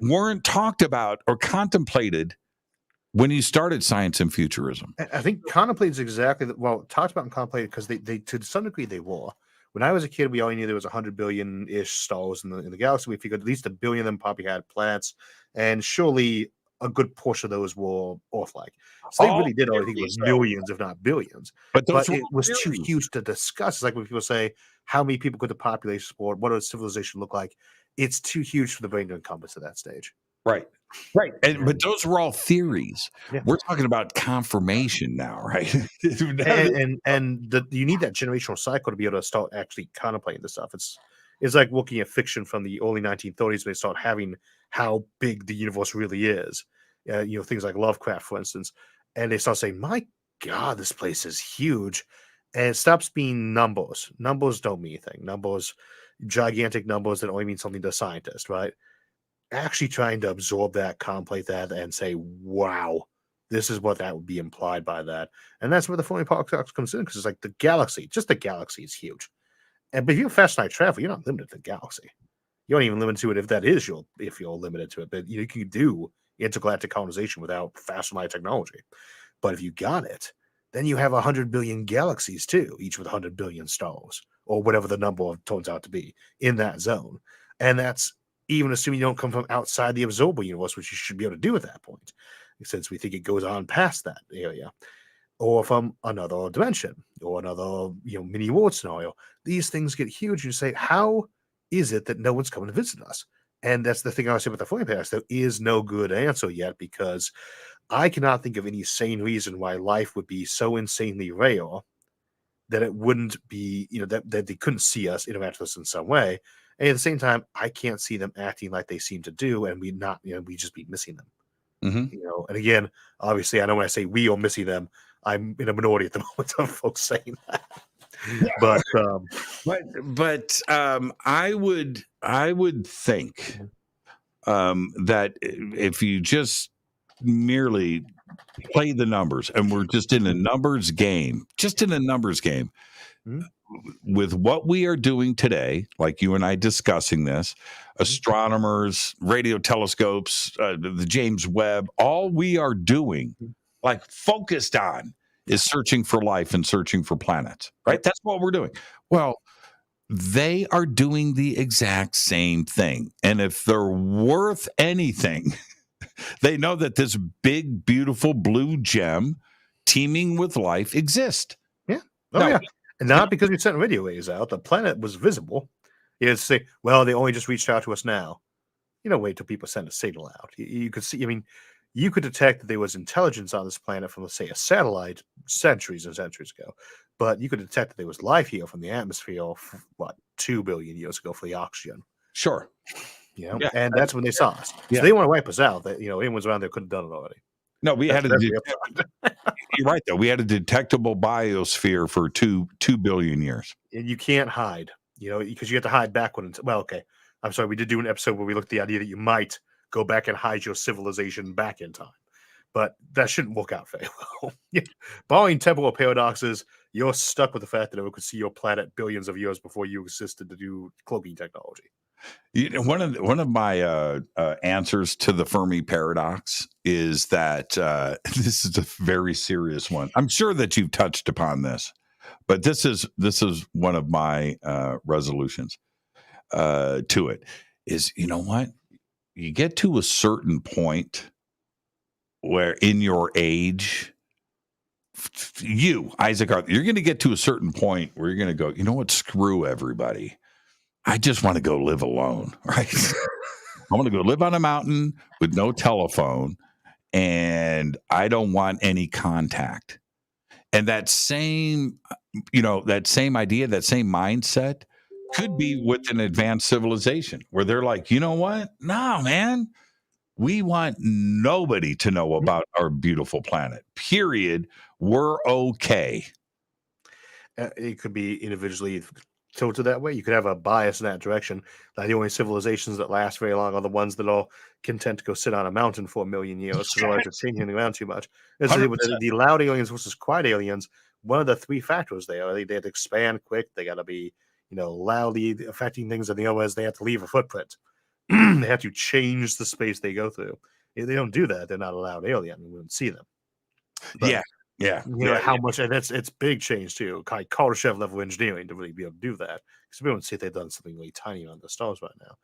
weren't talked about or contemplated when you started science and futurism. I think contemplated is exactly talked about and contemplated because they to some degree they were. When I was a kid, we already knew there was 100 billion-ish stars in the galaxy. We figured at least 1 billion of them probably had planets, and surely a good portion of those were Earth-like. So they really did already think it was millions, if not billions. But it was too huge to discuss. It's like when people say, how many people could the population support? What does civilization look like? It's too huge for the brain to encompass at that stage. Right. But those were all theories. Yeah. We're talking about confirmation now, right? and you need that generational cycle to be able to start actually contemplating this stuff. It's like looking at fiction from the early 1930s when they start having how big the universe really is. Things like Lovecraft, for instance, and they start saying, "My God, this place is huge," and it stops being numbers. Numbers don't mean anything. Numbers. Gigantic numbers that only mean something to a scientist, right? Actually trying to absorb that, contemplate that, and say, wow, this is what that would be implied by that. And that's where the Fermi paradox comes in, because it's like the galaxy is huge. But if you're fast light travel, you're not limited to the galaxy. You don't even limit to it if that is if you're limited to it. But you can do intergalactic colonization without fast light technology. But if you got it, then you have 100 billion galaxies too, each with 100 billion stars, or whatever the number turns out to be in that zone. And that's even assuming you don't come from outside the observable universe, which you should be able to do at that point, since we think it goes on past that area. or from another dimension or another mini world scenario. These things get huge. You say, how is it that no one's coming to visit us? And that's the thing I was saying about the Fermi paradox. There is no good answer yet, because I cannot think of any sane reason why life would be so insanely rare that it wouldn't be, that they couldn't see us, interact with us in some way. And at the same time, I can't see them acting like they seem to do, and we just be missing them. And again, obviously, I know when I say we are missing them, I'm in a minority at the moment of folks saying that. But I would think that if you just merely play the numbers, and we're just in a numbers game, with what we are doing today, like you and I discussing this, astronomers, radio telescopes, the James Webb, all we are doing, like focused on, is searching for life and searching for planets, right? That's what we're doing. Well, they are doing the exact same thing. And if they're worth anything, they know that this big, beautiful blue gem teeming with life exists. Yeah. Yeah. And not because we sent radio waves out. The planet was visible. You say, well, they only just reached out to us now. Wait till people send a signal out. You could see, you could detect that there was intelligence on this planet from, let's say, a satellite centuries and centuries ago. But you could detect that there was life here from the atmosphere, 2 billion years ago for the oxygen. Sure. Yeah. And that's when they saw us. So they want to wipe us out. That anyone's around there could have done it already. No, we had you're right, though. We had a detectable biosphere for 2 billion years. And you can't hide, because you have to hide back when okay. I'm sorry, we did do an episode where we looked at the idea that you might go back and hide your civilization back in time. But that shouldn't work out very well. Barring temporal paradoxes, you're stuck with the fact that it could see your planet billions of years before you existed to do cloaking technology. One of my answers to the Fermi paradox is that this is a very serious one. I'm sure that you've touched upon this, but this is one of my resolutions to it. Is what you get to a certain point where in your age, Isaac Arthur, you're going to get to a certain point where you're going to go, you know what? Screw everybody. I just want to go live alone, right? I want to go live on a mountain with no telephone, and I don't want any contact. And that same idea, that same mindset could be with an advanced civilization where they're like, you know what? No, man, we want nobody to know about our beautiful planet, period. We're okay. It could be individually tilted that way. You could have a bias in that direction. Like the only civilizations that last very long are the ones that are content to go sit on a mountain for 1 million years, because otherwise they're changing around too much. With the loud aliens versus quiet aliens, one of the three factors there, they have to expand quick. They got to be, loudly affecting things, and the other is they have to leave a footprint. They have to change the space they go through. If they don't do that, they're not a loud alien. We wouldn't see them. But, how much, and it's big change too. Kardashev level engineering to really be able to do that, because we don't see if they've done something really tiny on the stars right now.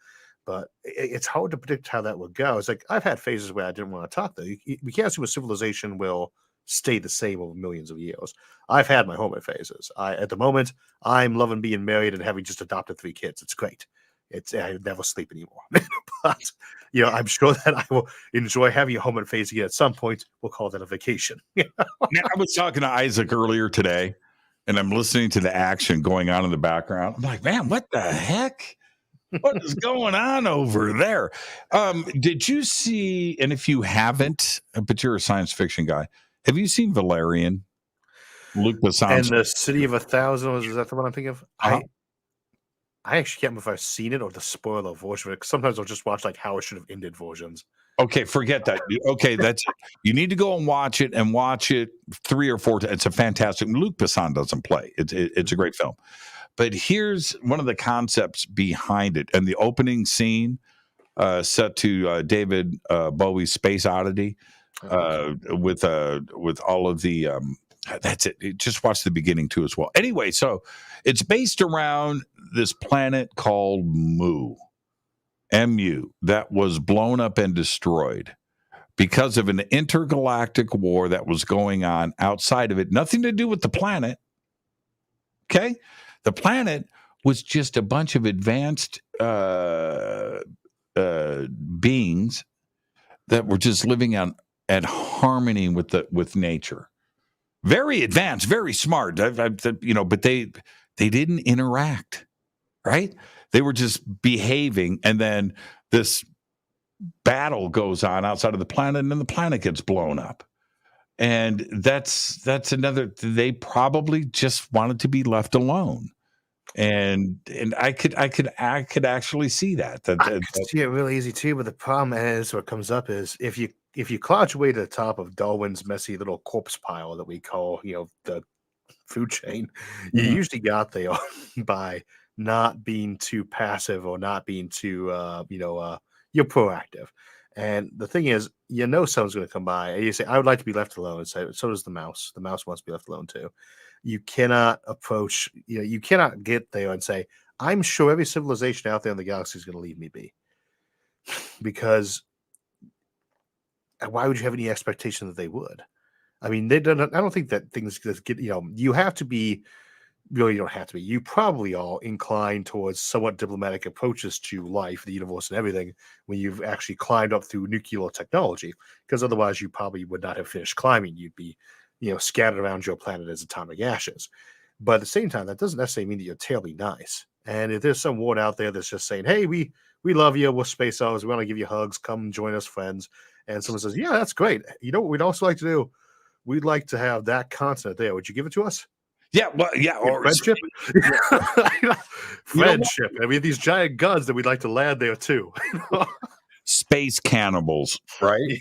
But it's hard to predict how that would go. It's like I've had phases where I didn't want to talk though. We can't assume a civilization will stay the same over millions of years. I've had my homo phases. At the moment, I'm loving being married and having just adopted 3 kids. It's great. I never sleep anymore. But I'm sure that I will enjoy having a homo phase again at some point. We'll call that a vacation. Now, I was talking to Isaac earlier today, and I'm listening to the action going on in the background. I'm like, man, what the heck? What is going on over there? Did you see, and if you haven't, but you're a science fiction guy, have you seen Valerian? Luc Besson's and the City of 1,000, is that the one I'm thinking of? I actually can't remember if I've seen it or the spoiler version of it, because sometimes I'll just watch like how it should have ended versions. Okay, forget that. Okay, that's you need to go and watch it 3 or 4 times. It's a fantastic. Luc Besson doesn't play. It's a great film. But here's one of the concepts behind it, and the opening scene set to David Bowie's Space Oddity with all of the. That's it. Just watch the beginning too as well. Anyway, so it's based around this planet called Mu, that was blown up and destroyed because of an intergalactic war that was going on outside of it. Nothing to do with the planet. Okay? The planet was just a bunch of advanced beings that were just living at harmony with nature. Very advanced, very smart, but they didn't interact, right? They were just behaving, and then this battle goes on outside of the planet, and then the planet gets blown up. And that's another. They probably just wanted to be left alone, and I could actually see that. I could see it really easy too. But the problem is, what comes up is if you crouch way to the top of Darwin's messy little corpse pile that we call, the food chain, you usually got there by not being too passive or not being too, you're proactive. And the thing is, someone's going to come by and you say, I would like to be left alone. And say, so does the mouse. The mouse wants to be left alone too. You cannot approach, you cannot get there and say, I'm sure every civilization out there in the galaxy is going to leave me be. Because why would you have any expectation that they would? I mean, I don't think that things get, you have to be, you don't have to be. You probably are inclined towards somewhat diplomatic approaches to life, the universe, and everything when you've actually climbed up through nuclear technology, because otherwise you probably would not have finished climbing. You'd be, scattered around your planet as atomic ashes. But at the same time, that doesn't necessarily mean that you're terribly nice. And if there's some ward out there that's just saying, hey, we love you, we're space elves, we want to give you hugs, come join us, friends. And someone says, yeah, that's great. You know what we'd also like to do? We'd like to have that continent there. Would you give it to us? Yeah, well, yeah. Or friendship. Friendship. And we have these giant guns that we'd like to land there too. Space cannibals, right? Yeah.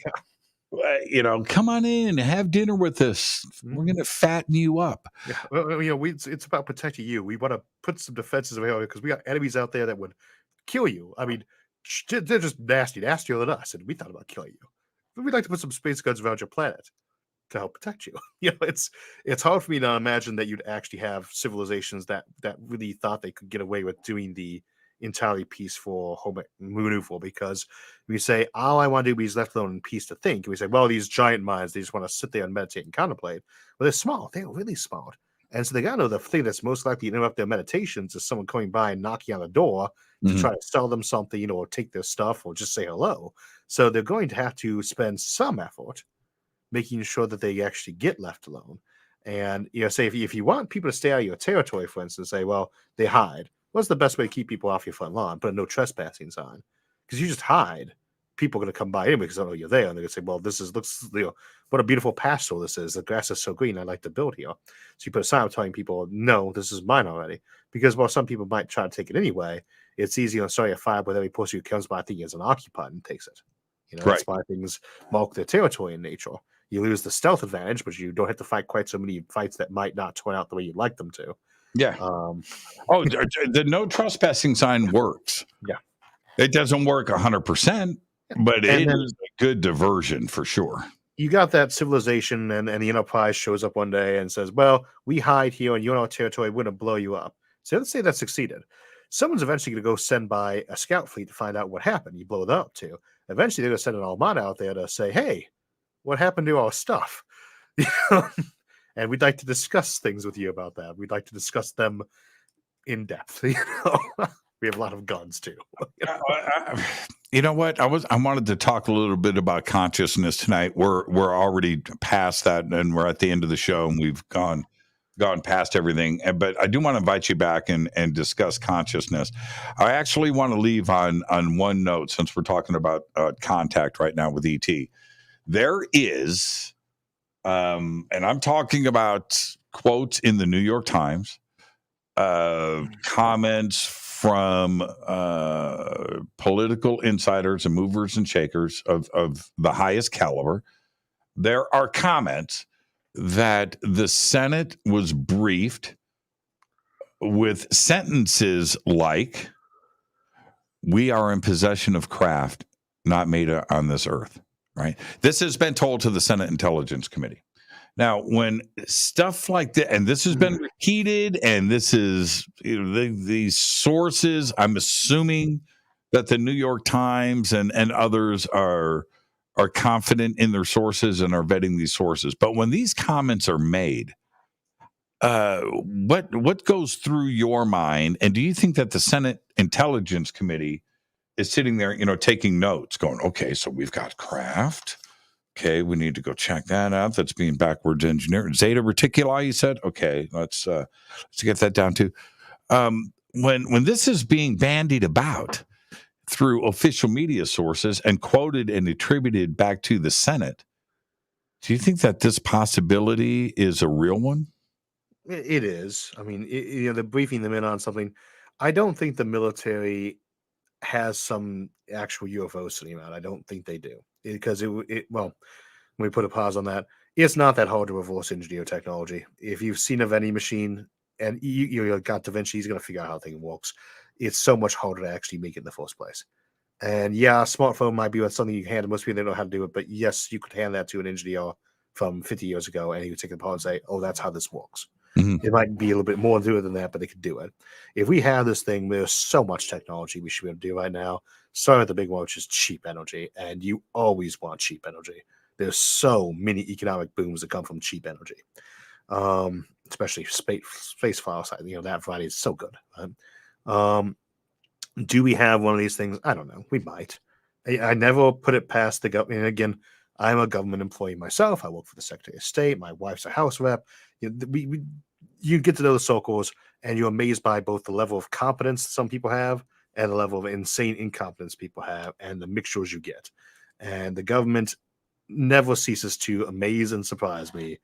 Come on in, have dinner with us. We're going to fatten you up. Yeah. Well, it's about protecting you. We want to put some defenses away because we got enemies out there that would kill you. I mean, they're just nastier than us, and we thought about killing you. But we'd like to put some space guns around your planet to help protect you. It's hard for me to imagine that you'd actually have civilizations that really thought they could get away with doing the entirely peaceful home maneuver, because we say, all I want to do is left alone in peace to think. And we say, well, these giant minds, they just want to sit there and meditate and contemplate. Well, they're small. They're really small. And so they got to know the thing that's most likely to interrupt their meditations is someone coming by and knocking on the door to try to sell them something, or take their stuff or just say hello. So they're going to have to spend some effort making sure that they actually get left alone. And, say if you want people to stay out of your territory, for instance, say, well, they hide. What's the best way to keep people off your front lawn? Put a no trespassing sign. Because you just hide, people are going to come by anyway because they know you're there, and they're going to say, well, looks, what a beautiful pasture this is. The grass is so green, I'd like to build here. So you put a sign telling people, no, this is mine already. Because while some people might try to take it anyway, it's easy to start a fire with every person who comes by thinking it's an occupant and takes it. That's why things mark their territory in nature. You lose the stealth advantage, but you don't have to fight quite so many fights that might not turn out the way you'd like them to. Yeah. The no trespassing sign works. Yeah. It doesn't work 100%, but it is a good diversion for sure. You got that civilization, and the Enterprise shows up one day and says, well, we hide here and you're in our territory, we're going to blow you up. So let's say that succeeded. Someone's eventually going to go send by a scout fleet to find out what happened. You blow it up too. Eventually, they're going to send an armada out there to say, hey, what happened to our stuff? And we'd like to discuss things with you about that. We'd like to discuss them in depth. We have a lot of guns too. You know what? I wanted to talk a little bit about consciousness tonight. We're already past that, and we're at the end of the show, and we've gone past everything. But I do want to invite you back and discuss consciousness. I actually want to leave on one note, since we're talking about contact right now with ET. There is. And I'm talking about quotes in the New York Times, comments from political insiders and movers and shakers of the highest caliber. There are comments that the Senate was briefed with sentences like, we are in possession of craft not made on this earth. Right. This has been told to the Senate Intelligence Committee. Now, when stuff like that, and this has been repeated, and this is these sources, I'm assuming that the New York Times and others are are confident in their sources and are vetting these sources. But when these comments are made, what goes through your mind? And do you think that the Senate Intelligence Committee is sitting there, taking notes, going, okay, so we've got Kraft. Okay, we need to go check that out. That's being backwards engineered. Zeta Reticuli, you said? Okay, let's get that down too. When this is being bandied about through official media sources and quoted and attributed back to the Senate, do you think that this possibility is a real one? It is. I mean, they're briefing them in on something. I don't think the military has some actual UFOs sitting around. I don't think they do, because well, when we put a pause on that, it's not that hard to reverse engineer technology. If you've seen a vending machine and you got Da Vinci, he's going to figure out how the thing works. It's so much harder to actually make it in the first place. And yeah, a smartphone might be something you can hand. Most people don't know how to do it, but yes, you could hand that to an engineer from 50 years ago, and he would take it apart and say, "Oh, that's how this works." Mm-hmm. It might be a little bit more to it than that, but they could do it. If we have this thing, there's so much technology we should be able to do right now. Start with the big one, which is cheap energy, and you always want cheap energy. There's so many economic booms that come from cheap energy, especially space file side. That variety is so good. Right? Do we have one of these things? I don't know. We might. I never put it past the government. And again, I'm a government employee myself. I work for the Secretary of State. My wife's a House rep. You get to know the circles, and you're amazed by both the level of competence some people have and the level of insane incompetence people have, and the mixtures you get. And the government never ceases to amaze and surprise me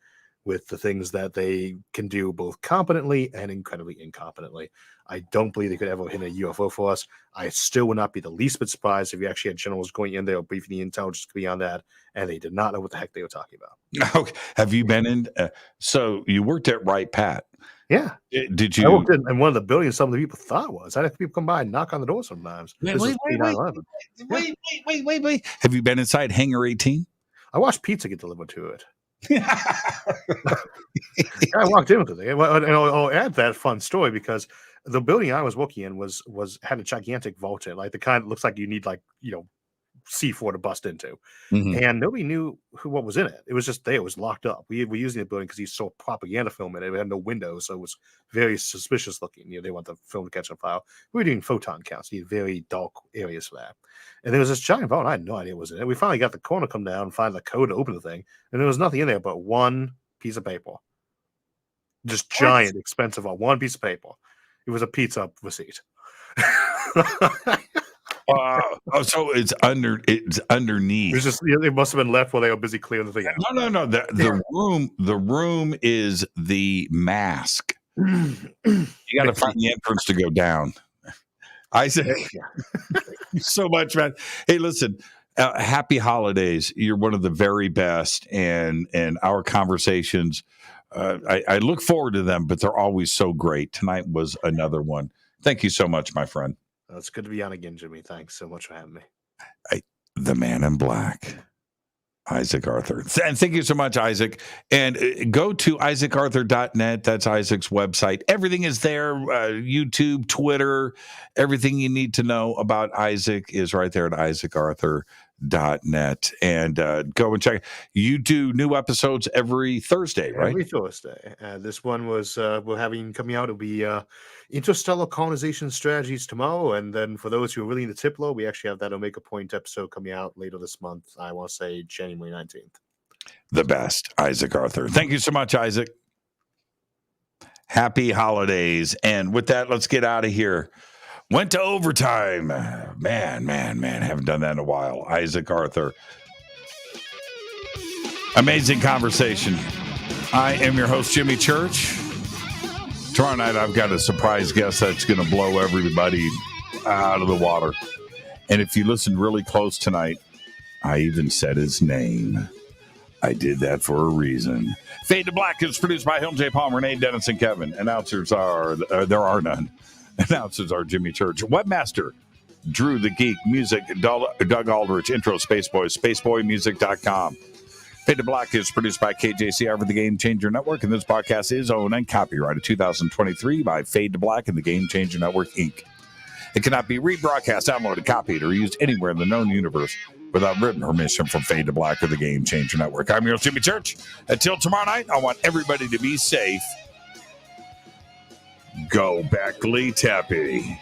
with the things that they can do both competently and incredibly incompetently. I don't believe they could ever hit a UFO for us. I still would not be the least bit surprised if you actually had generals going in there briefing the intelligence beyond that, and they did not know what the heck they were talking about. Okay. Have you been in? So you worked at Wright Pat. Yeah. Did you? I worked in one of the buildings some of the people thought was. I'd have people come by and knock on the door sometimes. Wait. Have you been inside Hangar 18? I watched pizza get delivered to it. I walked in with it, and I'll add that fun story because the building I was working in had a gigantic vault in, like the kind that looks like you need C4 to bust into, and nobody knew what was in it. It was just there. It was locked up. We were using the building because he saw propaganda film in it. It had no windows, so it was very suspicious looking. They want the film to catch on fire. We were doing photon counts. You need very dark areas for that. And there was this giant vault. I had no idea what was in it. We finally got the coroner come down and find the code to open the thing, and there was nothing in there but one piece of paper. Just giant, expensive one piece of paper. It was a pizza receipt. So it's underneath. It's just it must have been left while they were busy clearing the thing out. No. The room is the mask. You got to find the entrance to go down. Isaac, so much, man. Hey, listen. Happy holidays. You're one of the very best, and our conversations. I look forward to them, but they're always so great. Tonight was another one. Thank you so much, my friend. It's good to be on again, Jimmy. Thanks so much for having me. The man in black, Isaac Arthur. And thank you so much, Isaac. And go to isaacarthur.net. That's Isaac's website. Everything is there. YouTube, Twitter, everything you need to know about Isaac is right there at isaacarthur.net. And go and check. You do new episodes every Thursday, right? Every Thursday. This one was we're having coming out. It'll be interstellar colonization strategies tomorrow, and then for those who are really into Tiplo, we actually have that Omega Point episode coming out later this month. I want to say January 19th. The best, Isaac Arthur. Thank you so much, Isaac. Happy holidays. And with that, let's get out of here. Went to overtime. Man. Haven't done that in a while. Isaac Arthur. Amazing conversation. I am your host, Jimmy Church. Tomorrow night, I've got a surprise guest that's going to blow everybody out of the water. And if you listen really close tonight, I even said his name. I did that for a reason. Fade to Black is produced by Hilton J. Palmer, Renee, Dennis, and Kevin. Announcers are, there are none. Announcers are Jimmy Church. Webmaster, Drew the Geek. Music, Doug Aldrich. Intro, Spaceboy, spaceboymusic.com. Fade to Black is produced by KJCR for the Game Changer Network, and this podcast is owned and copyrighted 2023 by Fade to Black and the Game Changer Network, Inc. It cannot be rebroadcast, downloaded, copied, or used anywhere in the known universe without written permission from Fade to Black or the Game Changer Network. I'm your host, Jimmy Church. Until tomorrow night, I want everybody to be safe. Go Beckley Teppy.